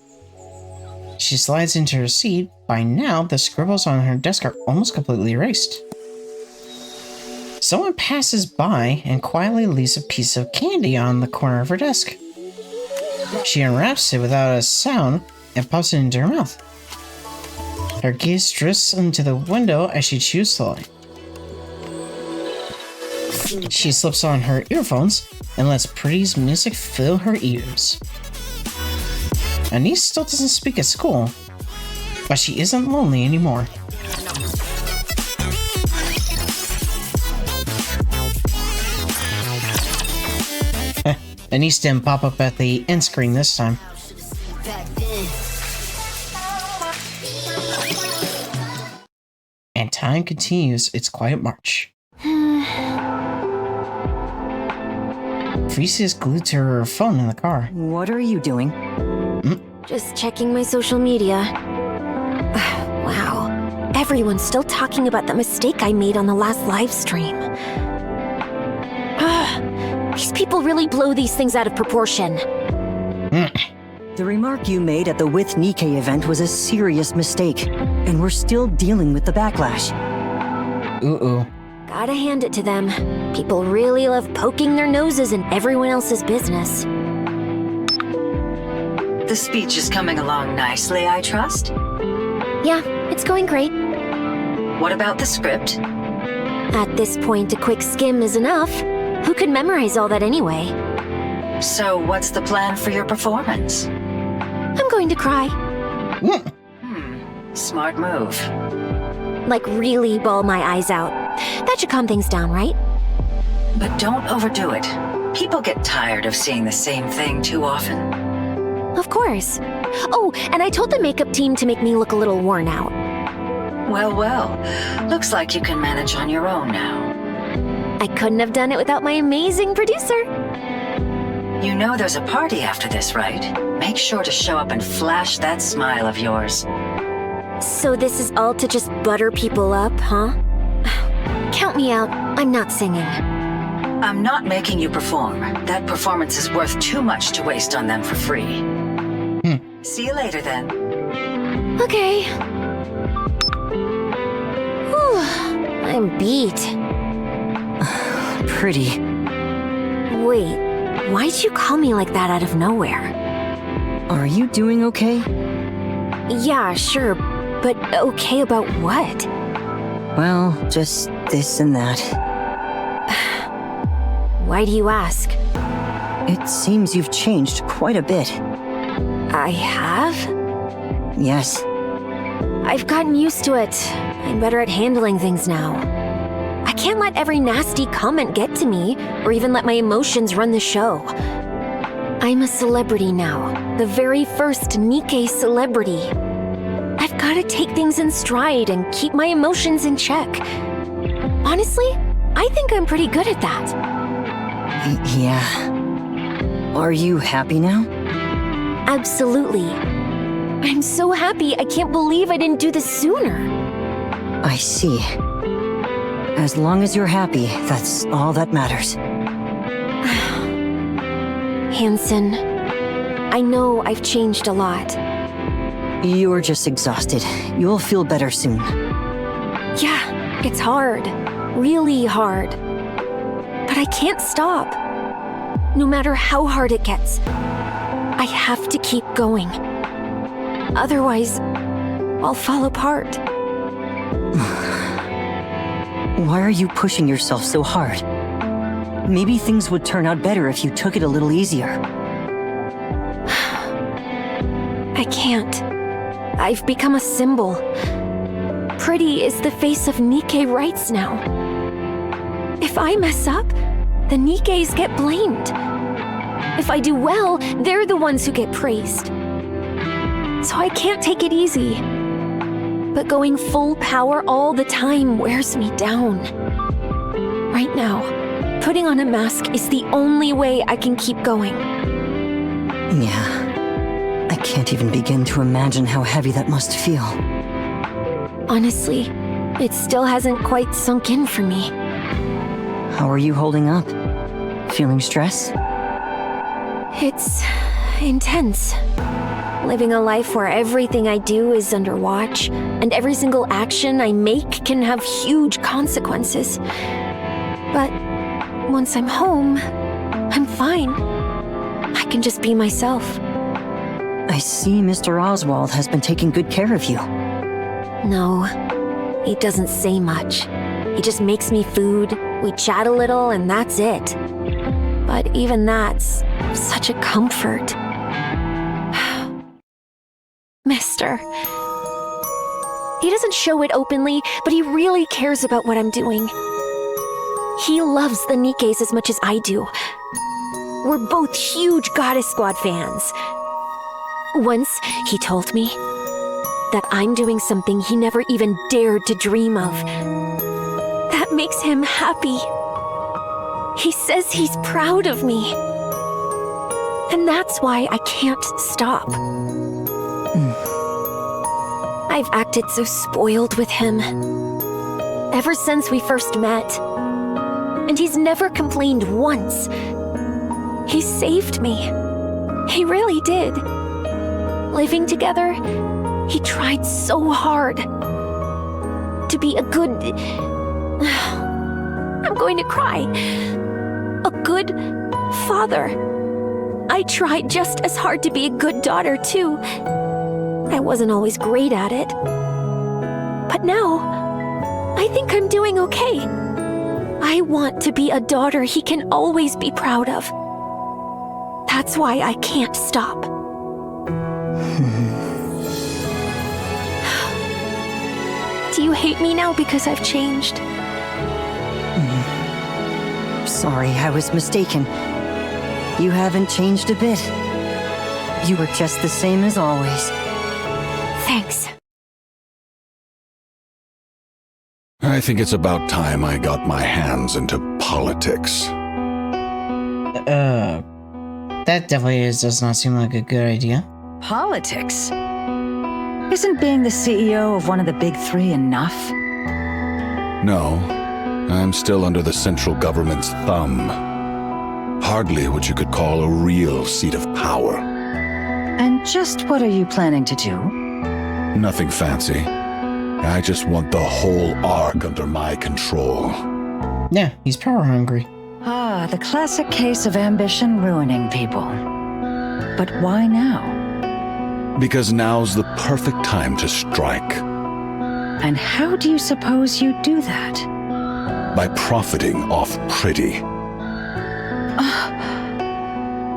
She slides into her seat. By now, the scribbles on her desk are almost completely erased. Someone passes by and quietly leaves a piece of candy on the corner of her desk. She unwraps it without a sound and pops it into her mouth. Her gaze drifts into the window as she chews slowly. She slips on her earphones and lets Pretty's music fill her ears. Anise still doesn't speak at school, but she isn't lonely anymore. Anise didn't pop up at the end screen this time. And time continues its quiet march. Frisia is glued to her phone in the car. What are you doing? Just checking my social media. Wow. Everyone's still talking about the mistake I made on the last live stream. These people really blow these things out of proportion. The remark you made at the With Nikke event was a serious mistake, and we're still dealing with the backlash. Ooh. Gotta hand it to them. People really love poking their noses in everyone else's business. The speech is coming along nicely, I trust? Yeah, it's going great. What about the script? At this point, a quick skim is enough. Who could memorize all that anyway? So what's the plan for your performance? I'm going to cry. Smart move. Like really bawl my eyes out. That should calm things down, right? But don't overdo it. People get tired of seeing the same thing too often. Of course. Oh, and I told the makeup team to make me look a little worn out. Well. Looks like you can manage on your own now. I couldn't have done it without my amazing producer. You know there's a party after this, right? Make sure to show up and flash that smile of yours. So this is all to just butter people up, huh? Count me out. I'm not singing. I'm not making you perform. That performance is worth too much to waste on them for free. See you later, then. Okay. I'm beat. Pretty. Wait, why'd you call me like that out of nowhere? Are you doing okay? Yeah, sure, but okay about what? Well, just this and that. Why do you ask? It seems you've changed quite a bit. I have? Yes. I've gotten used to it. I'm better at handling things now. I can't let every nasty comment get to me, or even let my emotions run the show. I'm a celebrity now, the very first Nikke celebrity. I've got to take things in stride and keep my emotions in check. Honestly, I think I'm pretty good at that. Yeah. Are you happy now? Absolutely. I'm so happy I can't believe I didn't do this sooner. I see. As long as you're happy, that's all that matters. Hansen, I know I've changed a lot. You're just exhausted. You'll feel better soon. Yeah, it's hard. Really hard. But I can't stop. No matter how hard it gets, I have to keep going. Otherwise, I'll fall apart. Why are you pushing yourself so hard? Maybe things would turn out better if you took it a little easier. I can't. I've become a symbol. Pretty is the face of Nikke rights now. If I mess up, the Nikkes get blamed. If I do well, they're the ones who get praised. So I can't take it easy. But going full power all the time wears me down. Right now, putting on a mask is the only way I can keep going. Yeah. I can't even begin to imagine how heavy that must feel. Honestly, it still hasn't quite sunk in for me. How are you holding up? Feeling stress? It's intense. Living a life where everything I do is under watch, and every single action I make can have huge consequences. But once I'm home, I'm fine. I can just be myself. I see Mr. Oswald has been taking good care of you. No, he doesn't say much. He just makes me food, we chat a little, and that's it. But even that's such a comfort. Mister. He doesn't show it openly, but he really cares about what I'm doing. He loves the Nikkes as much as I do. We're both huge Goddess Squad fans. Once, he told me that I'm doing something he never even dared to dream of. That makes him happy. He says he's proud of me. And that's why I can't stop. I've acted so spoiled with him ever since we first met. And he's never complained once. He saved me. He really did. Living together, he tried so hard to be a good... I'm going to cry. A good father. I tried just as hard to be a good daughter, too. I wasn't always great at it. But now, I think I'm doing okay. I want to be a daughter he can always be proud of. That's why I can't stop. Do you hate me now because I've changed? Sorry, I was mistaken. You haven't changed a bit. You were just the same as always. Thanks. I think it's about time I got my hands into politics. That definitely does not seem like a good idea. Politics? Isn't being the CEO of one of the big three enough? No, I'm still under the central government's thumb. Hardly what you could call a real seat of power. And just what are you planning to do? Nothing fancy. I just want the whole Ark under my control. Yeah, he's power hungry. Ah, the classic case of ambition ruining people. But why now? Because now's the perfect time to strike. And how do you suppose you do that? By profiting off Pretty.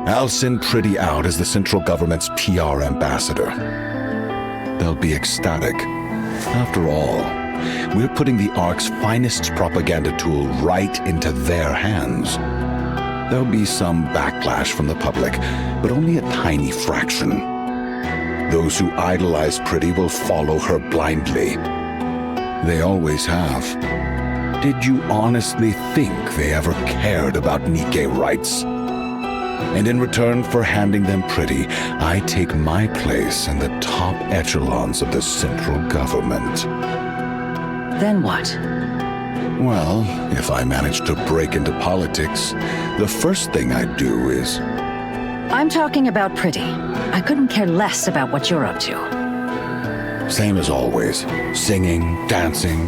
I'll send Pretty out as the central government's PR ambassador. They'll be ecstatic. After all, we're putting the Ark's finest propaganda tool right into their hands. There'll be some backlash from the public, but only a tiny fraction. Those who idolize Pretty will follow her blindly. They always have. Did you honestly think they ever cared about Nikke rights? And in return for handing them Pretty, I take my place in the top echelons of the central government. Then what? Well, if I manage to break into politics, the first thing I'd do is... I'm talking about Pretty. I couldn't care less about what you're up to. Same as always. Singing, dancing.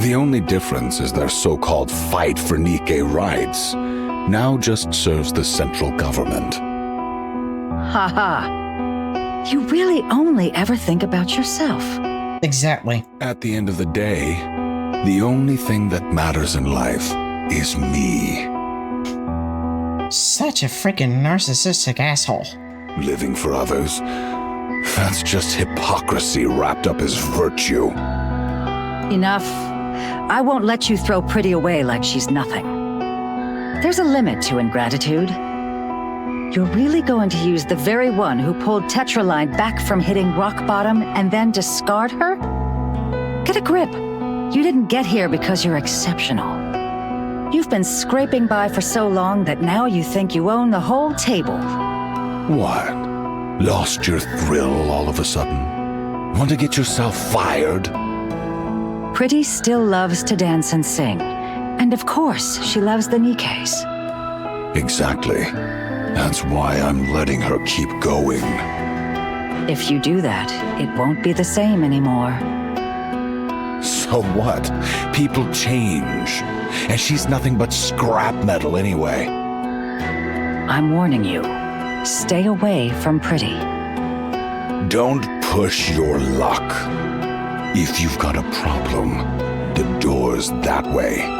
The only difference is their so-called fight for Nikke rights now just serves the central government. Ha. You really only ever think about yourself. Exactly. At the end of the day, the only thing that matters in life is me. Such a freaking narcissistic asshole. Living for others, that's just hypocrisy wrapped up as virtue. Enough. I won't let you throw Pretty away like she's nothing. There's a limit to ingratitude. You're really going to use the very one who pulled Tetraline back from hitting rock bottom and then discard her? Get a grip. You didn't get here because you're exceptional. You've been scraping by for so long that now you think you own the whole table. What? Lost your thrill all of a sudden? Want to get yourself fired? Pretty still loves to dance and sing. And of course, she loves the Nikkes. Exactly. That's why I'm letting her keep going. If you do that, it won't be the same anymore. So what? People change. And she's nothing but scrap metal anyway. I'm warning you. Stay away from Pretty. Don't push your luck. If you've got a problem, the door's that way.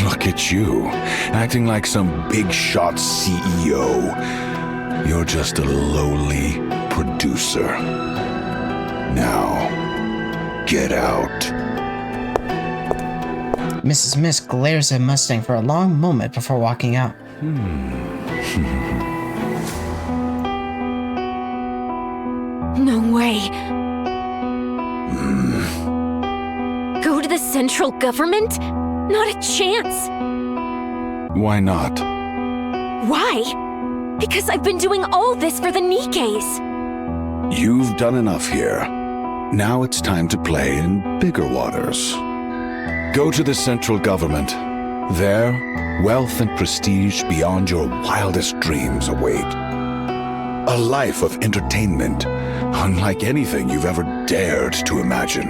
Look at you, acting like some big shot CEO. You're just a lowly producer. Now, get out. Mrs. Mist glares at Mustang for a long moment before walking out. No way. Go to the central government? Not a chance. Why not? Why? Because I've been doing all this for the Nikkes. You've done enough here. Now it's time to play in bigger waters. Go to the central government. There, wealth and prestige beyond your wildest dreams await. A life of entertainment, unlike anything you've ever dared to imagine.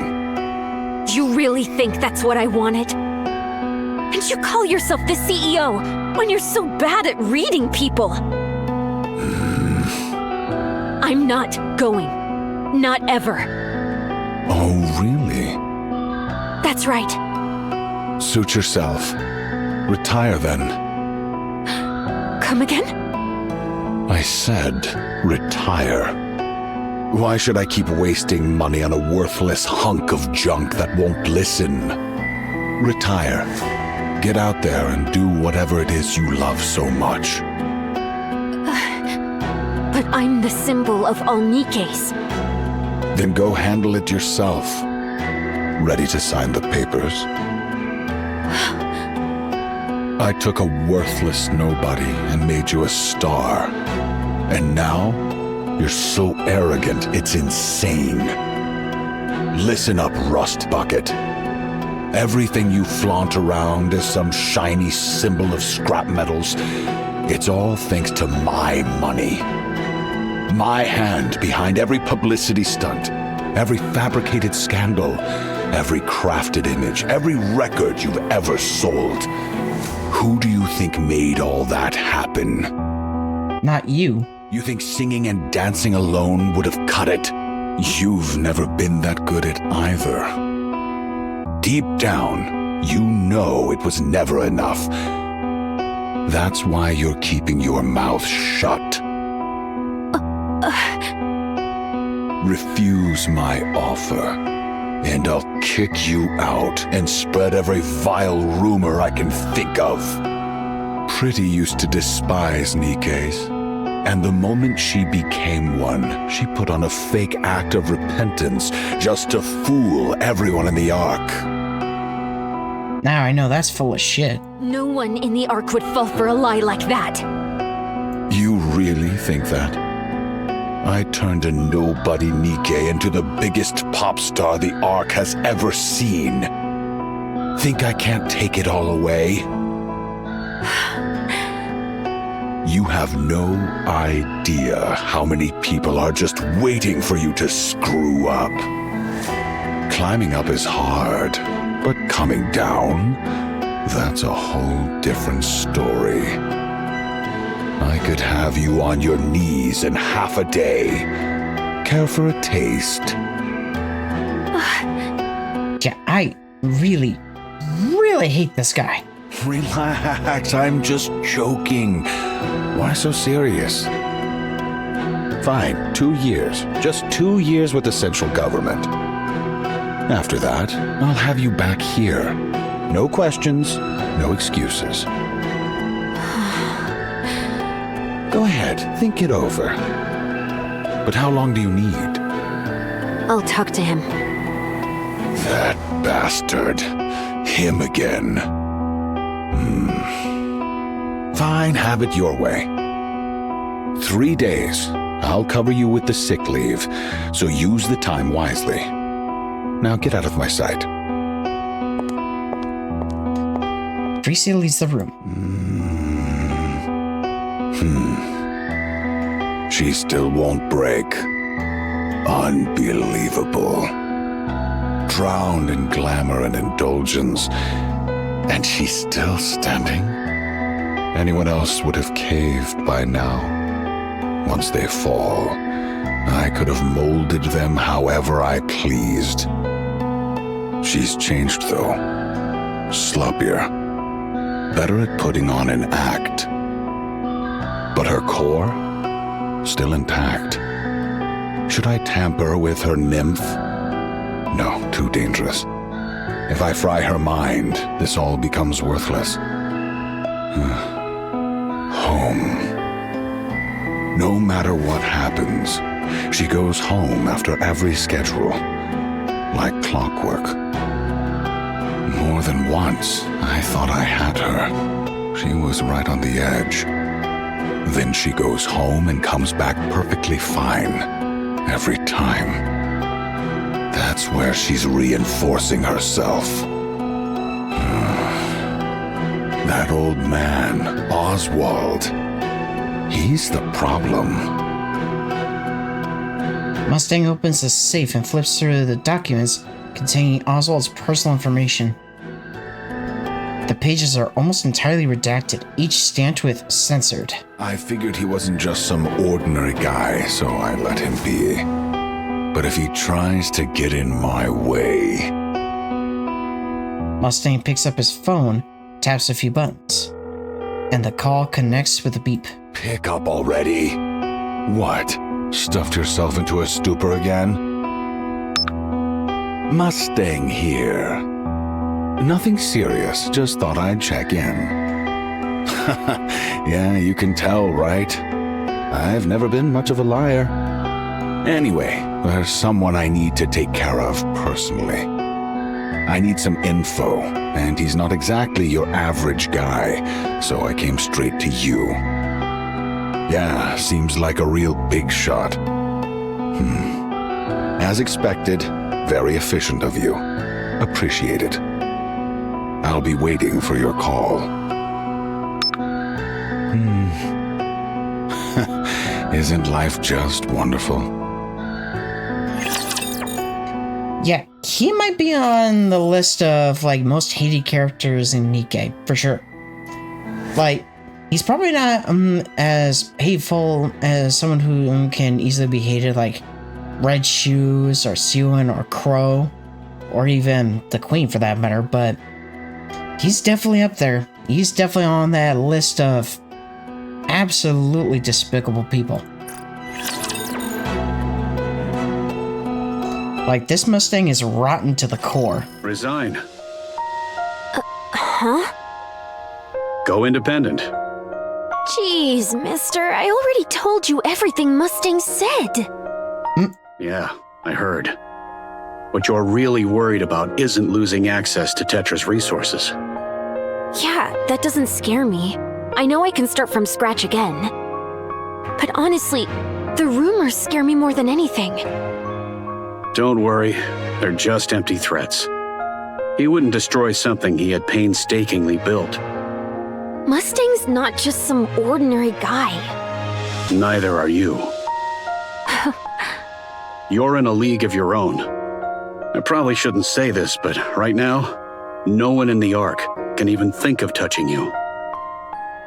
You really think that's what I wanted? And you call yourself the CEO when you're so bad at reading people? I'm not going. Not ever. Oh, really? That's right. Suit yourself. Retire then. Come again? I said retire. Why should I keep wasting money on a worthless hunk of junk that won't listen? Retire. Get out there and do whatever it is you love so much. But I'm the symbol of all Nikkes. Then go handle it yourself. Ready to sign the papers? I took a worthless nobody and made you a star. And now, you're so arrogant, it's insane. Listen up, Rust Bucket. Everything you flaunt around is some shiny symbol of scrap metals. It's all thanks to my money. My hand behind every publicity stunt, every fabricated scandal, every crafted image, every record you've ever sold. Who do you think made all that happen? Not you. You think singing and dancing alone would have cut it? You've never been that good at either. Deep down, you know it was never enough. That's why you're keeping your mouth shut. Refuse my offer, and I'll kick you out and spread every vile rumor I can think of. Pretty used to despise Nikke's, and the moment she became one, she put on a fake act of repentance just to fool everyone in the Ark. Now I know that's full of shit. No one in the Ark would fall for a lie like that. You really think that? I turned a nobody Nikke into the biggest pop star the Ark has ever seen. Think I can't take it all away? You have no idea how many people are just waiting for you to screw up. Climbing up is hard, but coming down, that's a whole different story. I could have you on your knees in half a day. Care for a taste? Yeah, I really hate this guy. Relax, I'm just joking. Why so serious? Fine, 2 years. Just 2 years with the central government. After that, I'll have you back here. No questions, no excuses. Go ahead, think it over. But how long do you need? I'll talk to him. That bastard. Him again. Fine, have it your way. 3 days. I'll cover you with the sick leave, so use the time wisely. Now get out of my sight. Bricia leaves the room. She still won't break. Unbelievable. Drowned in glamour and indulgence, and she's still standing? Anyone else would have caved by now. Once they fall, I could have molded them however I pleased. She's changed, though. Sloppier. Better at putting on an act. But her core? Still intact. Should I tamper with her nymph? No, too dangerous. If I fry her mind, this all becomes worthless. Home. No matter what happens, she goes home after every schedule, like clockwork. More than once, I thought I had her. She was right on the edge. Then she goes home and comes back perfectly fine, every time. That's where she's reinforcing herself. That old man, Oswald, he's the problem. Mustang opens the safe and flips through the documents containing Oswald's personal information. The pages are almost entirely redacted, each stamped with censored. I figured he wasn't just some ordinary guy, so I let him be. But if he tries to get in my way... Mustang picks up his phone, taps a few buttons, and the call connects with a beep. Pick up already. What? Stuffed yourself into a stupor again? Mustang here. Nothing serious, just thought I'd check in. Yeah, you can tell, right? I've never been much of a liar. Anyway, there's someone I need to take care of personally. I need some info, and he's not exactly your average guy, so I came straight to you. Yeah, seems like a real big shot. As expected, very efficient of you. Appreciate it. I'll be waiting for your call. Isn't life just wonderful? Yeah, he might be on the list of like most hated characters in Nikke, for sure. Like, he's probably not as hateful as someone who can easily be hated, like Red Shoes or Siwon or Crow, or even the Queen for that matter, but he's definitely up there. He's definitely on that list of absolutely despicable people. Like, this Mustang is rotten to the core. Resign. Huh? Go independent. Jeez, mister, I already told you everything Mustang said. Yeah, I heard. What you're really worried about isn't losing access to Tetra's resources. Yeah, that doesn't scare me. I know I can start from scratch again. But honestly, the rumors scare me more than anything. Don't worry, they're just empty threats. He wouldn't destroy something he had painstakingly built. Mustang's not just some ordinary guy. Neither are you. You're in a league of your own. I probably shouldn't say this, but right now, no one in the Ark can even think of touching you.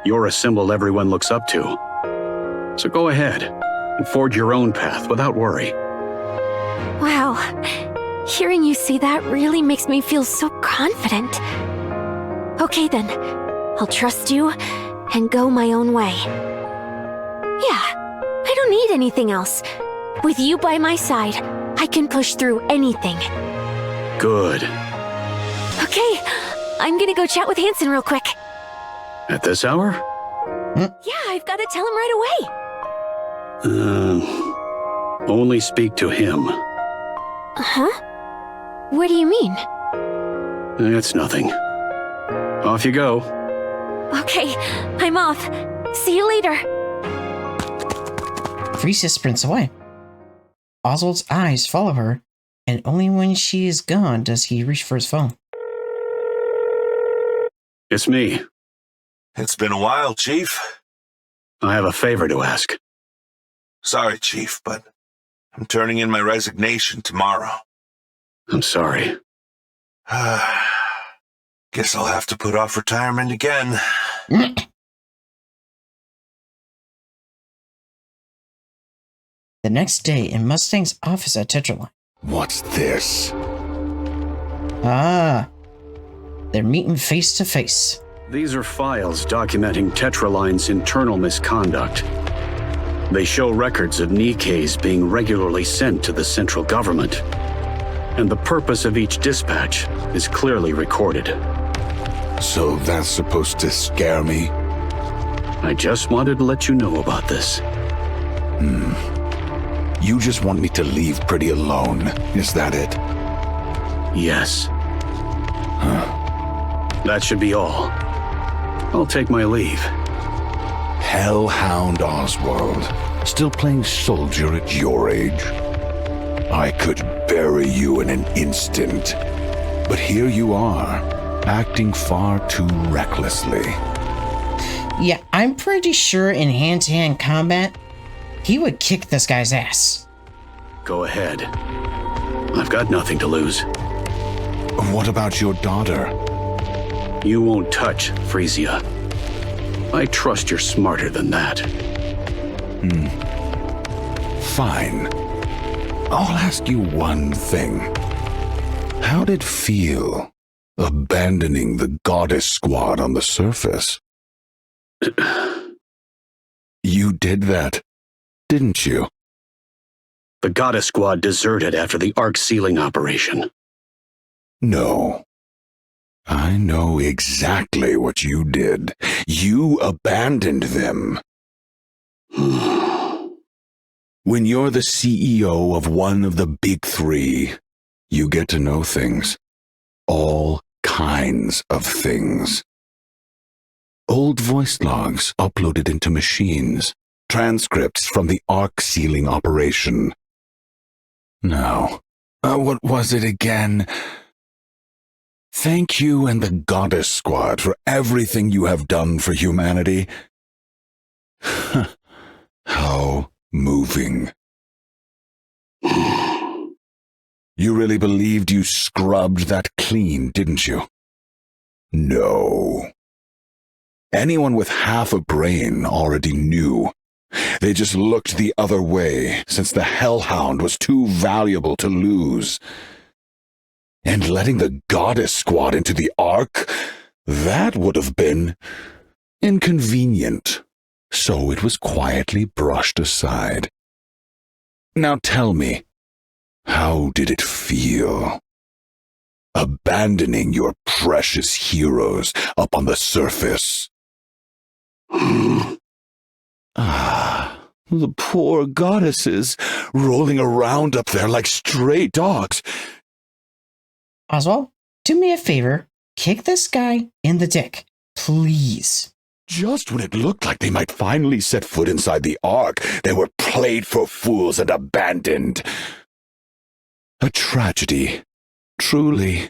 You're a symbol everyone looks up to. So go ahead and forge your own path without worry. Wow, hearing you say that really makes me feel so confident. Okay then, I'll trust you and go my own way. Yeah, I don't need anything else. With you by my side, I can push through anything. Good. Okay, I'm gonna go chat with Hansen real quick. At this hour? Yeah, I've gotta tell him right away. Only speak to him. Huh? What do you mean? It's nothing. Off you go. Okay, I'm off. See you later. Frieza sprints away. Oswald's eyes follow her, and only when she is gone does he reach for his phone. It's me. It's been a while, Chief. I have a favor to ask. Sorry, Chief, but I'm turning in my resignation tomorrow. I'm sorry. Guess I'll have to put off retirement again. The next day in Mustang's office at Tetraline. What's this? Ah, they're meeting face to face. These are files documenting Tetraline's internal misconduct. They show records of Nikke's being regularly sent to the central government. And the purpose of each dispatch is clearly recorded. So that's supposed to scare me? I just wanted to let you know about this. You just want me to leave Pretty alone, is that it? Yes. That should be all. I'll take my leave. Hellhound Oswald, still playing soldier at your age? I could bury you in an instant. But here you are, acting far too recklessly. Yeah, I'm pretty sure in hand-to-hand combat, he would kick this guy's ass. Go ahead. I've got nothing to lose. What about your daughter? You won't touch Frisia. I trust you're smarter than that. Fine. I'll ask you one thing. How'd it feel, abandoning the Goddess Squad on the surface? You did that, didn't you? The Goddess Squad deserted after the Ark sealing operation. No. I know exactly what you did. You abandoned them. When you're the CEO of one of the big three, you get to know things. All kinds of things. Old voice logs uploaded into machines. Transcripts from the Ark sealing operation. Now, what was it again? Thank you and the Goddess Squad for everything you have done for humanity. How moving. You really believed you scrubbed that clean, didn't you? No. Anyone with half a brain already knew. They just looked the other way, since the Hellhound was too valuable to lose. And letting the Goddess Squad into the Ark, that would have been inconvenient. So it was quietly brushed aside. Now tell me, how did it feel? Abandoning your precious heroes up on the surface. The poor goddesses, rolling around up there like stray dogs. Oswald, do me a favor. Kick this guy in the dick, please. Just when it looked like they might finally set foot inside the Ark, they were played for fools and abandoned. A tragedy, truly.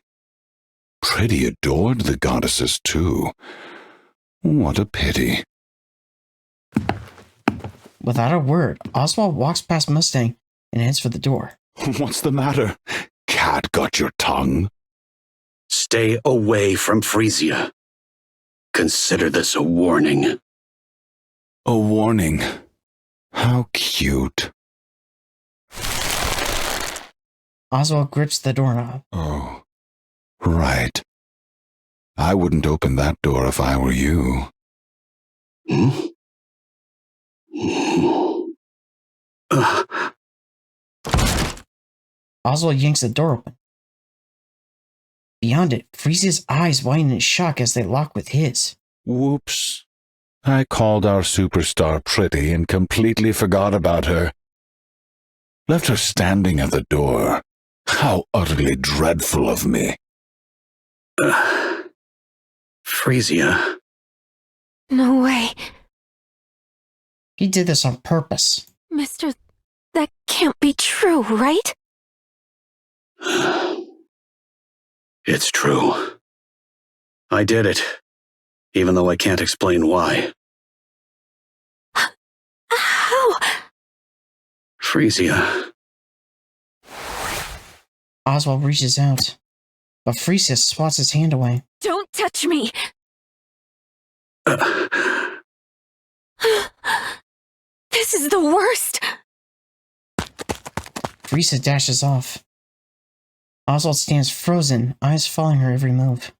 Pretty adored the goddesses, too. What a pity. Without a word, Oswald walks past Mustang and heads for the door. What's the matter? Cat got your tongue? Stay away from Frisia. Consider this a warning. A warning? How cute. Oswald grips the doorknob. Oh, right. I wouldn't open that door if I were you. Oswald yanks the door open. Beyond it, Frisia's eyes widen in shock as they lock with his. Whoops. I called our superstar pretty and completely forgot about her. Left her standing at the door. How utterly dreadful of me. Frisia. No way. He did this on purpose. Mister, that can't be true, right? It's true. I did it, even though I can't explain why. How? Frisia. Oswald reaches out, but Frisia swats his hand away. Don't touch me! This is the worst! Frisia dashes off. Oswald stands frozen, eyes following her every move.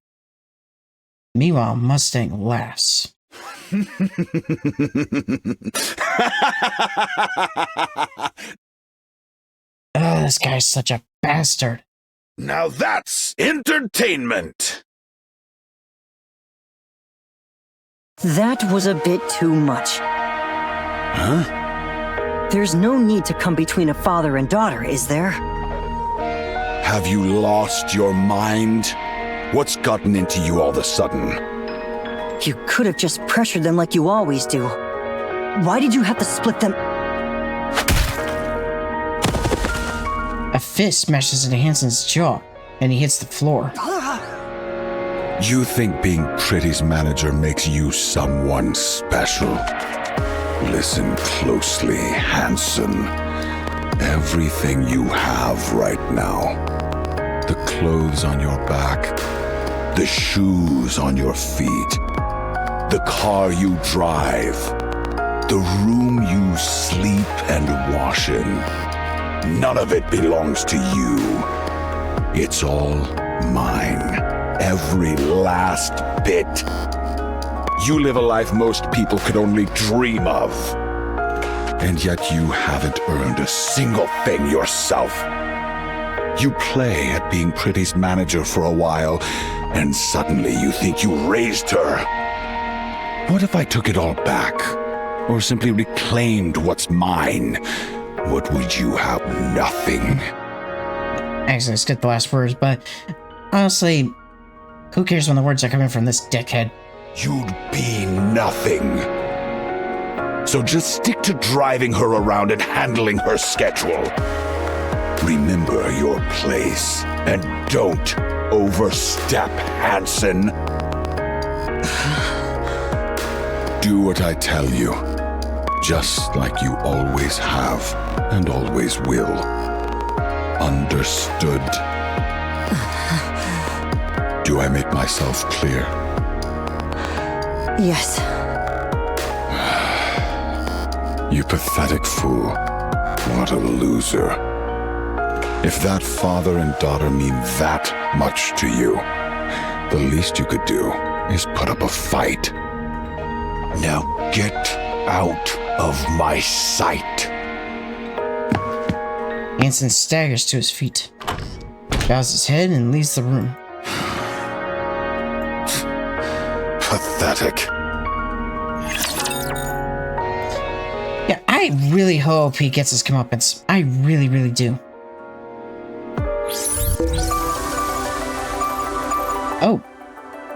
Meanwhile, Mustang laughs. Oh, this guy's such a bastard. Now that's entertainment! That was a bit too much. Huh? There's no need to come between a father and daughter, is there? Have you lost your mind? What's gotten into you all of a sudden? You could have just pressured them like you always do. Why did you have to split them? A fist smashes into Hansen's jaw, and he hits the floor. You think being Pretty's manager makes you someone special? Listen closely, Hansen. Everything you have right now. The clothes on your back. The shoes on your feet. The car you drive. The room you sleep and wash in. None of it belongs to you. It's all mine. Every last bit. You live a life most people could only dream of. And yet you haven't earned a single thing yourself. You play at being Pretty's manager for a while, and suddenly you think you raised her. What if I took it all back? Or simply reclaimed what's mine? What would you have? Nothing. Actually, I skipped the last words, but honestly, who cares when the words are coming from this dickhead? You'd be nothing. So just stick to driving her around and handling her schedule. Remember your place, and don't overstep, Hansen. Do what I tell you. just like you always have and always will. Understood? Do I make myself clear? Yes. You pathetic fool. What a loser. If that father and daughter mean that much to you, the least you could do is put up a fight. Now get out of my sight. Hansen staggers to his feet, bows his head, and leaves the room. Pathetic. Yeah, I really hope he gets his comeuppance. I really, really do. Oh,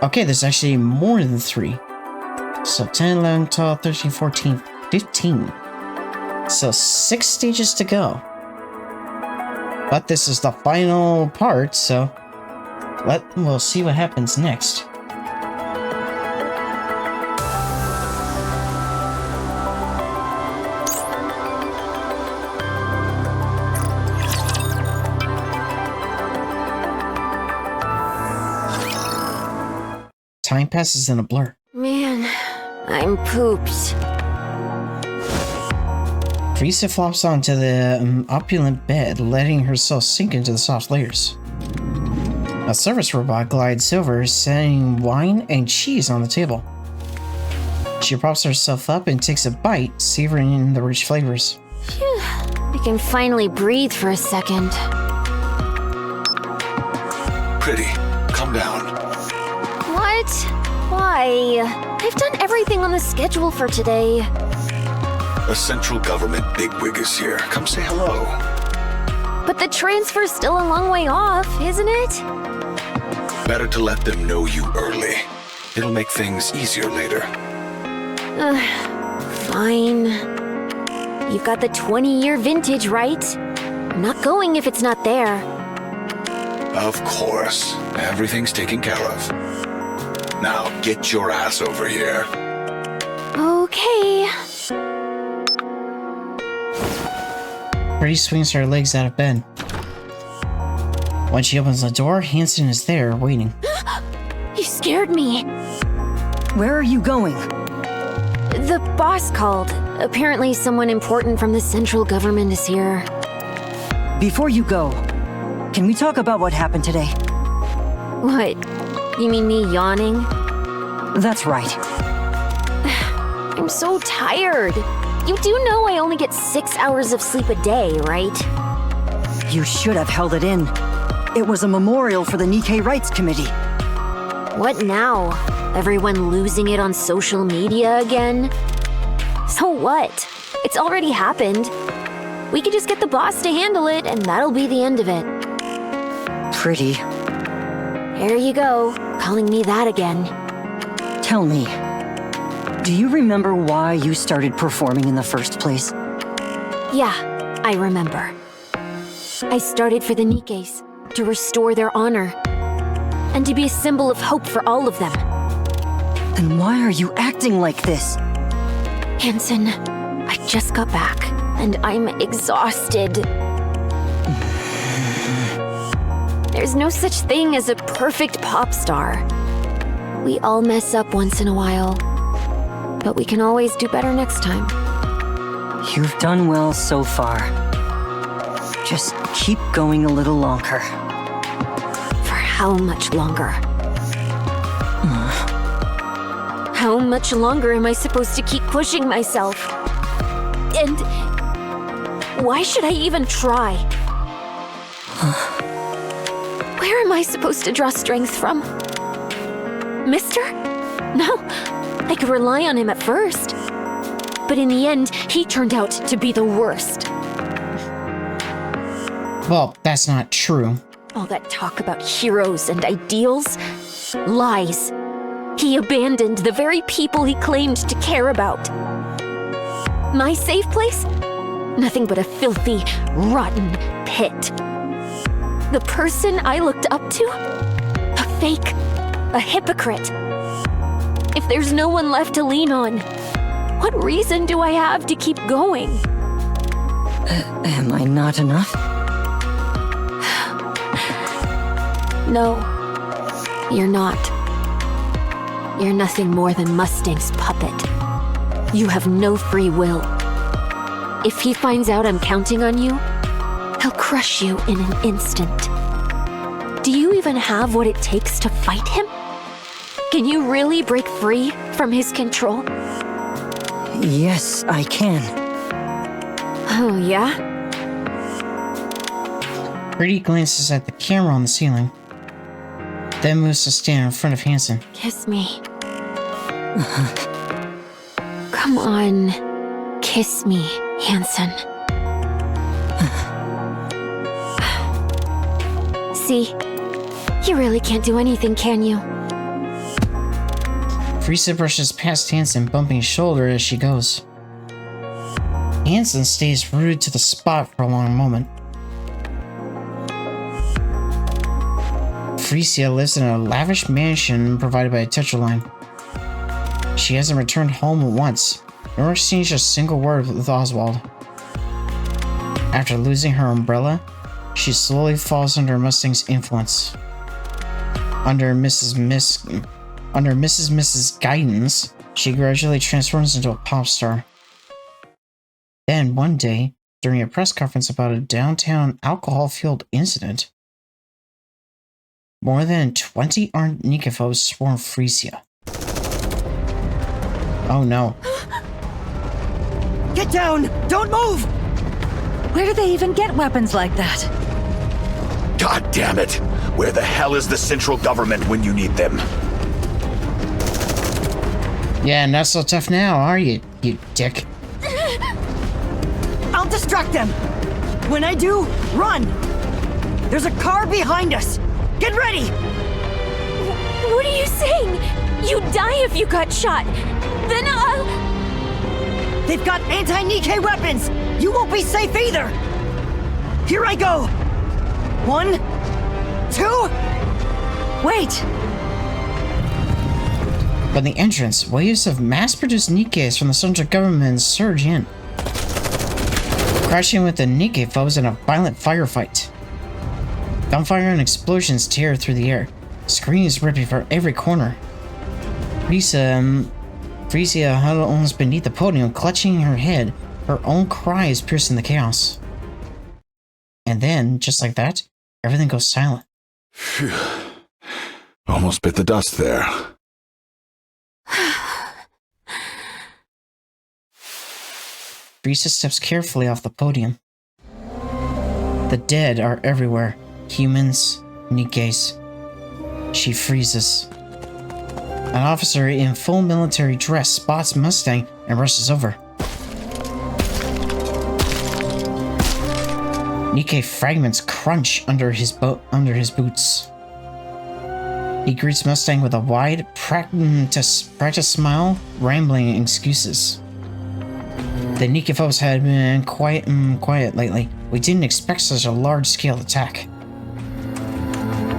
okay, there's actually more than 3. So 10, 11, 12, 13, 14, 15. So 6 stages to go. But this is the final part, so we'll see what happens next. Time passes in a blur. Man, I'm pooped. Krita flops onto the opulent bed, letting herself sink into the soft layers. A service robot glides over, setting wine and cheese on the table. She props herself up and takes a bite, savoring the rich flavors. Phew, I can finally breathe for a second. Pretty, calm down. What? Why? I've done everything on the schedule for today. A central government bigwig is here. Come say hello. But the transfer's still a long way off, isn't it? Better to let them know you early. It'll make things easier later. Fine. You've got the 20-year vintage, right? I'm not going if it's not there. Of course. Everything's taken care of. Now get your ass over here. Okay. Pretty swings her legs out of bed. When she opens the door, Hansen is there, waiting. You scared me. Where are you going? The boss called. Apparently someone important from the central government is here. Before you go, can we talk about what happened today? What? You mean me yawning? That's right. I'm so tired. You do know I only get 6 hours of sleep a day, right? You should have held it in. It was a memorial for the Nikke Rights Committee. What now? Everyone losing it on social media again? So what? It's already happened. We could just get the boss to handle it, and that'll be the end of it. Pretty. Here you go, calling me that again. Tell me, do you remember why you started performing in the first place? Yeah, I remember. I started for the Nikkes, to restore their honor, and to be a symbol of hope for all of them. Then why are you acting like this? Hansen, I just got back, and I'm exhausted. There's no such thing as a perfect pop star. We all mess up once in a while, but we can always do better next time. You've done well so far. Just keep going a little longer. For how much longer? How much longer am I supposed to keep pushing myself? And why should I even try? Where am I supposed to draw strength from? Mister? No, I could rely on him at first. But in the end, he turned out to be the worst. Well, that's not true. All that talk about heroes and ideals? Lies. He abandoned the very people he claimed to care about. My safe place? Nothing but a filthy, rotten pit. The person I looked up to? A fake, a hypocrite. If there's no one left to lean on, What reason do I have to keep going? Am I not enough? No, you're not. You're nothing more than Mustang's puppet. You have no free will. If he finds out I'm counting on you, he'll crush you in an instant. Do you even have what it takes to fight him? Can you really break free from his control? Yes, I can. Oh, yeah? Krita glances at the camera on the ceiling, then moves to stand in front of Hansen. Kiss me. Come on. Kiss me, Hansen. See? You really can't do anything, can you? Krita brushes past Hansen, bumping his shoulder as she goes. Hansen stays rooted to the spot for a long moment. Frisia lives in a lavish mansion provided by a Tetraline. She hasn't returned home once, nor exchanged a single word with Oswald. After losing her umbrella, she slowly falls under Mustang's influence. Under Mrs.'s guidance, she gradually transforms into a pop star. Then, one day, during a press conference about a downtown alcohol-fueled incident, more than 20 armed Nikke foes swarm Frisia. Oh no. Get down! Don't move! Where do they even get weapons like that? God damn it! Where the hell is the central government when you need them? Yeah, not so tough now, are you, you dick? I'll distract them! When I do, run! There's a car behind us! Get ready! What are you saying? You'd die if you got shot. Then I'll... They've got anti-Nikke weapons! You won't be safe either! Here I go! 1, 2... Wait! By the entrance, waves of mass-produced Nikkes from the central government surge in, crashing with the Nikke foes in a violent firefight. Gunfire and explosions tear through the air, screams ripping from every corner. Frisia huddles beneath the podium, clutching her head, her own cries piercing the chaos. And then, just like that, everything goes silent. Phew. Almost bit the dust there. Frisia steps carefully off the podium. The dead are everywhere. Humans, Nikkes. She freezes. An officer in full military dress spots Mustang and rushes over. Nikke fragments crunch under his boots. He greets Mustang with a wide, practiced smile, rambling excuses. The Nikke foes had been quiet lately. We didn't expect such a large-scale attack.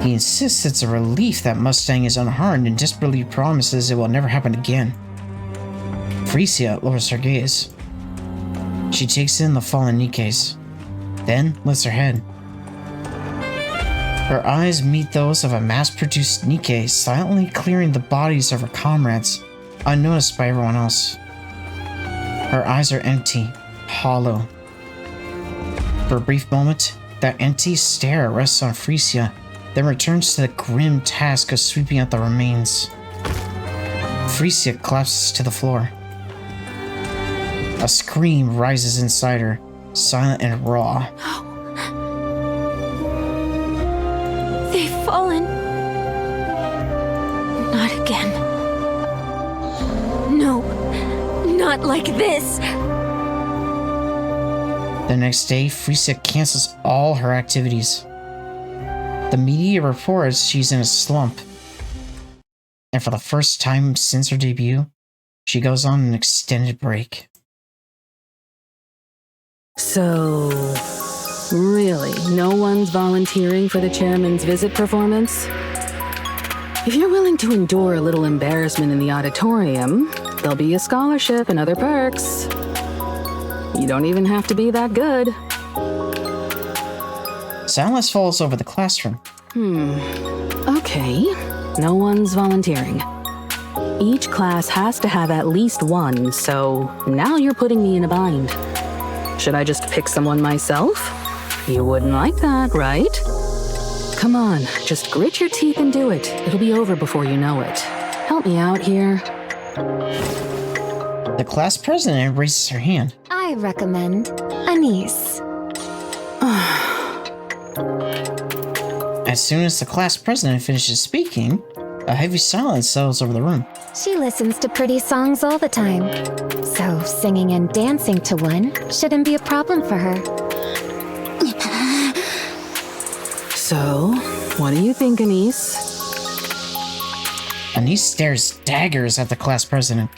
He insists it's a relief that Mustang is unharmed and desperately promises it will never happen again. Frisia lowers her gaze. She takes in the fallen Nikkes, then lifts her head. Her eyes meet those of a mass-produced Nikke, silently clearing the bodies of her comrades, unnoticed by everyone else. Her eyes are empty, hollow. For a brief moment, that empty stare rests on Frisia, then returns to the grim task of sweeping out the remains. Frisia collapses to the floor. A scream rises inside her, silent and raw. They've fallen. Not again. No, not like this. The next day, Frisia cancels all her activities. The media reports she's in a slump. And for the first time since her debut, she goes on an extended break. So, really, no one's volunteering for the chairman's visit performance? If you're willing to endure a little embarrassment in the auditorium, There'll be a scholarship and other perks. You don't even have to be that good. Silence falls over the classroom. Okay. No one's volunteering. Each class has to have at least one, so now you're putting me in a bind. Should I just pick someone myself? You wouldn't like that, right? Come on, just grit your teeth and do it. It'll be over before you know it. Help me out here. The class president raises her hand. I recommend Anise. As soon as the class president finishes speaking, a heavy silence settles over the room. She listens to pretty songs all the time, so singing and dancing to one shouldn't be a problem for her. So, what do you think, Anise? Anise stares daggers at the class president.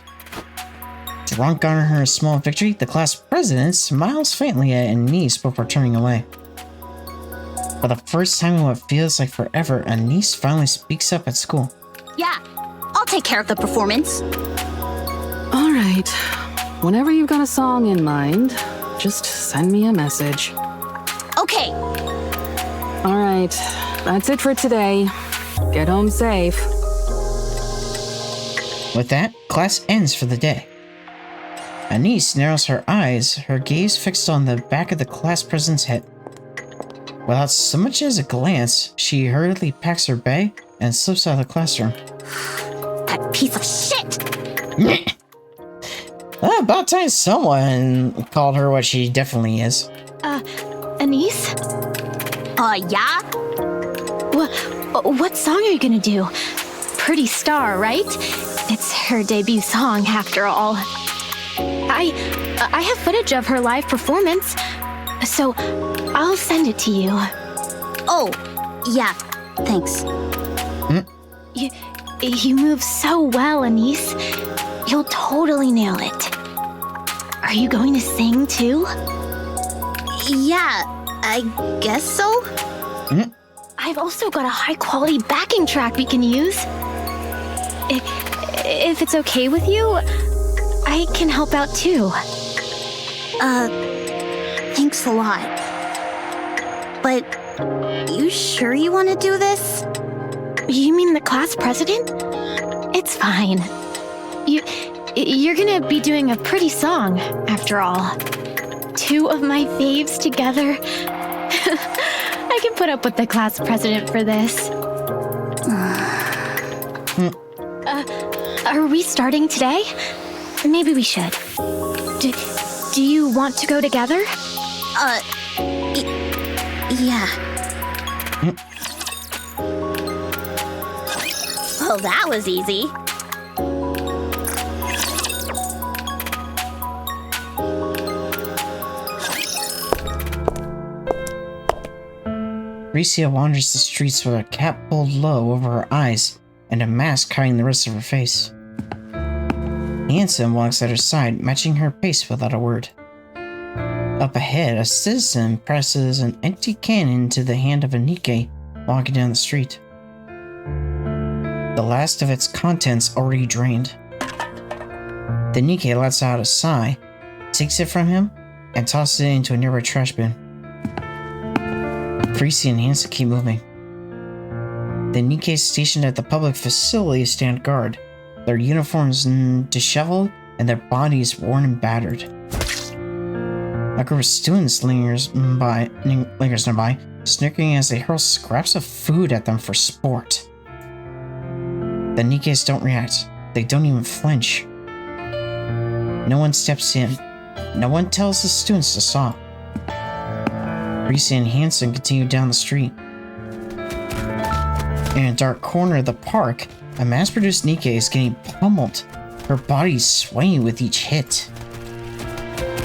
Drunk on her small victory, the class president smiles faintly at Anise before turning away. For the first time in what feels like forever, Anise finally speaks up at school. Yeah, I'll take care of the performance. Alright, whenever you've got a song in mind, just send me a message. Okay. Alright, that's it for today. Get home safe. With that, class ends for the day. Anise narrows her eyes, her gaze fixed on the back of the class president's head. Without so much as a glance, she hurriedly packs her bag and slips out of the classroom. That piece of shit! About time someone called her what she definitely is. Anise? Yeah? What song are you gonna do? Pretty Star, right? It's her debut song, after all. I have footage of her live performance, so I'll send it to you. Oh, yeah, thanks. You move so well, Anise. You'll totally nail it. Are you going to sing too? Yeah, I guess so. I've also got a high-quality backing track we can use. If it's okay with you, I can help out too. Thanks a lot. But you sure you want to do this? You mean the class president? It's fine. You're gonna be doing a pretty song, after all. Two of my faves together. I can put up with the class president for this. Are we starting today? Maybe we should. Do you want to go together? Yeah. Well, that was easy. Ricia wanders the streets with her cap pulled low over her eyes and a mask hiding the rest of her face. Hanson walks at her side, matching her pace without a word. Up ahead, a citizen presses an empty cannon into the hand of a Nikke walking down the street. The last of its contents already drained. The Nikke lets out a sigh, takes it from him, and tosses it into a nearby trash bin. Freezy and Hanson keep moving. The Nikke stationed at the public facility stand guard, their uniforms disheveled and their bodies worn and battered. A group of students lingers nearby, snickering as they hurl scraps of food at them for sport. The Nikkes don't react. They don't even flinch. No one steps in. No one tells the students to stop. Freezy and Hanson continue down the street. In a dark corner of the park, a mass-produced Nikke is getting pummeled, her body swaying with each hit.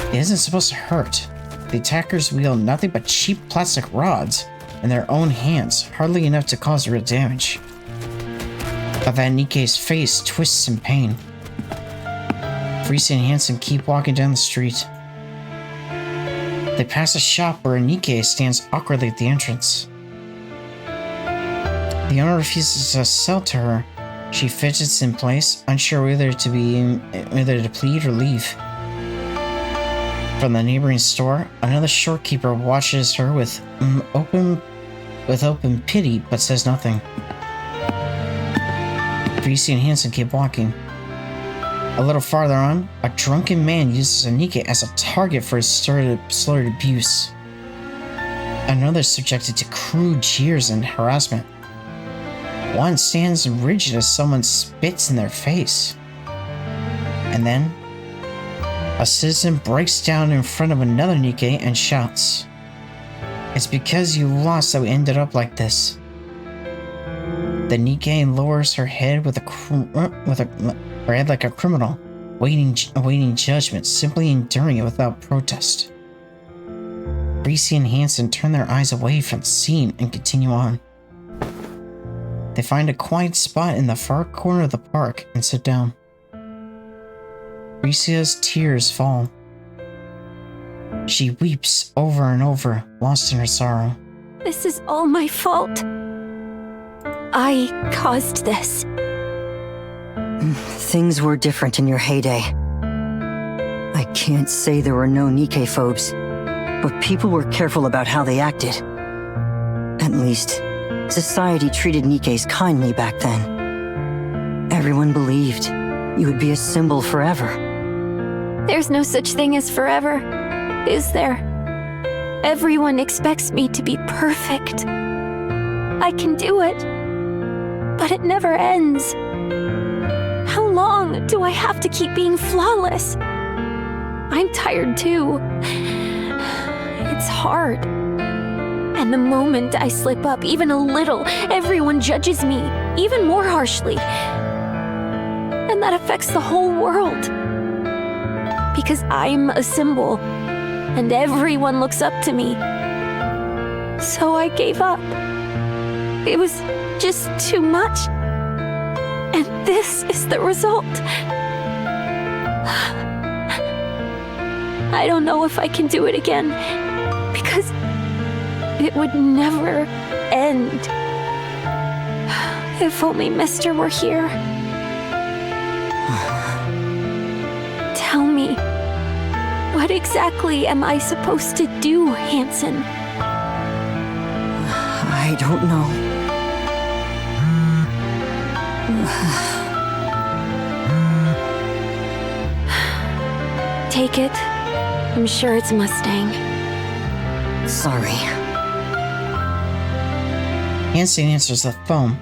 It isn't supposed to hurt. The attackers wield nothing but cheap plastic rods in their own hands, hardly enough to cause real damage. But that Nikke's face twists in pain. Freezy and Hanson keep walking down the street. They pass a shop where a Nikke stands awkwardly at the entrance. The owner refuses to sell to her, She fidgets in place, unsure whether to plead or leave. From the neighboring store, another storekeeper watches her with open pity, but says nothing. Greasy and Hanson keep walking. A little farther on, a drunken man uses a Nikke as a target for his slurred abuse. Another subjected to crude jeers and harassment. One stands rigid as someone spits in their face. And then, a citizen breaks down in front of another Nikke and shouts, "It's because you lost that we ended up like this." The Nikke lowers her head her head like a criminal, awaiting judgment, simply enduring it without protest. Greasy and Hanson turn their eyes away from the scene and continue on. They find a quiet spot in the far corner of the park and sit down. Greasy's tears fall. She weeps over and over, lost in her sorrow. This is all my fault. I caused this. Things were different in your heyday. I can't say there were no Nikke phobes, but people were careful about how they acted. At least, society treated Nikkes kindly back then. Everyone believed you would be a symbol forever. There's no such thing as forever, is there? Everyone expects me to be perfect. I can do it, but it never ends. How long do I have to keep being flawless? I'm tired too. It's hard. And the moment I slip up even a little, everyone judges me even more harshly. And that affects the whole world. Because I'm a symbol, and everyone looks up to me. So I gave up. It was just too much. And this is the result. I don't know if I can do it again, because it would never end. If only Mister were here. Tell me, what exactly am I supposed to do, Hanson? I don't know. Take it. I'm sure it's Mustang. Sorry. Hanson answers the phone.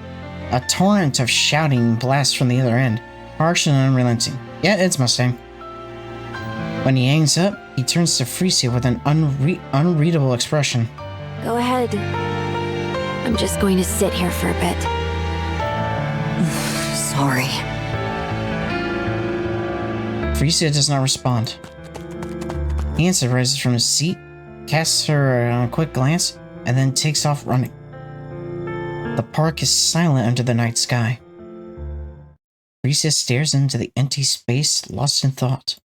A torrent of shouting blasts from the other end, harsh and unrelenting. Yeah, it's Mustang. When he hangs up, he turns to Freesia with an unreadable expression. Go ahead. I'm just going to sit here for a bit. Sorry. Freesia does not respond. Hanson rises from his seat, casts her a quick glance, and then takes off running. The park is silent under the night sky. Freesia stares into the empty space, lost in thought.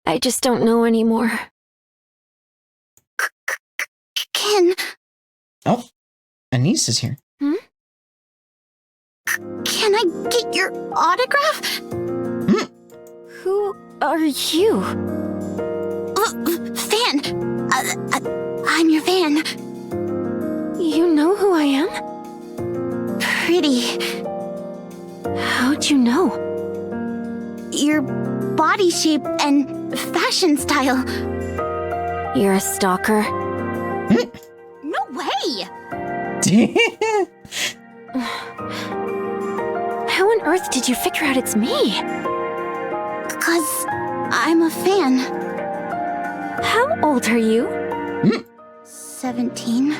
I just don't know anymore. Ken. Oh, Anise is here. Can I get your autograph? Who are you? Fan. I'm your fan. You know who I am? Pretty. How'd you know? Your body shape and fashion style. You're a stalker? No way! How on earth did you figure out it's me? 'Cause I'm a fan. How old are you? 17.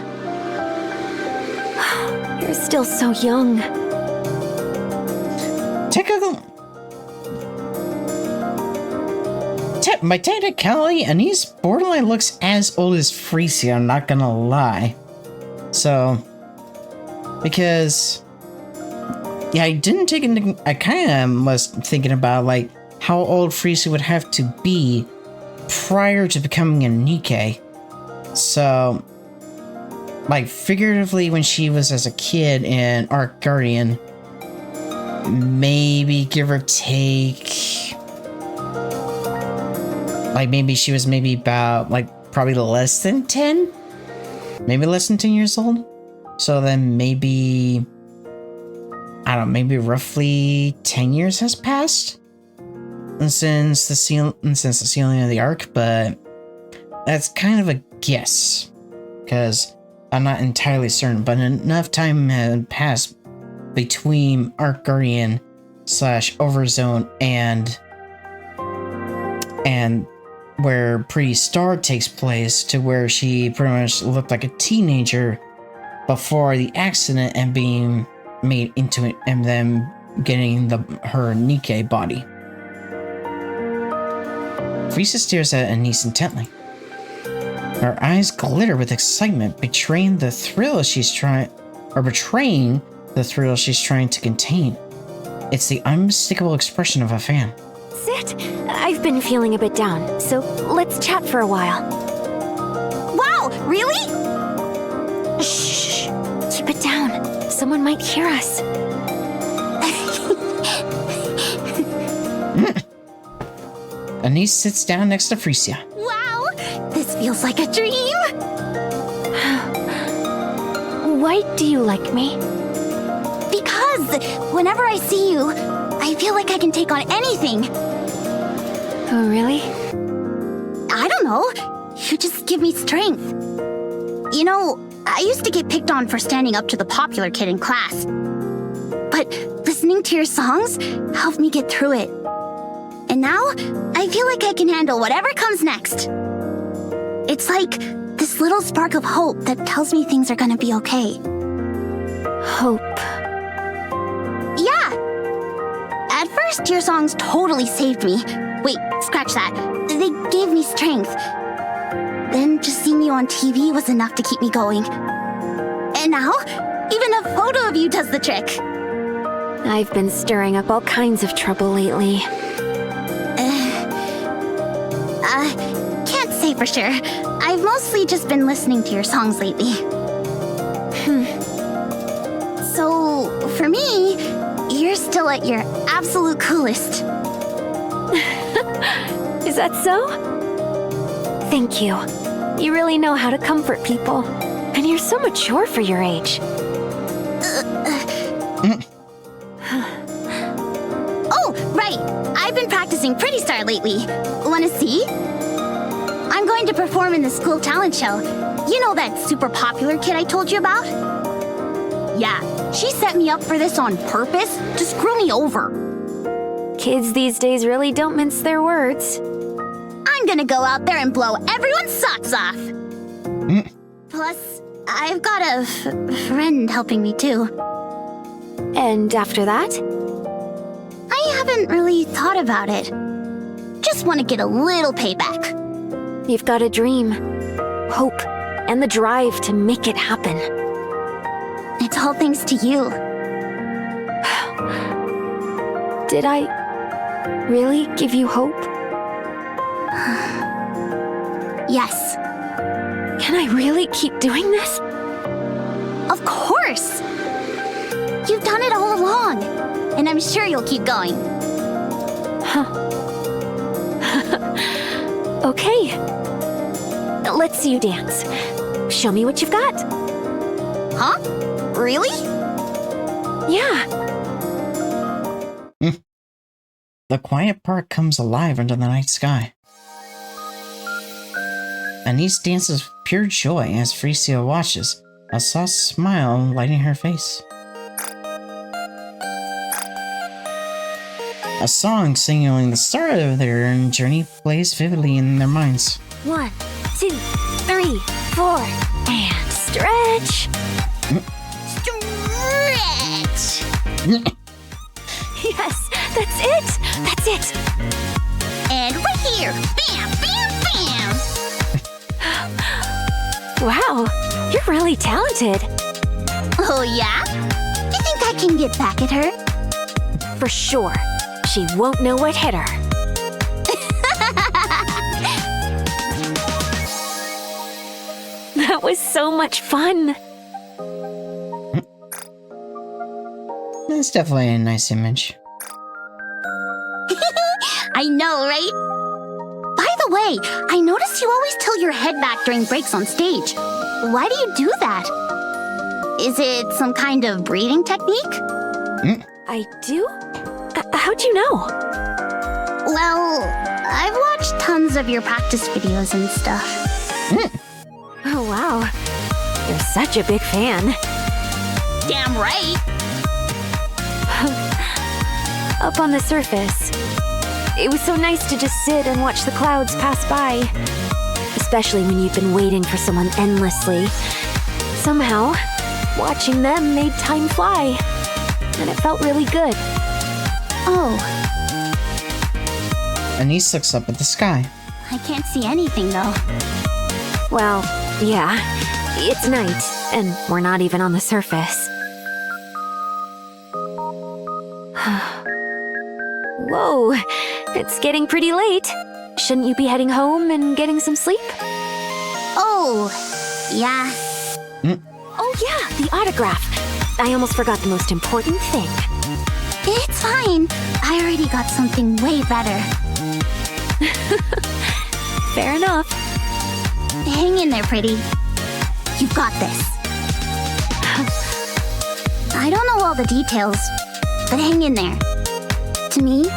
You're still so young. By technicality, Anise borderline looks as old as Freesia, I'm not gonna lie. So, because, yeah, I didn't take into, I kind of was thinking about, like, how old Freesia would have to be prior to becoming a Nikke. So, like figuratively when she was as a kid in Ark Guardian, maybe give or take, like maybe she was maybe about like probably less than 10, maybe less than 10 years old. So then maybe, I don't know, maybe roughly 10 years has passed since the sealing of the Ark, but that's kind of a guess because I'm not entirely certain, but enough time had passed between Ark Guardian / Overzone and where Pretty Star takes place to where she pretty much looked like a teenager before the accident and being made into it and then getting her Nikke body. Frisia stares at Anise intently. Her eyes glitter with excitement, betraying the thrill she's trying to contain. It's the unmistakable expression of a fan. Sit. I've been feeling a bit down, so let's chat for a while. Wow, really? Shh. Keep it down. Someone might hear us. Anise sits down next to Frisia. Wow, this feels like a dream. Why do you like me? Because whenever I see you, I feel like I can take on anything. Oh, really? I don't know. You just give me strength. You know, I used to get picked on for standing up to the popular kid in class. But listening to your songs helped me get through it. And now, I feel like I can handle whatever comes next. It's like this little spark of hope that tells me things are gonna be okay. Hope. Yeah! At first, your songs totally saved me. Wait, scratch that. They gave me strength. Then just seeing you on TV was enough to keep me going. And now, even a photo of you does the trick. I've been stirring up all kinds of trouble lately. Can't say for sure. I've mostly just been listening to your songs lately. So, for me, you're still at your absolute coolest. Is that so? Thank you. You really know how to comfort people. And you're so mature for your age. Oh, right. I've been practicing Pretty Star lately. Wanna see? I'm going to perform in the school talent show. You know that super popular kid I told you about? Yeah, she set me up for this on purpose to screw me over. Kids these days really don't mince their words. I'm gonna go out there and blow everyone's socks off. Plus, I've got a friend helping me too. And after that? I haven't really thought about it. Just want to get a little payback. You've got a dream, hope, and the drive to make it happen. It's all thanks to you. Did I really give you hope? Yes. Can I really keep doing this? Of course! You've done it all along, and I'm sure you'll keep going. Huh. Okay. Let's see you dance. Show me what you've got. Huh? Really? Yeah. The quiet park comes alive under the night sky. Anise dances with pure joy as Frisia watches, a soft smile lighting her face. A song signaling the start of their journey plays vividly in their minds. 1, 2, 3, 4, and stretch. Stretch! Yes, that's it! That's it! And right here! Bam, bam, bam! Wow, you're really talented. Oh yeah? You think I can get back at her? For sure. She won't know what hit her. That was so much fun. That's definitely a nice image. I know, right? By the way, I noticed you always tilt your head back during breaks on stage. Why do you do that? Is it some kind of breathing technique? I do? How'd you know? Well, I've watched tons of your practice videos and stuff. Oh, wow. You're such a big fan. Damn right. Up on the surface, it was so nice to just sit and watch the clouds pass by. Especially when you've been waiting for someone endlessly. Somehow, watching them made time fly. And it felt really good. Oh. Anise looks up at the sky. I can't see anything, though. Well, yeah. It's night, and we're not even on the surface. Whoa, it's getting pretty late. Shouldn't you be heading home and getting some sleep? Oh, yeah. Oh yeah, the autograph. I almost forgot the most important thing. It's fine. I already got something way better. Fair enough. Hang in there, pretty. You've got this. I don't know all the details, but hang in there. To me,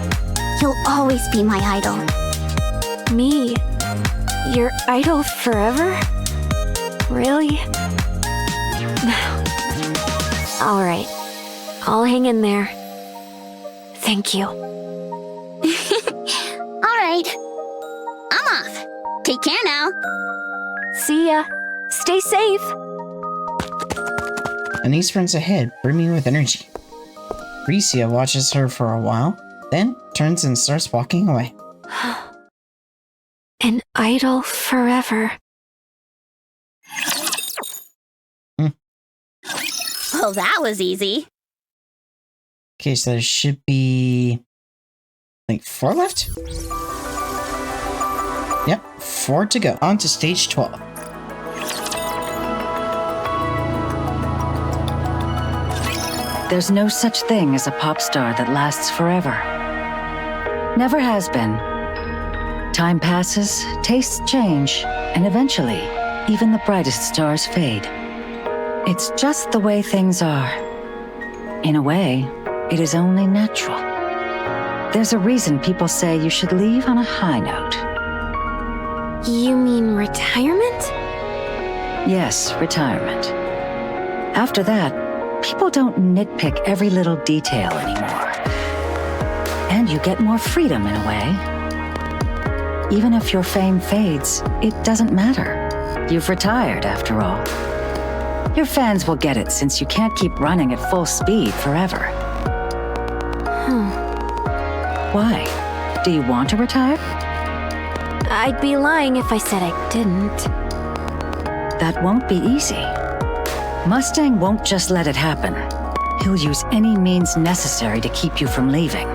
you'll always be my idol. Me? Your idol forever? Really? All right. I'll hang in there. Thank you. All right. I'm off. Take care now. See ya. Stay safe. Anise runs ahead, brimming with energy. Ricia watches her for a while, then turns and starts walking away. An idol forever. Oh, that was easy. Okay, so there should be like 4 left? Yep, 4 to go. On to stage 12. There's no such thing as a pop star that lasts forever. Never has been. Time passes, tastes change, and eventually, even the brightest stars fade. It's just the way things are. In a way, it is only natural. There's a reason people say you should leave on a high note. You mean retirement? Yes, retirement. After that, people don't nitpick every little detail anymore. And you get more freedom in a way. Even if your fame fades, it doesn't matter. You've retired, after all. Your fans will get it since you can't keep running at full speed forever. Why? Do you want to retire? I'd be lying if I said I didn't. That won't be easy. Mustang won't just let it happen. He'll use any means necessary to keep you from leaving.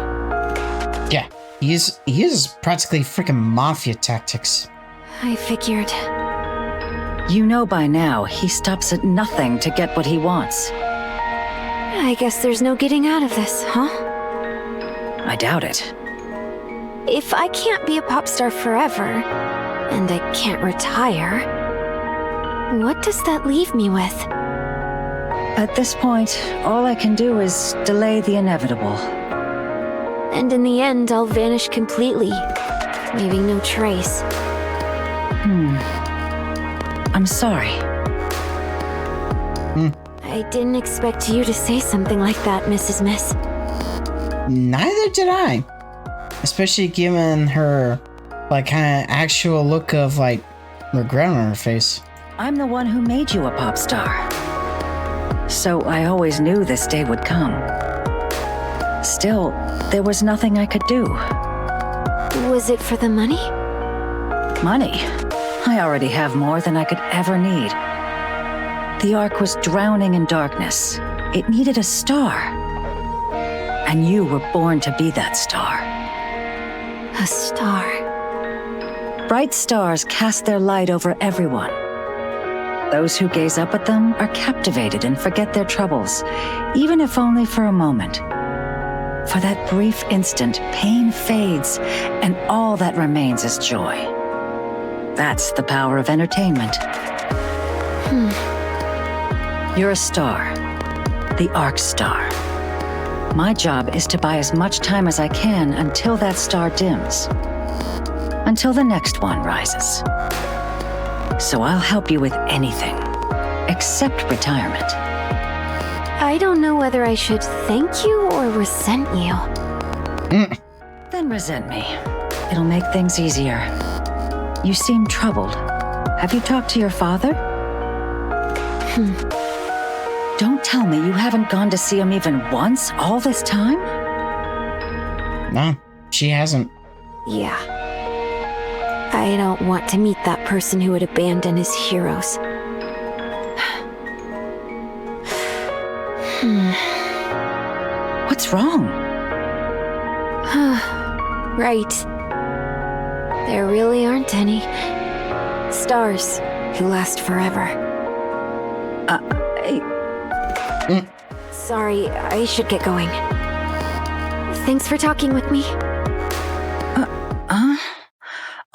Yeah, he uses practically freaking mafia tactics. I figured. You know by now, he stops at nothing to get what he wants. I guess there's no getting out of this, huh? I doubt it. If I can't be a pop star forever, and I can't retire, what does that leave me with? At this point, all I can do is delay the inevitable. And in the end, I'll vanish completely, leaving no trace. I'm sorry. I didn't expect you to say something like that, Mrs. Miss. Neither did I. Especially given her, like, kind of actual look of, like, regret on her face. I'm the one who made you a pop star. So I always knew this day would come. Still, there was nothing I could do. Was it for the money? Money? I already have more than I could ever need. The Ark was drowning in darkness. It needed a star. And you were born to be that star. A star. Bright stars cast their light over everyone. Those who gaze up at them are captivated and forget their troubles, even if only for a moment. For that brief instant, pain fades, and all that remains is joy. That's the power of entertainment. You're a star, the Ark Star. My job is to buy as much time as I can until that star dims. Until the next one rises. So I'll help you with anything, except retirement. I don't know whether I should thank you or resent you. Then resent me. It'll make things easier. You seem troubled. Have you talked to your father? Don't tell me you haven't gone to see him even once all this time? No, she hasn't. Yeah. I don't want to meet that person who would abandon his heroes. What's wrong? Right. There really aren't any stars who last forever. Sorry, I should get going. Thanks for talking with me.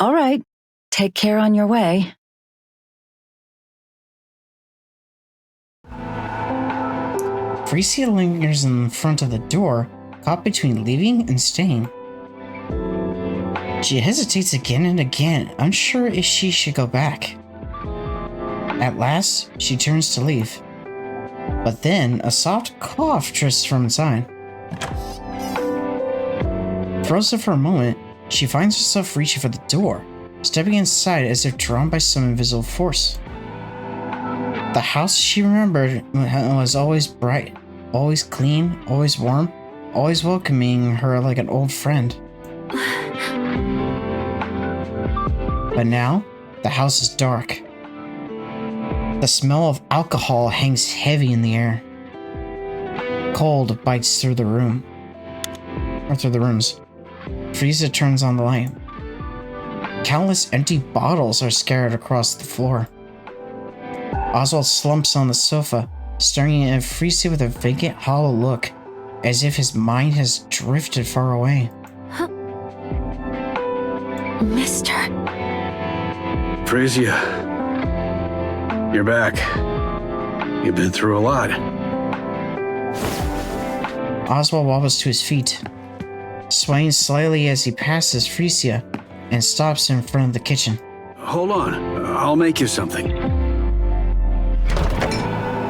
All right. Take care on your way. Frisia lingers in front of the door, caught between leaving and staying. She hesitates again and again, unsure if she should go back. At last, she turns to leave. But then, a soft cough drifts from inside. Frozen for a moment, she finds herself reaching for the door, stepping inside as if drawn by some invisible force. The house she remembered was always bright, always clean, always warm, always welcoming her like an old friend. But now, the house is dark. The smell of alcohol hangs heavy in the air. Cold bites through the room. Or through the rooms. Frisia turns on the light. Countless empty bottles are scattered across the floor. Oswald slumps on the sofa, staring at Frisia with a vacant, hollow look, as if his mind has drifted far away. Mister. Frisia. You're back. You've been through a lot. Oswald wobbles to his feet, swaying slightly as he passes Frisia and stops in front of the kitchen. Hold on. I'll make you something.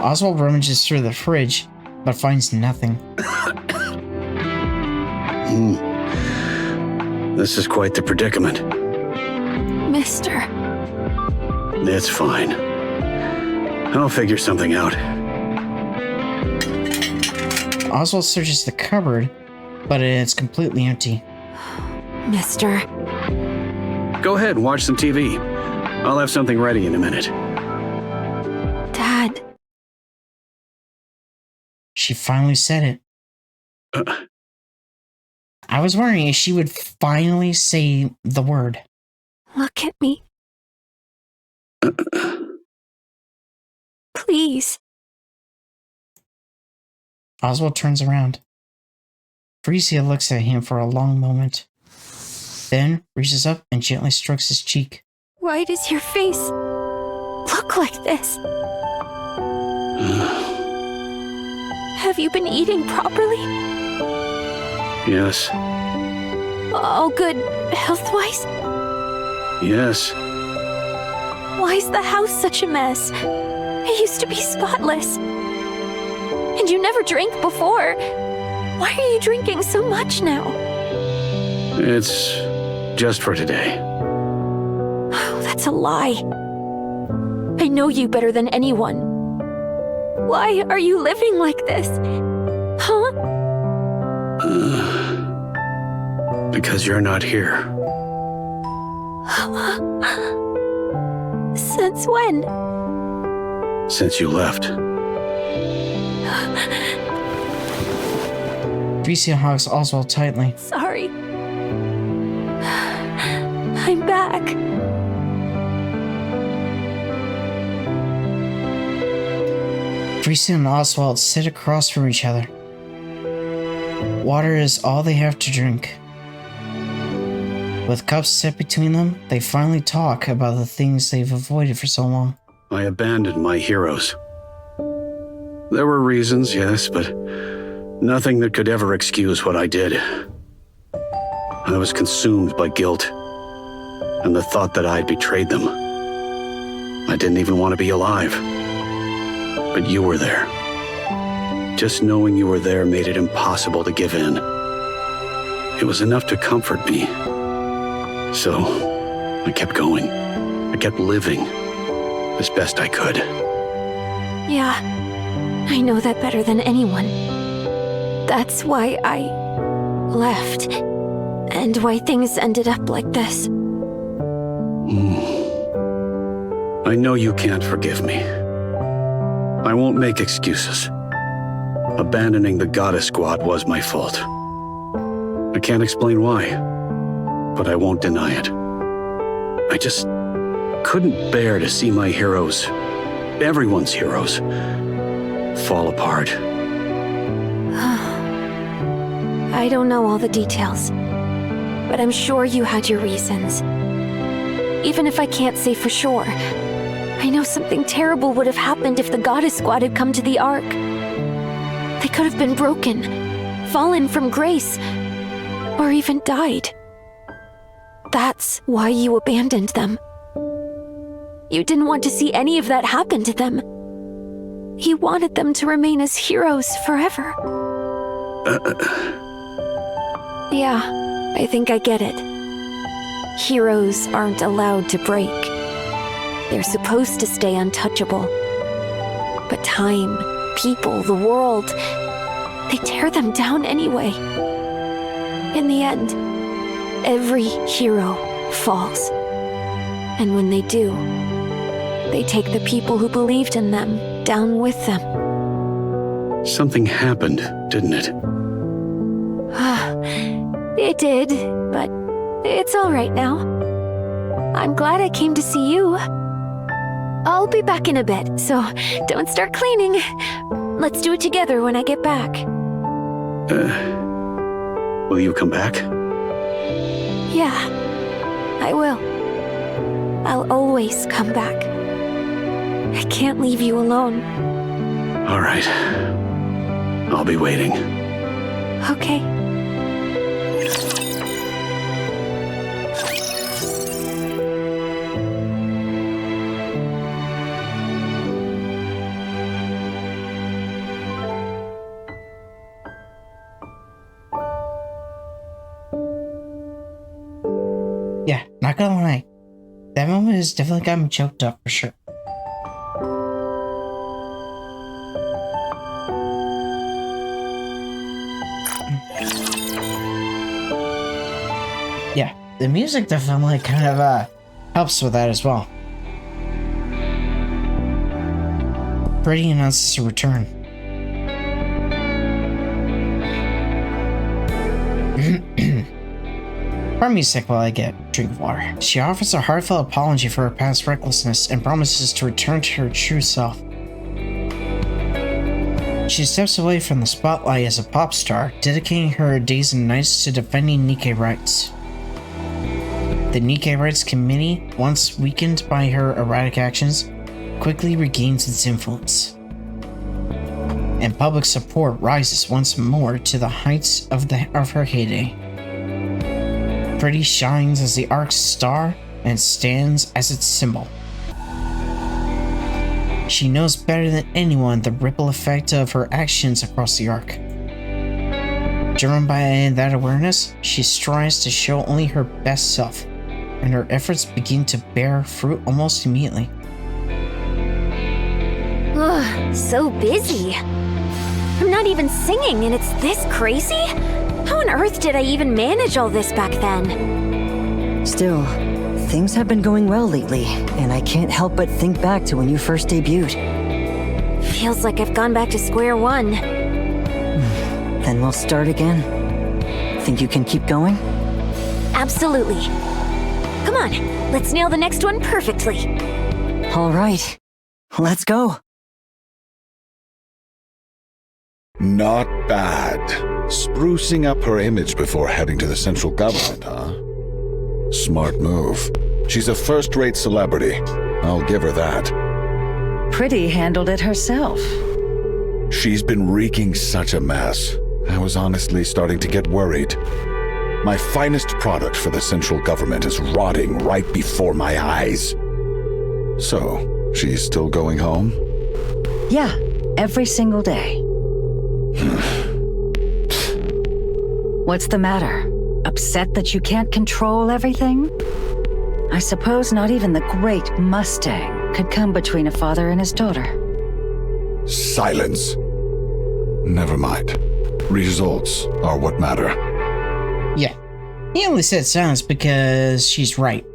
Oswald rummages through the fridge, but finds nothing. This is quite the predicament. Mister. It's fine. I'll figure something out. Oswald searches the cupboard, but it's completely empty. Mister. Go ahead and watch some TV. I'll have something ready in a minute. Dad. She finally said it. I was wondering if she would finally say the word. Look at me. Please. Oswald turns around. Frisia looks at him for a long moment, then reaches up and gently strokes his cheek. Why does your face look like this? Have you been eating properly? Yes. All good health-wise? Yes. Why is the house such a mess? It used to be spotless. And you never drank before. Why are you drinking so much now? It's just for today. Oh, that's a lie. I know you better than anyone. Why are you living like this? Huh? Because you're not here. Since when? Since you left. Frisia hugs Oswald tightly. Sorry. I'm back. Friesen and Oswald sit across from each other. Water is all they have to drink. With cups set between them, they finally talk about the things they've avoided for so long. I abandoned my heroes. There were reasons, yes, but nothing that could ever excuse what I did. I was consumed by guilt and the thought that I'd betrayed them. I didn't even want to be alive. But you were there. Just knowing you were there made it impossible to give in. It was enough to comfort me. So, I kept going. I kept living as best I could. Yeah, I know that better than anyone. That's why I left, and why things ended up like this. I know you can't forgive me. I won't make excuses. Abandoning the Goddess Squad was my fault. I can't explain why, but I won't deny it. I just couldn't bear to see my heroes, everyone's heroes, fall apart. I don't know all the details, but I'm sure you had your reasons. Even if I can't say for sure, I know something terrible would have happened if the Goddess Squad had come to the Ark. They could have been broken, fallen from grace, or even died. That's why you abandoned them. You didn't want to see any of that happen to them. You wanted them to remain as heroes forever. Yeah, I think I get it. Heroes aren't allowed to break. They're supposed to stay untouchable. But time, people, the world, they tear them down anyway. In the end, every hero falls. And when they do, they take the people who believed in them down with them. Something happened, didn't it? It did, but it's all right now. I'm glad I came to see you. I'll be back in a bit, so don't start cleaning. Let's do it together when I get back. Will you come back? Yeah, I will. I'll always come back. I can't leave you alone. All right. I'll be waiting. Okay. Yeah, not gonna lie. That moment has definitely got me choked up for sure. Yeah, the music definitely kind of helps with that as well. Brady announces her return. Pardon me a sec while I get a drink of water. She offers a heartfelt apology for her past recklessness and promises to return to her true self. She steps away from the spotlight as a pop star, dedicating her days and nights to defending Nikke rights. The Nikke Rights Committee, once weakened by her erratic actions, quickly regains its influence. And public support rises once more to the heights of her heyday. Pretty shines as the Ark's star and stands as its symbol. She knows better than anyone the ripple effect of her actions across the Ark. Driven by that awareness, she strives to show only her best self, and her efforts begin to bear fruit almost immediately. Ugh, so busy. I'm not even singing and it's this crazy? How on earth did I even manage all this back then? Still, things have been going well lately, and I can't help but think back to when you first debuted. Feels like I've gone back to square one. Then we'll start again. Think you can keep going? Absolutely. Come on, let's nail the next one perfectly. All right, let's go. Not bad. Sprucing up her image before heading to the central government, huh? Smart move. She's a first-rate celebrity. I'll give her that. Pretty handled it herself. She's been wreaking such a mess. I was honestly starting to get worried. My finest product for the central government is rotting right before my eyes. So, she's still going home? Yeah, every single day. What's the matter? Upset that you can't control everything? I suppose not even the great Mustang could come between a father and his daughter. Silence. Never mind. Results are what matter. Yeah. He only said silence because she's right.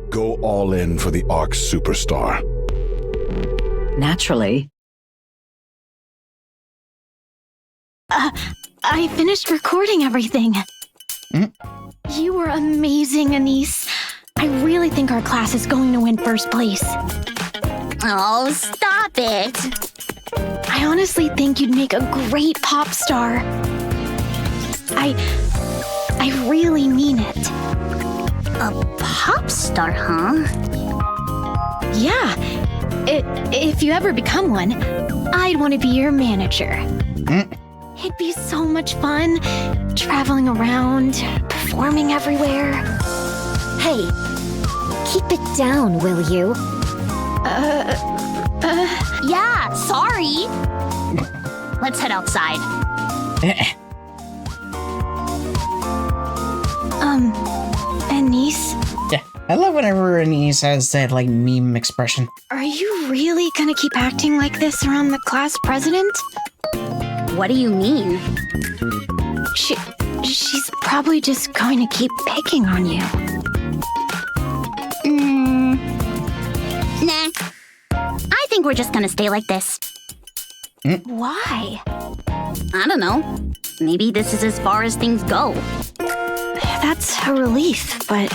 Go all in for the Ark superstar. Naturally. I finished recording everything. You were amazing, Anise. I really think our class is going to win first place. Oh, stop it. I honestly think you'd make a great pop star. I really mean it. A pop star, huh? Yeah. If you ever become one, I'd want to be your manager. It'd be so much fun, traveling around, performing everywhere. Hey, keep it down, will you? Yeah, sorry. Let's head outside. Anise? Yeah, I love whenever Anise has that, like, meme expression. Are you really gonna keep acting like this around the class president? What do you mean? She's probably just going to keep picking on you. Nah. I think we're just gonna stay like this. Why? I don't know. Maybe this is as far as things go. That's a relief, but...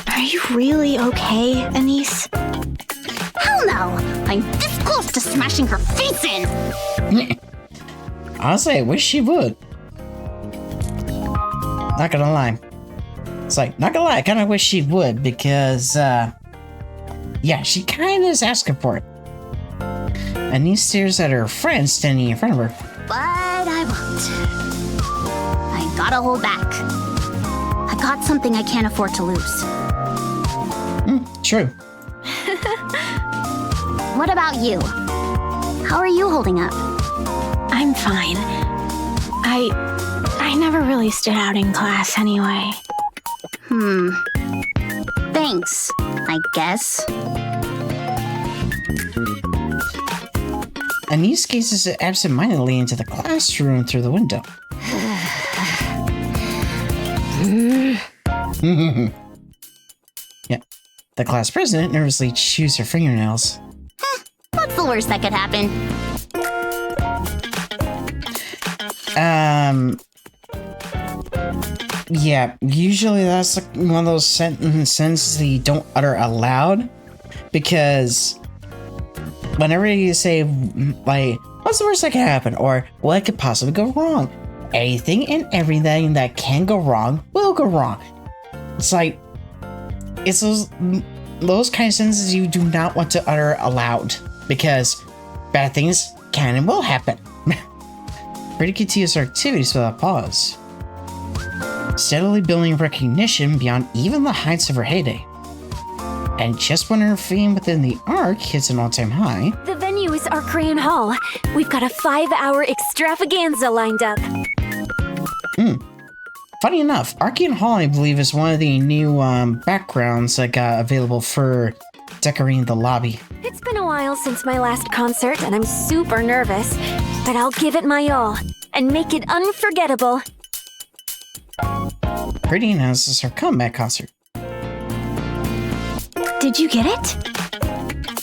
Are you really okay, Anise? Hell no! I'm this close to smashing her face in! Honestly, I wish she would. Not gonna lie. It's like, not gonna lie, I kinda wish she would because, yeah, she kinda is asking for it. Anise stares at her friend standing in front of her. But I won't. I gotta hold back. I got something I can't afford to lose. True. What about you? How are you holding up? I'm fine. I never really stood out in class anyway. Thanks, I guess. Anise gazes absentmindedly into the classroom through the window. Yeah. The class president nervously chews her fingernails. What's the worst that could happen? Yeah, usually that's like one of those sentences that you don't utter aloud, because whenever you say, like, what's the worst that could happen, or what could possibly go wrong, anything and everything that can go wrong will go wrong. It's like, it's those kind of sentences you do not want to utter aloud, because bad things can and will happen. Pretty continues her activities without pause, steadily building recognition beyond even the heights of her heyday. And just when her fame within the Ark hits an all-time high... The venue is Ark Guardian Hall. We've got a 5-hour extravaganza lined up. Funny enough, Ark Guardian Hall, I believe, is one of the new backgrounds that got available for decorating the lobby. It's been a while since my last concert, and I'm super nervous, but I'll give it my all and make it unforgettable. Krita announces her comeback concert. Did you get it?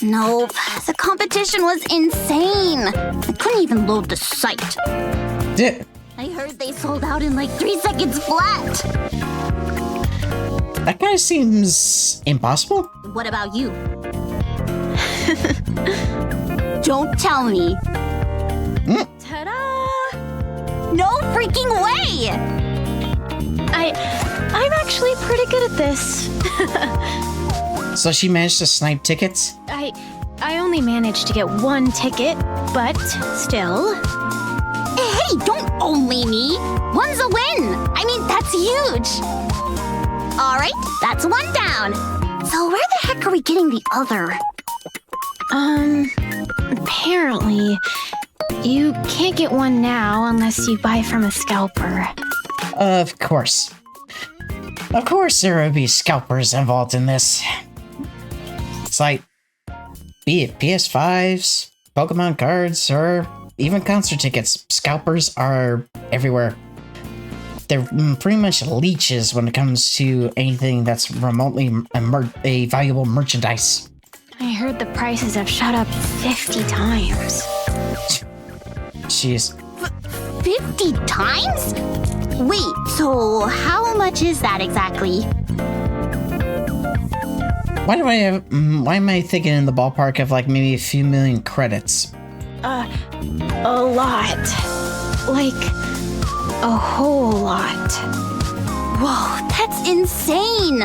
Nope. The competition was insane. I couldn't even load the site. I heard they sold out in like 3 seconds flat. That kind of seems impossible. What about you? Don't tell me. Ta-da! No freaking way! I'm actually pretty good at this. So she managed to snipe tickets? I only managed to get one ticket, but still. Hey, don't only me! One's a win! I mean, that's huge! Alright, that's one down. So where the heck are we getting the other? Apparently, you can't get one now unless you buy from a scalper. Of course. Of course there would be scalpers involved in this. It's like, be it PS5s, Pokemon cards, or even concert tickets, scalpers are everywhere. They're pretty much leeches when it comes to anything that's remotely a valuable merchandise. I heard the prices have shot up 50 times. Jeez. 50 times? Wait, so how much is that exactly? Why am I thinking in the ballpark of like maybe a few million credits? A lot. Like, a whole lot. Whoa, that's insane!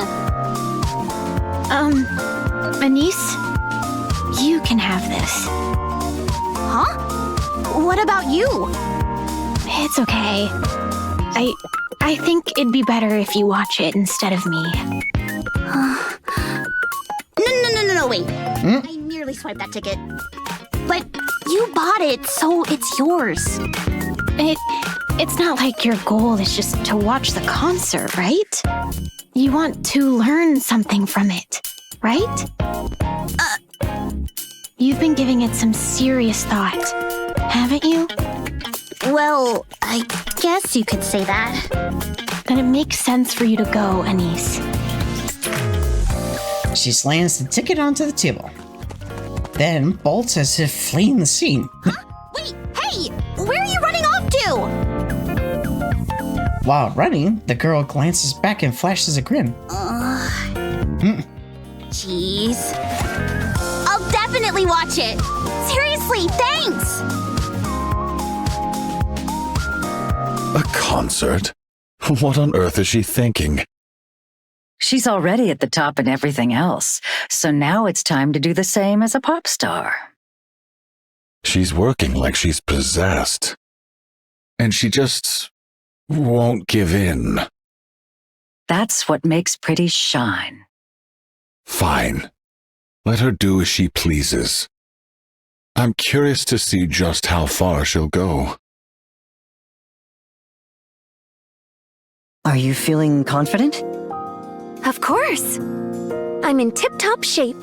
Anise, you can have this. Huh? What about you? It's okay. I think it'd be better if you watch it instead of me. No, wait. I nearly swiped that ticket. But you bought it, so it's yours. It's not like your goal is just to watch the concert, right? You want to learn something from it, right? You've been giving it some serious thought, haven't you? Well, I guess you could say that. Then it makes sense for you to go, Anise. She slams the ticket onto the table, then bolts as if fleeing the scene. Wait, hey! Where are you running off to? While running, the girl glances back and flashes a grin. Jeez. I'll definitely watch it! Seriously, thanks! A concert? What on earth is she thinking? She's already at the top in everything else, so now it's time to do the same as a pop star. She's working like she's possessed. And she just won't give in. That's what makes Pretty shine. Fine. Let her do as she pleases. I'm curious to see just how far she'll go. Are you feeling confident? Of course. I'm in tip-top shape.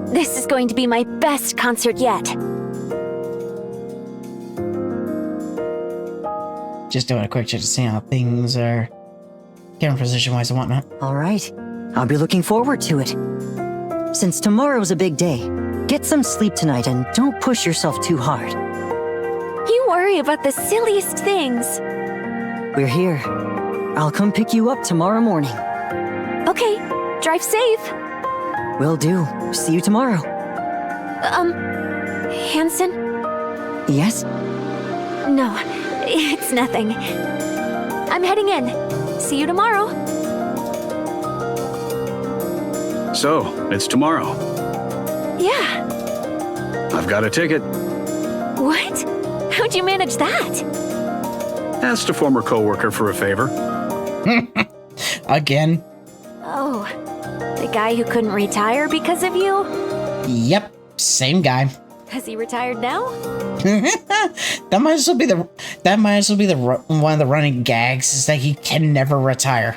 This is going to be my best concert yet. Just doing a quick check to see how things are camera position-wise and whatnot. All right. I'll be looking forward to it. Since tomorrow's a big day, get some sleep tonight and don't push yourself too hard. You worry about the silliest things. We're here. I'll come pick you up tomorrow morning. Okay, drive safe. Will do. See you tomorrow. Hansen? Yes? No, it's nothing. I'm heading in. See you tomorrow. So, it's tomorrow. Yeah. I've got a ticket. What? How'd you manage that? Asked a former coworker for a favor. Again. Oh, the guy who couldn't retire because of you? Yep, same guy. Has he retired now? That might as well be the one of the running gags is that he can never retire.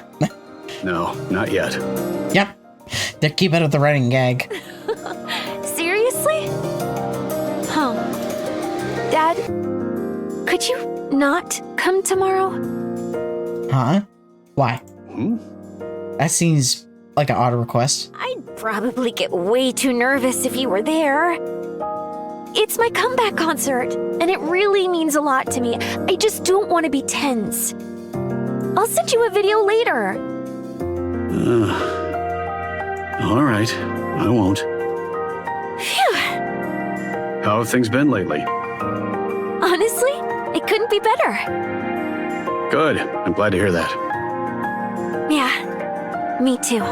No, not yet. Yep, they're keeping up the running gag. Seriously? Huh. Dad, could you not come tomorrow? Huh? Why? That seems like an odd request. I'd probably get way too nervous if you were there. It's my comeback concert, and it really means a lot to me. I just don't want to be tense. I'll send you a video later. All right, I won't. Phew. How have things been lately? Honestly, I couldn't be better. Good. I'm glad to hear that. Yeah, me too.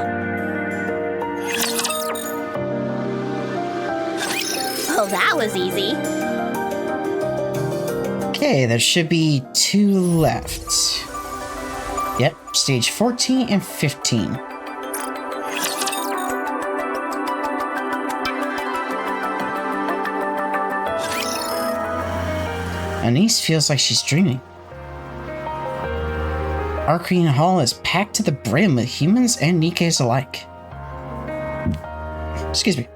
Oh, that was easy. Okay, there should be 2 left. Yep, stage 14 and 15. Anise feels like she's dreaming. Ark Guardian Hall is packed to the brim with humans and Nikkes alike. Excuse me.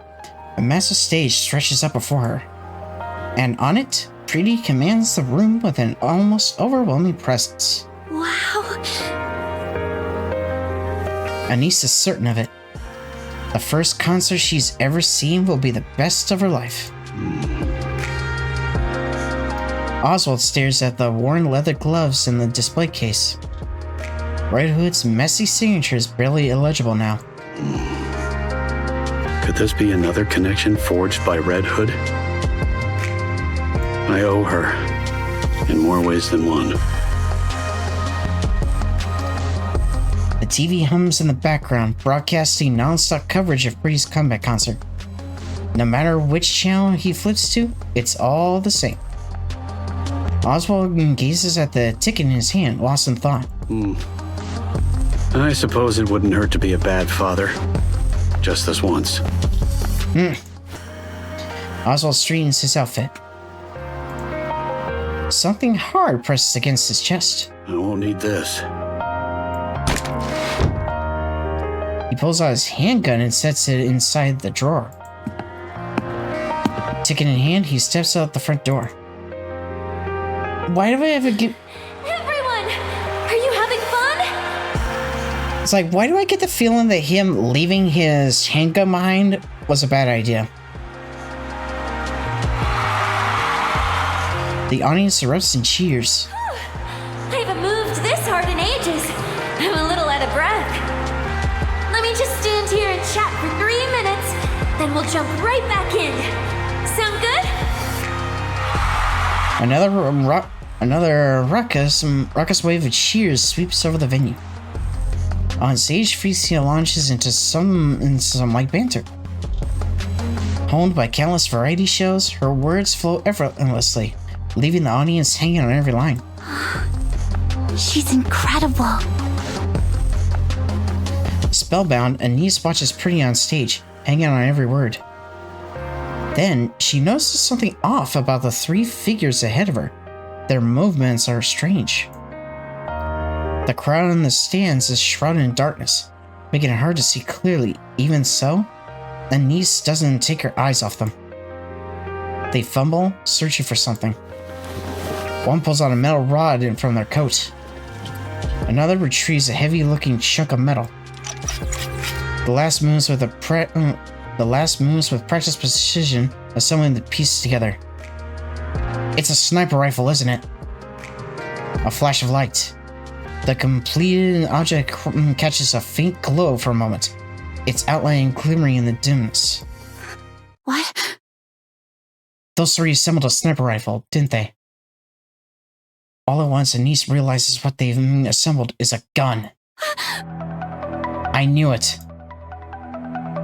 A massive stage stretches up before her, and on it, Krita commands the room with an almost overwhelming presence. Wow. Anise is certain of it. The first concert she's ever seen will be the best of her life. Oswald stares at the worn leather gloves in the display case. Red Hood's messy signature is barely illegible now. Could this be another connection forged by Red Hood? I owe her, in more ways than one. The TV hums in the background, broadcasting non-stop coverage of Krita's comeback concert. No matter which channel he flips to, it's all the same. Oswald gazes at the ticket in his hand, lost in thought. I suppose it wouldn't hurt to be a bad father. Just this once. Oswald straightens his outfit. Something hard presses against his chest. I won't need this. He pulls out his handgun and sets it inside the drawer. Ticket in hand, he steps out the front door. Why do I ever get... Everyone! Are you having fun? It's like, why do I get the feeling that him leaving his handgun behind was a bad idea? The audience erupts in cheers. I haven't moved this hard in ages. I'm a little out of breath. Let me just stand here and chat for 3 minutes, then we'll jump right back in. Sound good? Another raucous wave of cheers sweeps over the venue. On stage, Freesia launches into some light banter. Honed by countless variety shows, her words flow effortlessly, leaving the audience hanging on every line. She's incredible. Spellbound, Anise watches Pretty on stage, hanging on every word. Then, she notices something off about the 3 figures ahead of her. Their movements are strange. The crowd in the stands is shrouded in darkness, making it hard to see clearly. Even so, Anise doesn't take her eyes off them. They fumble, searching for something. One pulls out a metal rod from their coat. Another retrieves a heavy-looking chunk of metal. The last moves with practiced precision, assembling the pieces together. It's a sniper rifle, isn't it? A flash of light. The completed object catches a faint glow for a moment, its outline glimmering in the dimness. What? Those 3 assembled a sniper rifle, didn't they? All at once, Anise realizes what they've assembled is a gun. I knew it.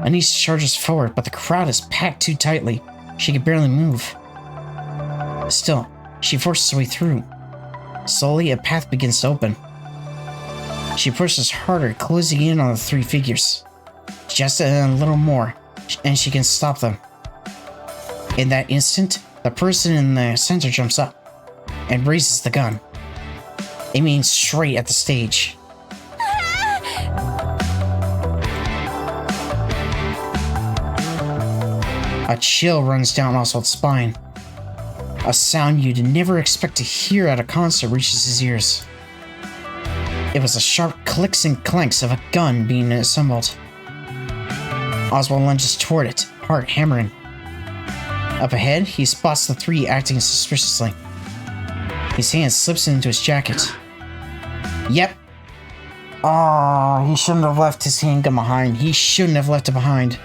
Anise charges forward, but the crowd is packed too tightly. She can barely move. Still, she forces her way through. Slowly, a path begins to open. She pushes harder, closing in on the 3 figures. Just a little more, and she can stop them. In that instant, the person in the center jumps up and raises the gun, aiming straight at the stage. A chill runs down Oswald's spine. A sound you'd never expect to hear at a concert reaches his ears. It was the sharp clicks and clanks of a gun being assembled. Oswald lunges toward it, heart hammering. Up ahead, he spots the 3 acting suspiciously. His hand slips into his jacket. Yep. Oh, he shouldn't have left his handgun behind. He shouldn't have left it behind.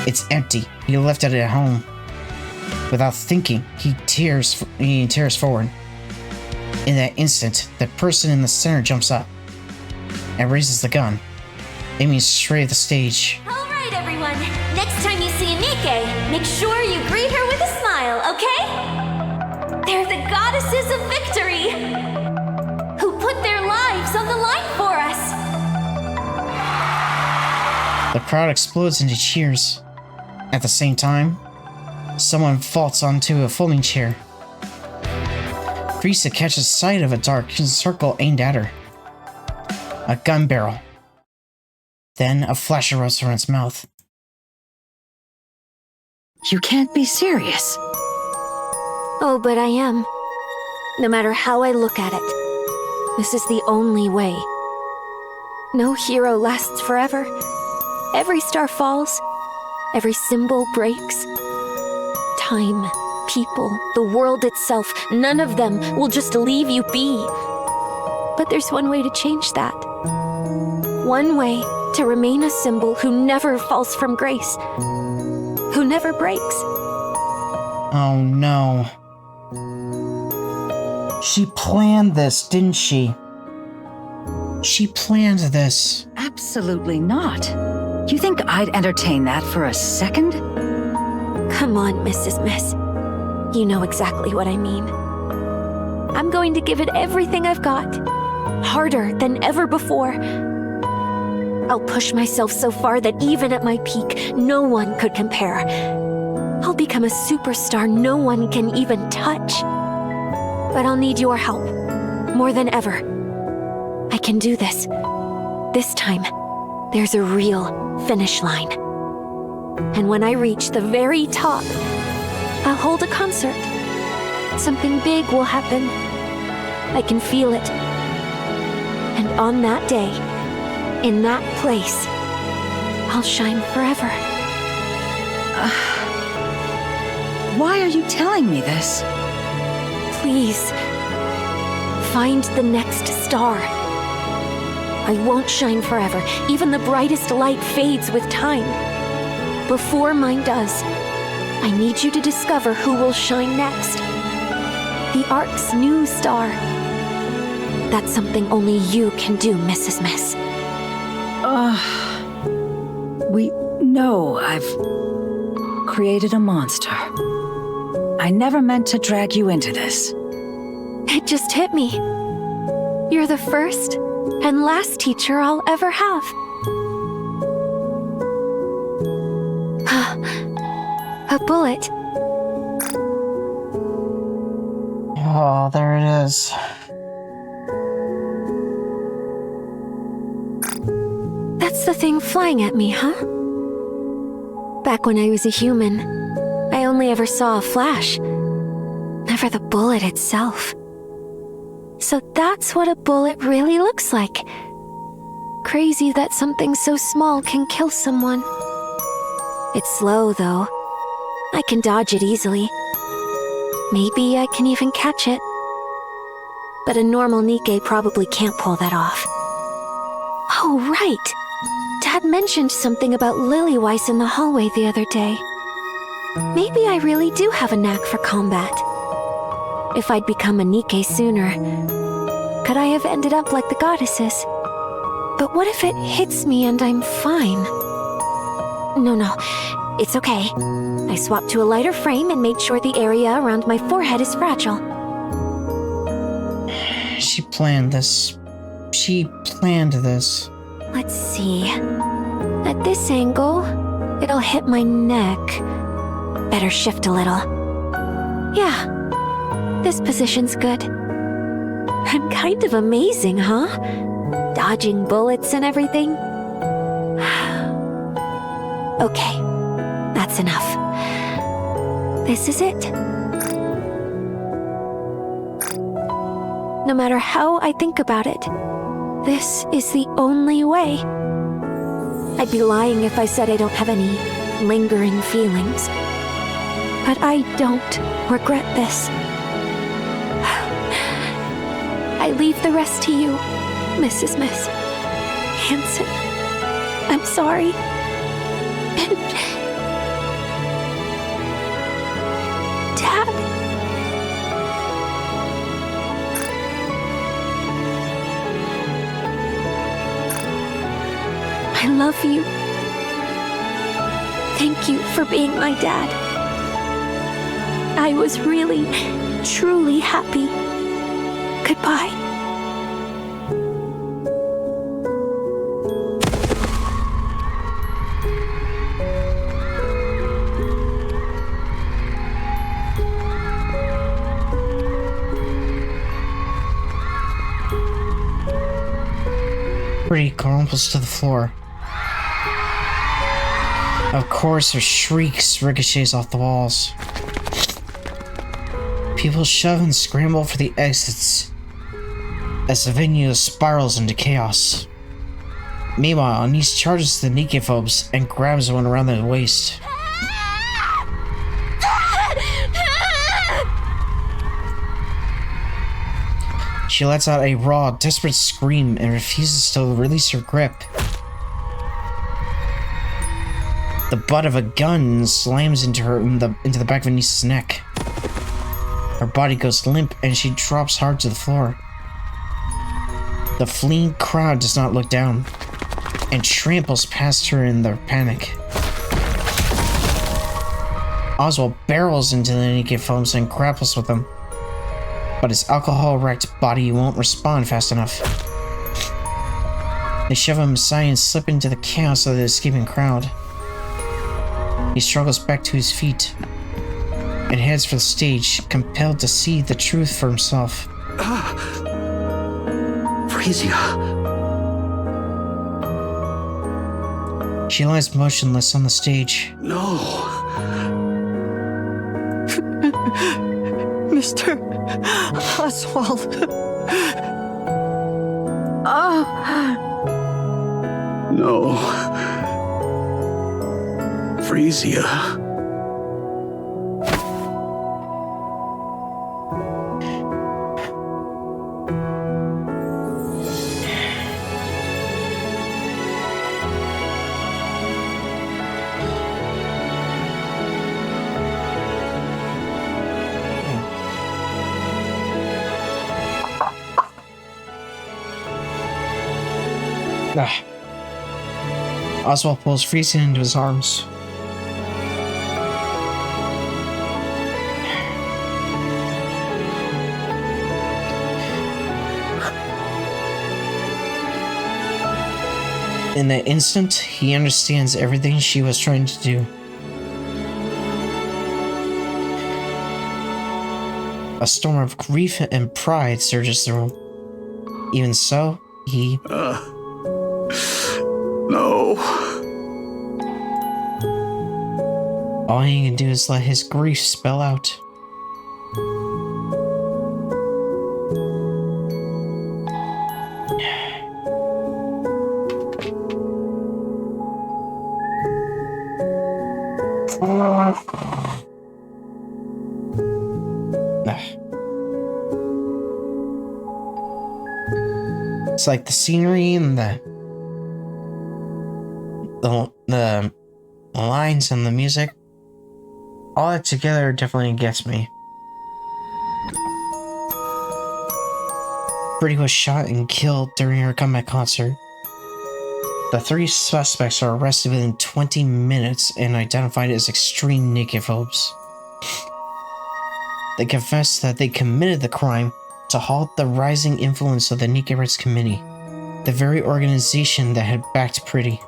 It's empty. He left it at home. Without thinking, he tears forward, In that instant, the person in the center jumps up and raises the gun, aiming straight at the stage. All right, everyone. Next time you see Nikke, make sure you greet her with a smile, okay? They're the Goddesses of Victory, who put their lives on the line for us. The crowd explodes into cheers. At the same time, someone vaults onto a folding chair. Krita catches sight of a dark circle aimed at her. A gun barrel. Then a flash erupts from its mouth. You can't be serious. Oh, but I am. No matter how I look at it, this is the only way. No hero lasts forever. Every star falls. Every symbol breaks. Time, people, the world itself, none of them will just leave you be. But there's one way to change that. One way to remain a symbol who never falls from grace. Who never breaks. Oh no. She planned this, didn't she? She planned this. Absolutely not. You think I'd entertain that for a second? Come on, Mrs. Miss. You know exactly what I mean. I'm going to give it everything I've got. Harder than ever before. I'll push myself so far that even at my peak, no one could compare. I'll become a superstar no one can even touch. But I'll need your help, more than ever. I can do this. This time, there's a real finish line. And when I reach the very top, I'll hold a concert. Something big will happen. I can feel it. And on that day, in that place, I'll shine forever. Why are you telling me this? Please, find the next star. I won't shine forever. Even the brightest light fades with time. Before mine does, I need you to discover who will shine next. The Ark's new star. That's something only you can do, Mrs. Miss. We know I've created a monster. I never meant to drag you into this. It just hit me. You're the first and last teacher I'll ever have. A bullet. Oh, there it is. That's the thing flying at me, huh? Back when I was a human, I only ever saw a flash, never the bullet itself. So that's what a bullet really looks like. Crazy that something so small can kill someone. It's slow, though. I can dodge it easily. Maybe I can even catch it. But a normal Nikke probably can't pull that off. Oh, right! Dad mentioned something about Lillyweiss in the hallway the other day. Maybe I really do have a knack for combat. If I'd become a Nikke sooner, could I have ended up like the goddesses? But what if it hits me and I'm fine? No, it's okay. I swapped to a lighter frame and made sure the area around my forehead is fragile. She planned this. She planned this. Let's see. At this angle, it'll hit my neck. Better shift a little. Yeah, this position's good. I'm kind of amazing, huh? Dodging bullets and everything. Okay, that's enough. This is it. No matter how I think about it, this is the only way. I'd be lying if I said I don't have any lingering feelings. But I don't regret this. I leave the rest to you, Mrs. Miss Hansen. I'm sorry. And Dad. love you. Thank you for being my dad. I was really, truly happy. Goodbye. Pretty crumbles to the floor. Of course, her shrieks ricochets off the walls. People shove and scramble for the exits as the venue spirals into chaos. Meanwhile, Anise charges the Nikkephobes and grabs one around the waist. She lets out a raw, desperate scream and refuses to release her grip. The butt of a gun slams into the back of Anise's neck. Her body goes limp and she drops hard to the floor. The fleeing crowd does not look down and tramples past her in their panic. Oswald barrels into the Nikkephobes and grapples with them, but his alcohol-wrecked body won't respond fast enough. They shove him aside and slip into the chaos of the escaping crowd. He struggles back to his feet and heads for the stage, compelled to see the truth for himself. Frisia. She lies motionless on the stage. No. Mr. Oswald. No. Frisia. Oswald pulls Frisia into his arms. In that instant, he understands everything she was trying to do. A storm of grief and pride surges through him. Even so, he... No. All he can do is let his grief spill out. It's like the scenery and the lines and the music, all that together definitely gets me. Krita was shot and killed during her comeback concert. The 3 suspects are arrested within 20 minutes and identified as extreme Nikkephobes. They confessed that they committed the crime to halt the rising influence of the Nikke Rights Committee, the very organization that had backed Krita.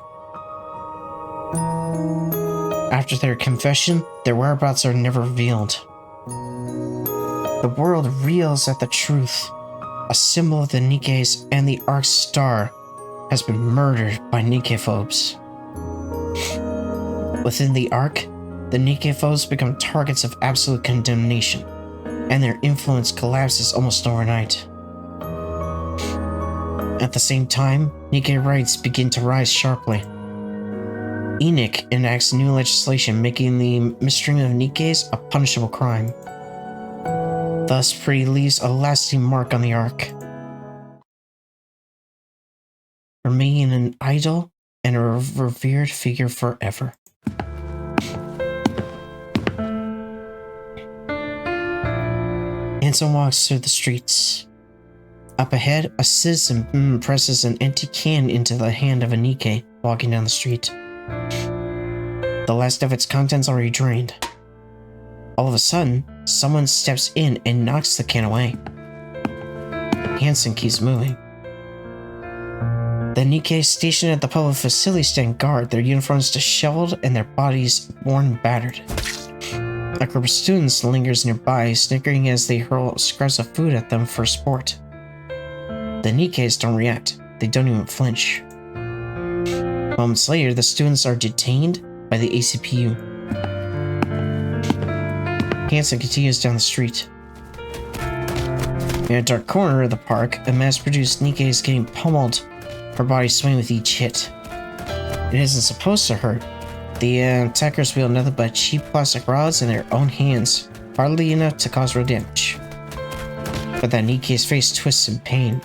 After their confession, their whereabouts are never revealed. The world reels at the truth. A symbol of the Nikkes and the Ark's star has been murdered by Nikkephobes. Within the Ark, the Nikkephobes become targets of absolute condemnation, and their influence collapses almost overnight. At the same time, Nikke rights begin to rise sharply. Enoch enacts new legislation making the mistreatment of Nikkes a punishable crime. Thus, Krita leaves a lasting mark on the Ark, remaining an idol and a revered figure forever. Hanson walks through the streets. Up ahead, a citizen presses an empty can into the hand of a Nikke walking down the street. The last of its contents already drained. All of a sudden, someone steps in and knocks the can away. Hansen keeps moving. The Nikke stationed at the public facility stand guard, their uniforms disheveled and their bodies worn and battered. A group of students lingers nearby, snickering as they hurl scraps of food at them for sport. The Nikkes don't react. They don't even flinch. Moments later, the students are detained by the ACPU. Hansen continues down the street. In a dark corner of the park, a mass-produced Nikke is getting pummeled, her body swaying with each hit. It isn't supposed to hurt. The attackers wield nothing but cheap plastic rods in their own hands, hardly enough to cause real damage. But that Nikke's face twists in pain.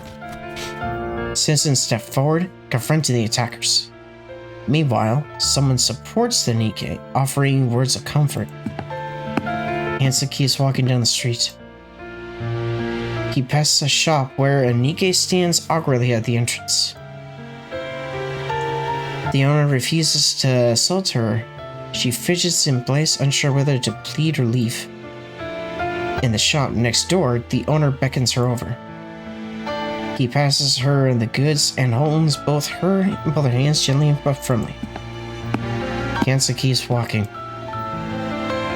Citizens step forward, confronting the attackers. Meanwhile, someone supports the Nikke, offering words of comfort. Hansen keeps walking down the street. He passes a shop where a Nikke stands awkwardly at the entrance. The owner refuses to sell to her. She fidgets in place, unsure whether to plead or leave. In the shop next door, the owner beckons her over. He passes her the goods and holds both her hands gently but firmly. Hansen keeps walking.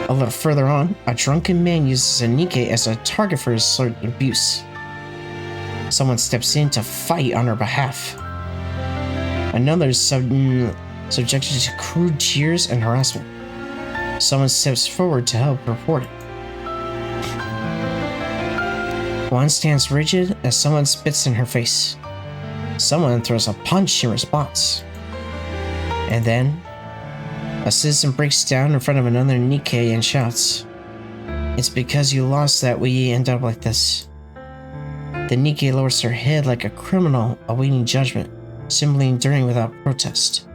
A little further on, a drunken man uses a Nikke as a target for his sort of abuse. Someone steps in to fight on her behalf. Another is subjected to crude jeers and harassment. Someone steps forward to help report it. One stands rigid as someone spits in her face. Someone throws a punch in response. And then, a citizen breaks down in front of another Nikke and shouts, "It's because you lost that we end up like this." The Nikke lowers her head like a criminal awaiting judgment, simply enduring without protest.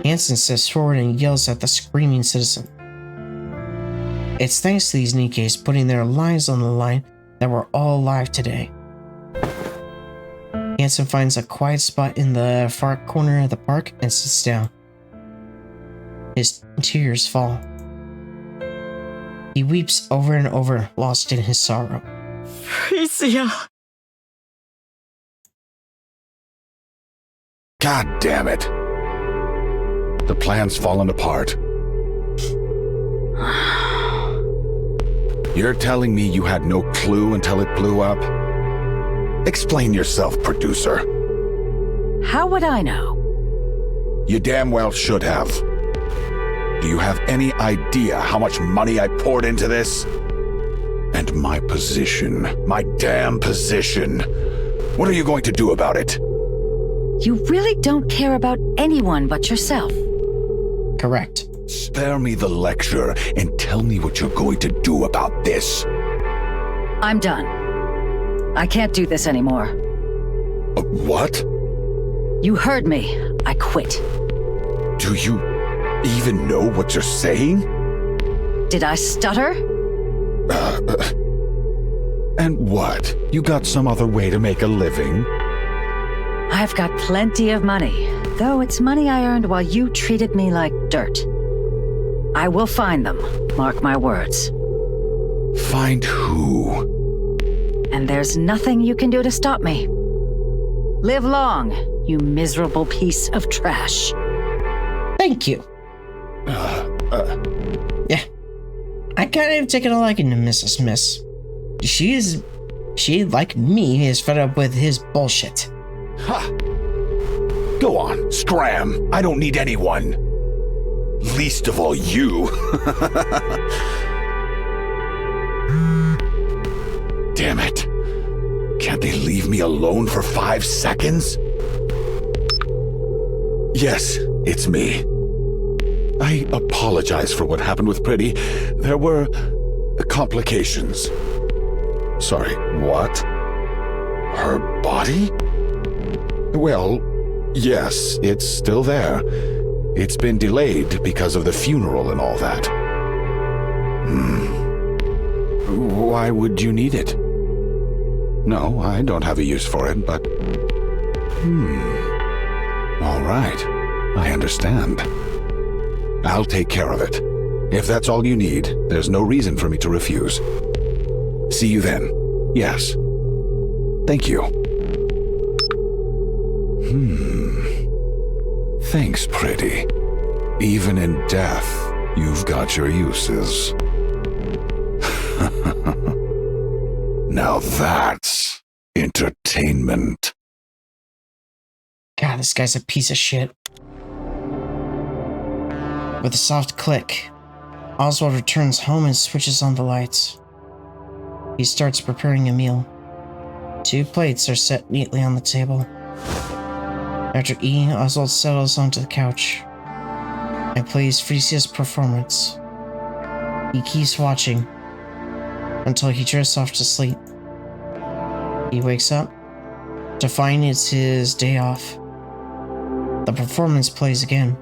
Hansen steps forward and yells at the screaming citizen. It's thanks to these Nikkes putting their lives on the line that we're all alive today. Hansen finds a quiet spot in the far corner of the park and sits down. His tears fall. He weeps over and over, lost in his sorrow. Frisia. God damn it. The plan's fallen apart. You're telling me you had no clue until it blew up? Explain yourself, producer. How would I know? You damn well should have. Do you have any idea how much money I poured into this? And my position, my damn position. What are you going to do about it? You really don't care about anyone but yourself. Correct. Spare me the lecture and tell me what you're going to do about this. I'm done. I can't do this anymore. What? You heard me. I quit. Do you even know what you're saying? Did I stutter? And what? You got some other way to make a living? I've got plenty of money, though it's money I earned while you treated me like dirt. I will find them, mark my words. Find who? And there's nothing you can do to stop me. Live long, you miserable piece of trash. Thank you. Yeah. I kind of taken a liking to Mrs. Smith. She, like me, is fed up with his bullshit. Ha! Go on, scram. I don't need anyone. Least of all you. Damn it. Can't they leave me alone for 5 seconds? Yes, it's me. I apologize for what happened with Pretty. There were complications. Sorry, what? Her body? Well, yes, it's still there. It's been delayed because of the funeral and all that. Why would you need it? No, I don't have a use for it, but... All right. I understand. I'll take care of it. If that's all you need, there's no reason for me to refuse. See you then. Yes. Thank you. Thanks, pretty. Even in death, you've got your uses. Now that's entertainment. God, this guy's a piece of shit. With a soft click, Oswald returns home and switches on the lights. He starts preparing a meal. 2 plates are set neatly on the table. After eating, Oswald settles onto the couch and plays Frisia's performance. He keeps watching until he drifts off to sleep. He wakes up to find it's his day off. The performance plays again.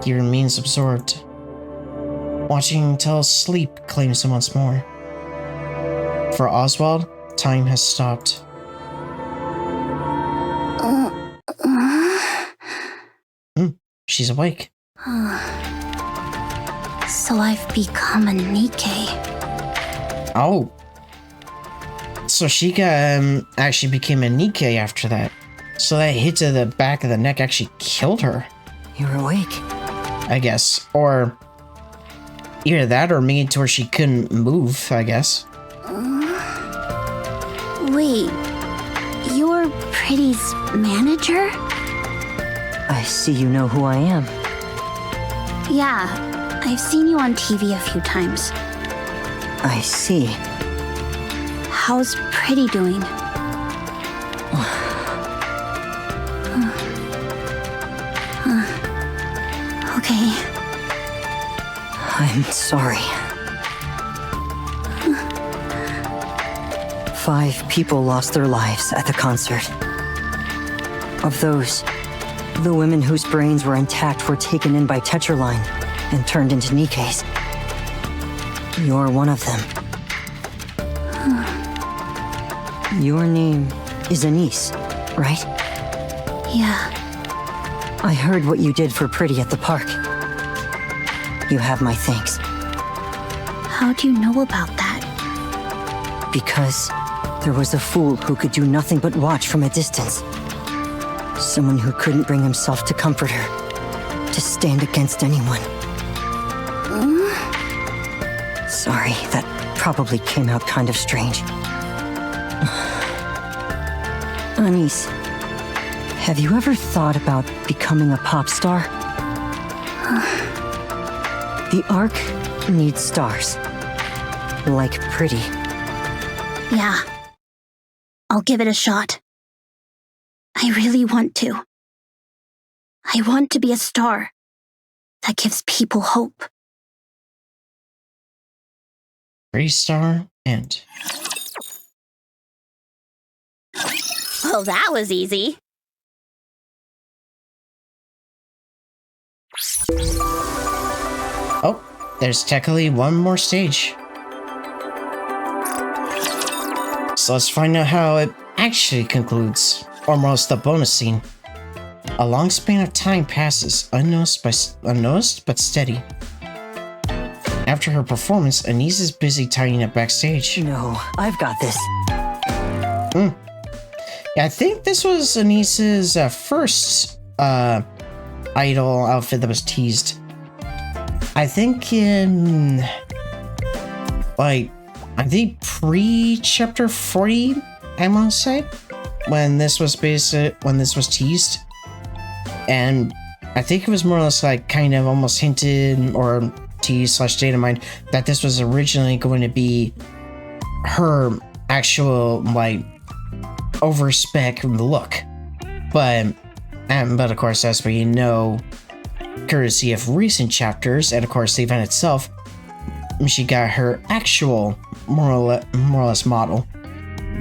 He remains absorbed, watching until sleep claims him once more. For Oswald, time has stopped. She's awake. So I've become a Nikke. Oh. So she actually became a Nikke after that. So that hit to the back of the neck actually killed her. You're awake. I guess. Or either that or made it to where she couldn't move, I guess. Wait, you're Pretty's manager? I see you know who I am. Yeah, I've seen you on TV a few times. I see. How's Pretty doing? Okay. I'm sorry. 5 people lost their lives at the concert. Of those, the women whose brains were intact were taken in by Tetraline and turned into Nikkes. You're one of them. Your name is Anise, right? Yeah. I heard what you did for Pretty at the park. You have my thanks. How do you know about that? Because there was a fool who could do nothing but watch from a distance. Someone who couldn't bring himself to comfort her, to stand against anyone. Sorry, that probably came out kind of strange. Anise, have you ever thought about becoming a pop star? The Ark needs stars. Like Pretty. Yeah. I'll give it a shot. I really want to. I want to be a star that gives people hope. Pretty star, end. Well, that was easy. Oh, there's technically one more stage. So let's find out how it actually concludes. Or most the bonus scene. A long span of time passes, unnoticed but steady. After her performance, Anise is busy tidying up backstage. No, I've got this. Yeah, I think this was Anise's first idol outfit that was teased. I think in pre-chapter 40, I want to say, when this was teased, and I think it was more or less like kind of almost hinted or teased / data mined that this was originally going to be her actual over spec look, but of course, as we know, courtesy of recent chapters and of course the event itself, she got her actual more or less model.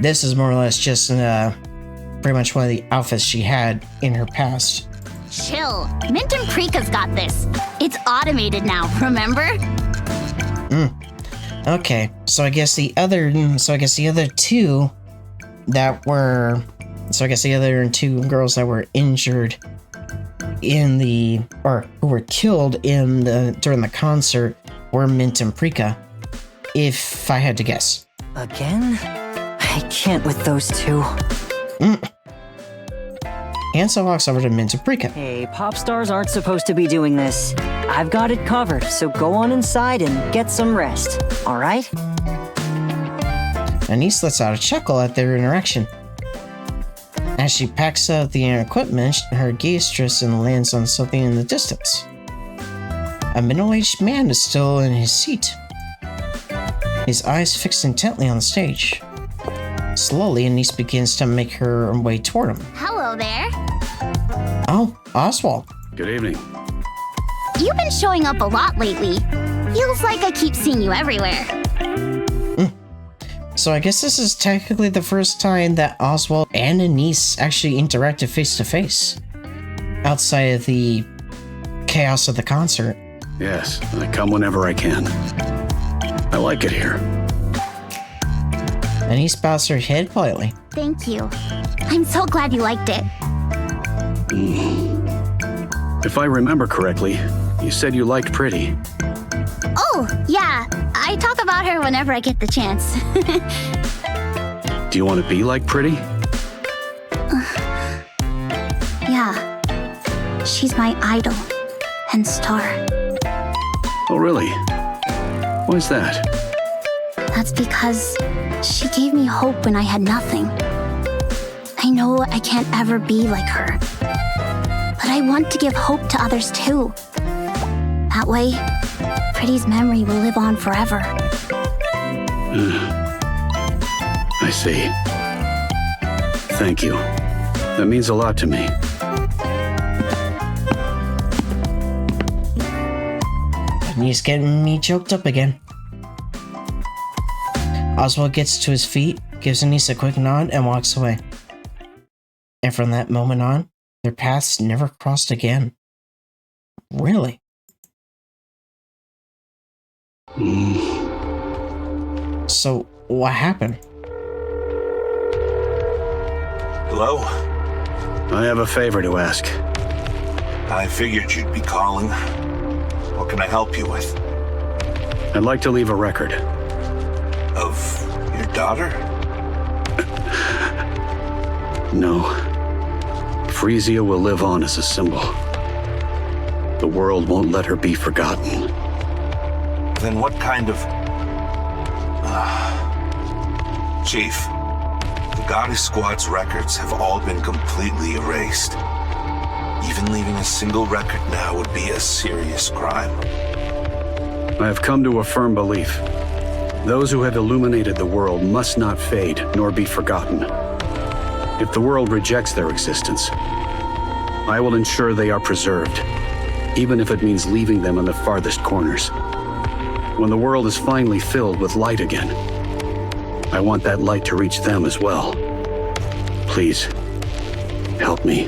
This is more or less just pretty much one of the outfits she had in her past. Chill. Mint and Prika's got this. It's automated now, remember? Okay, so I guess the other two that were, so I guess the other two girls that were injured in the, or who were killed in the, during the concert were Mint and Krita, if I had to guess. Again? I can't with those two. Hansa walks over to Mint and Krita. Hey, pop stars aren't supposed to be doing this. I've got it covered, so go on inside and get some rest, alright? Anise lets out a chuckle at their interaction. As she packs up the equipment, her gaze drifts and lands on something in the distance. A middle-aged man is still in his seat, his eyes fixed intently on the stage. Slowly, Anise begins to make her way toward him. Hello there. Oh, Oswald. Good evening. You've been showing up a lot lately. Feels like I keep seeing you everywhere. So I guess this is technically the first time that Oswald and Anise actually interacted face to face, outside of the chaos of the concert. Yes, I come whenever I can. I like it here. Anise bows her head politely. Thank you. I'm so glad you liked it. If I remember correctly, you said you liked Pretty. Oh, yeah. I talk about her whenever I get the chance. Do you want to be like Pretty? Yeah. She's my idol and star. Oh, really? Why's that? That's because she gave me hope when I had nothing. I know I can't ever be like her, but I want to give hope to others too. That way, Pretty's memory will live on forever. I see. Thank you. That means a lot to me. Anise getting me choked up again. Oswald gets to his feet, gives Anise a quick nod, and walks away. And from that moment on, their paths never crossed again. Really? So, what happened? Hello? I have a favor to ask. I figured you'd be calling. What can I help you with? I'd like to leave a record. Of your daughter? No. Frisia will live on as a symbol. The world won't let her be forgotten. Then what kind of... Chief, the Goddess Squad's records have all been completely erased. Even leaving a single record now would be a serious crime. I have come to a firm belief. Those who have illuminated the world must not fade nor be forgotten. If the world rejects their existence, I will ensure they are preserved, even if it means leaving them in the farthest corners. When the world is finally filled with light again, I want that light to reach them as well. Please, help me.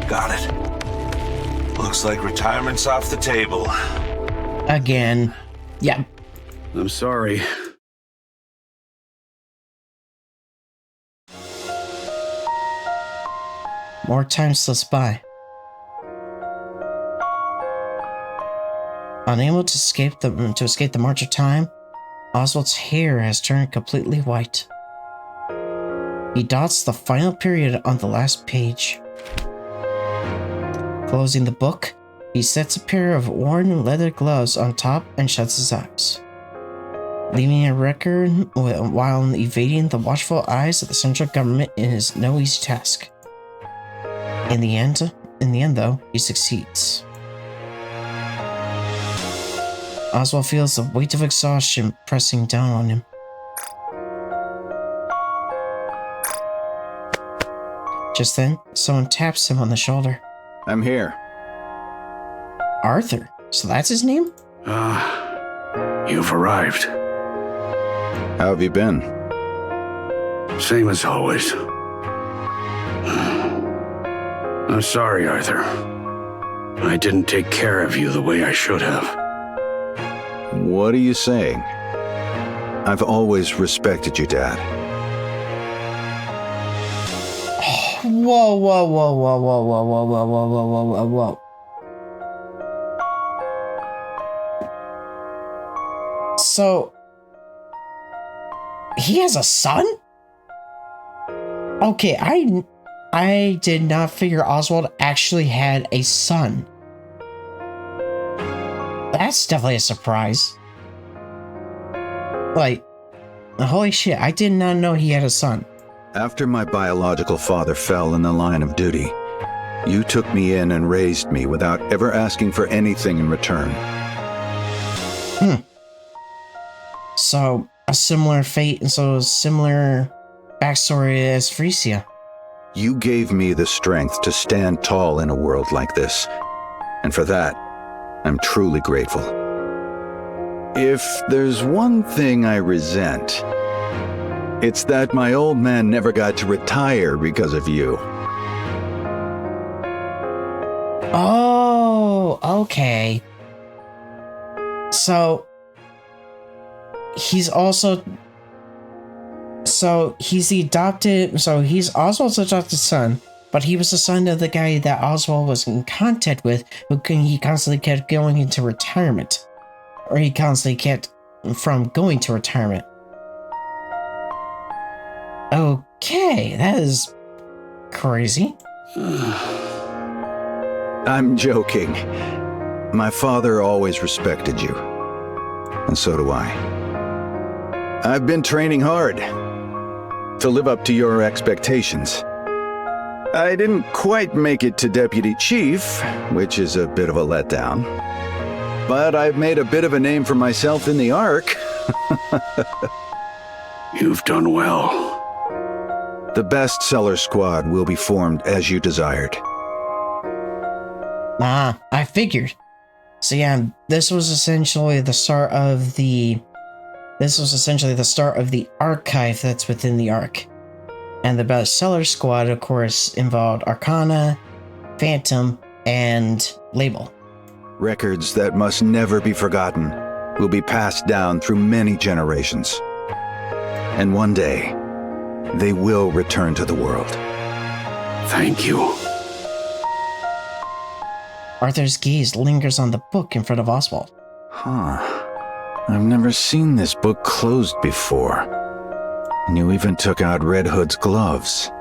Got it. Looks like retirement's off the table. Again. Yeah. I'm sorry. More time slips by. Unable to escape the march of time, Oswald's hair has turned completely white. He dots the final period on the last page. Closing the book, he sets a pair of worn leather gloves on top and shuts his eyes, leaving a record while evading the watchful eyes of the central government is no easy task. In the end though, he succeeds. Oswald feels the weight of exhaustion pressing down on him. Just then, someone taps him on the shoulder. I'm here. Arthur. So that's his name? You've arrived. How have you been? Same as always. I'm sorry, Arthur. I didn't take care of you the way I should have. What are you saying? I've always respected you, Dad. Whoa, whoa, whoa, whoa, whoa, whoa, whoa, whoa, whoa, whoa, whoa, whoa. So, he has a son? Okay, I did not figure Oswald actually had a son. That's definitely a surprise. Like, holy shit, I did not know he had a son. After my biological father fell in the line of duty, you took me in and raised me without ever asking for anything in return. So, a similar fate and so a similar backstory as Frisia. You gave me the strength to stand tall in a world like this, and for that, I'm truly grateful. If there's one thing I resent, it's that my old man never got to retire because of you. Oh, okay. So, he's also... So, he's the adopted... So, he's Oswald's adopted son, but he was the son of the guy that Oswald was in contact with, he constantly kept going into retirement. Or he constantly kept from going to retirement. Okay, that is crazy. I'm joking. My father always respected you. And so do I. I've been training hard to live up to your expectations. I didn't quite make it to Deputy Chief, which is a bit of a letdown. But I've made a bit of a name for myself in the Ark. You've done well. The bestseller squad will be formed as you desired. I figured. So yeah, this was essentially the start of the archive that's within the Ark. And the bestseller squad, of course, involved Arcana, Phantom, and Label. Records that must never be forgotten will be passed down through many generations. And one day, they will return to the world. Thank you. Arthur's gaze lingers on the book in front of Oswald. I've never seen this book closed before. And you even took out Red Hood's gloves.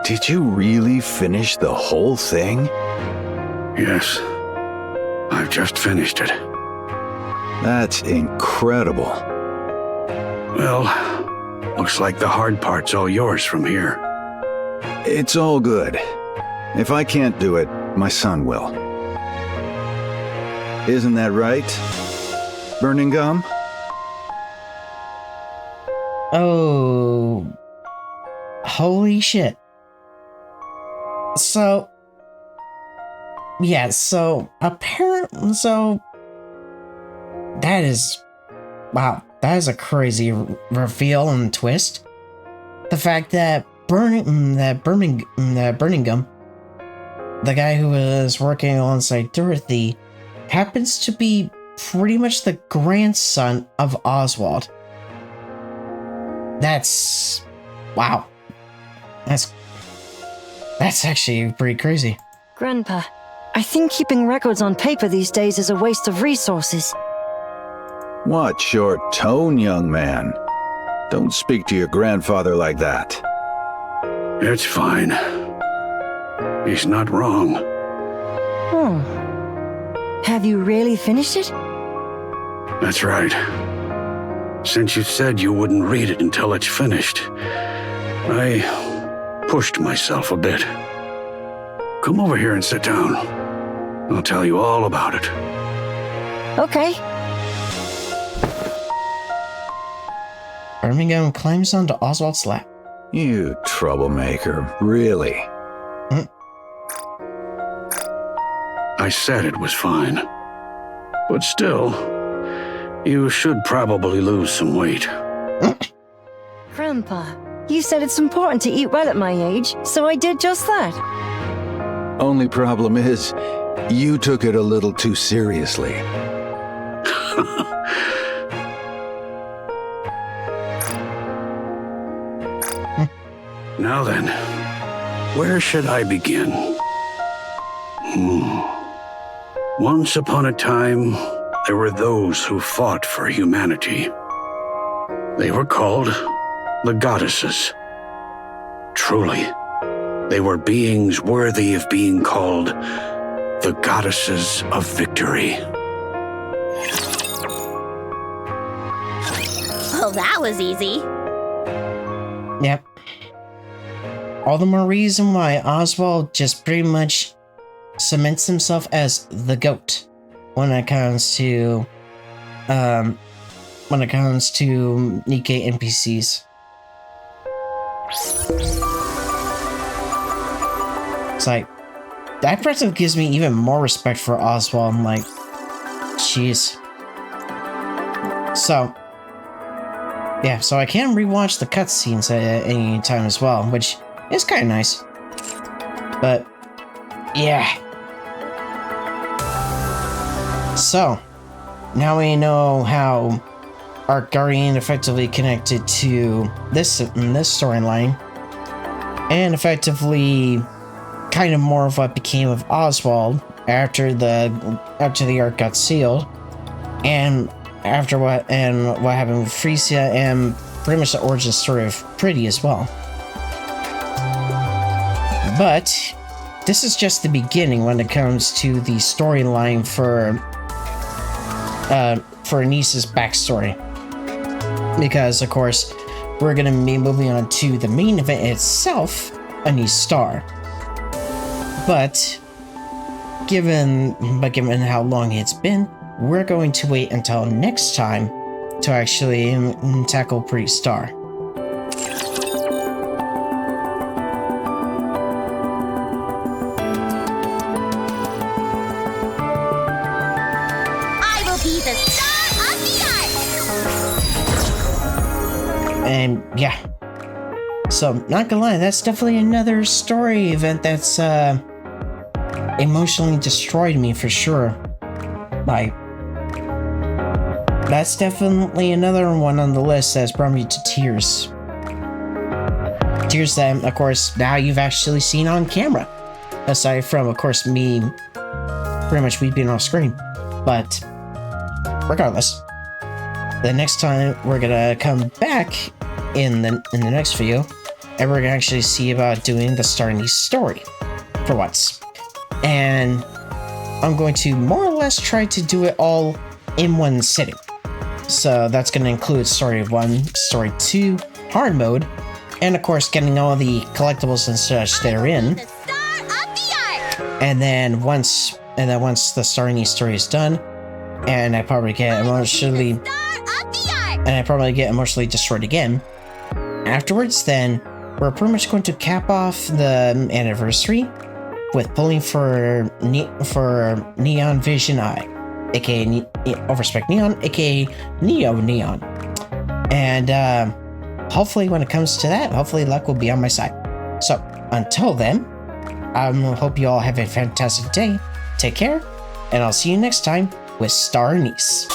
Did you really finish the whole thing? Yes. I've just finished it. That's incredible. Well, looks like the hard part's all yours from here. It's all good. If I can't do it, my son will. Isn't that right, Burning Gum? Oh. Holy shit. So. Yeah, so apparently. So. That is. Wow. That is a crazy reveal and twist. The fact that Burning Gum, the guy who was working alongside Dorothy, happens to be pretty much the grandson of Oswald. That's... wow. That's actually pretty crazy. Grandpa, I think keeping records on paper these days is a waste of resources. Watch your tone, young man. Don't speak to your grandfather like that. It's fine. He's not wrong. Have you really finished it? That's right. Since you said you wouldn't read it until it's finished, I pushed myself a bit. Come over here and sit down. I'll tell you all about it. Okay. Birmingham climbs onto Oswald's lap. You troublemaker, really? I said it was fine. But still, you should probably lose some weight. Grandpa, you said it's important to eat well at my age, so I did just that. Only problem is, you took it a little too seriously. Now then, where should I begin? Once upon a time, there were those who fought for humanity. They were called the Goddesses. Truly, they were beings worthy of being called the Goddesses of Victory. Well, that was easy. Yep. All the more reason why Oswald just pretty much cements himself as the GOAT when it comes to Nikke NPCs. It's like that person gives me even more respect for Oswald. I'm like, jeez. So yeah, so I can rewatch the cutscenes at any time as well, which is kind of nice. But yeah. So now we know how Ark Guardian effectively connected to this storyline, and effectively kind of more of what became of Oswald after the Ark got sealed, and after what happened with Frisia, and pretty much the origin story of Pretty as well. But this is just the beginning when it comes to the storyline for Nice's backstory, because of course we're gonna be moving on to the main event itself, a new star. But given how long it's been, we're going to wait until next time to actually tackle Pretty Star. I will be the star of the Ark! And yeah. So, not gonna lie, that's definitely another story event that's emotionally destroyed me for sure. Like, that's definitely another one on the list that's brought me to tears. Tears that, of course, now you've actually seen on camera. Aside from, of course, me pretty much weeping off screen. But regardless, the next time we're gonna come back in the next video, and we're gonna actually see about doing the Star Niece story for once. And I'm going to more or less try to do it all in one sitting. So that's going to include Story 1, Story 2, Hard Mode, and of course getting all the collectibles and such therein. And then once the Star Niece story is done, and I probably get emotionally destroyed again. Afterwards, then we're pretty much going to cap off the anniversary with pulling for Neon Vision Eye, aka Overspec Neon, aka Neo Neon. And hopefully when it comes to that, hopefully luck will be on my side. So until then, I hope you all have a fantastic day. Take care, and I'll see you next time with Star Niece.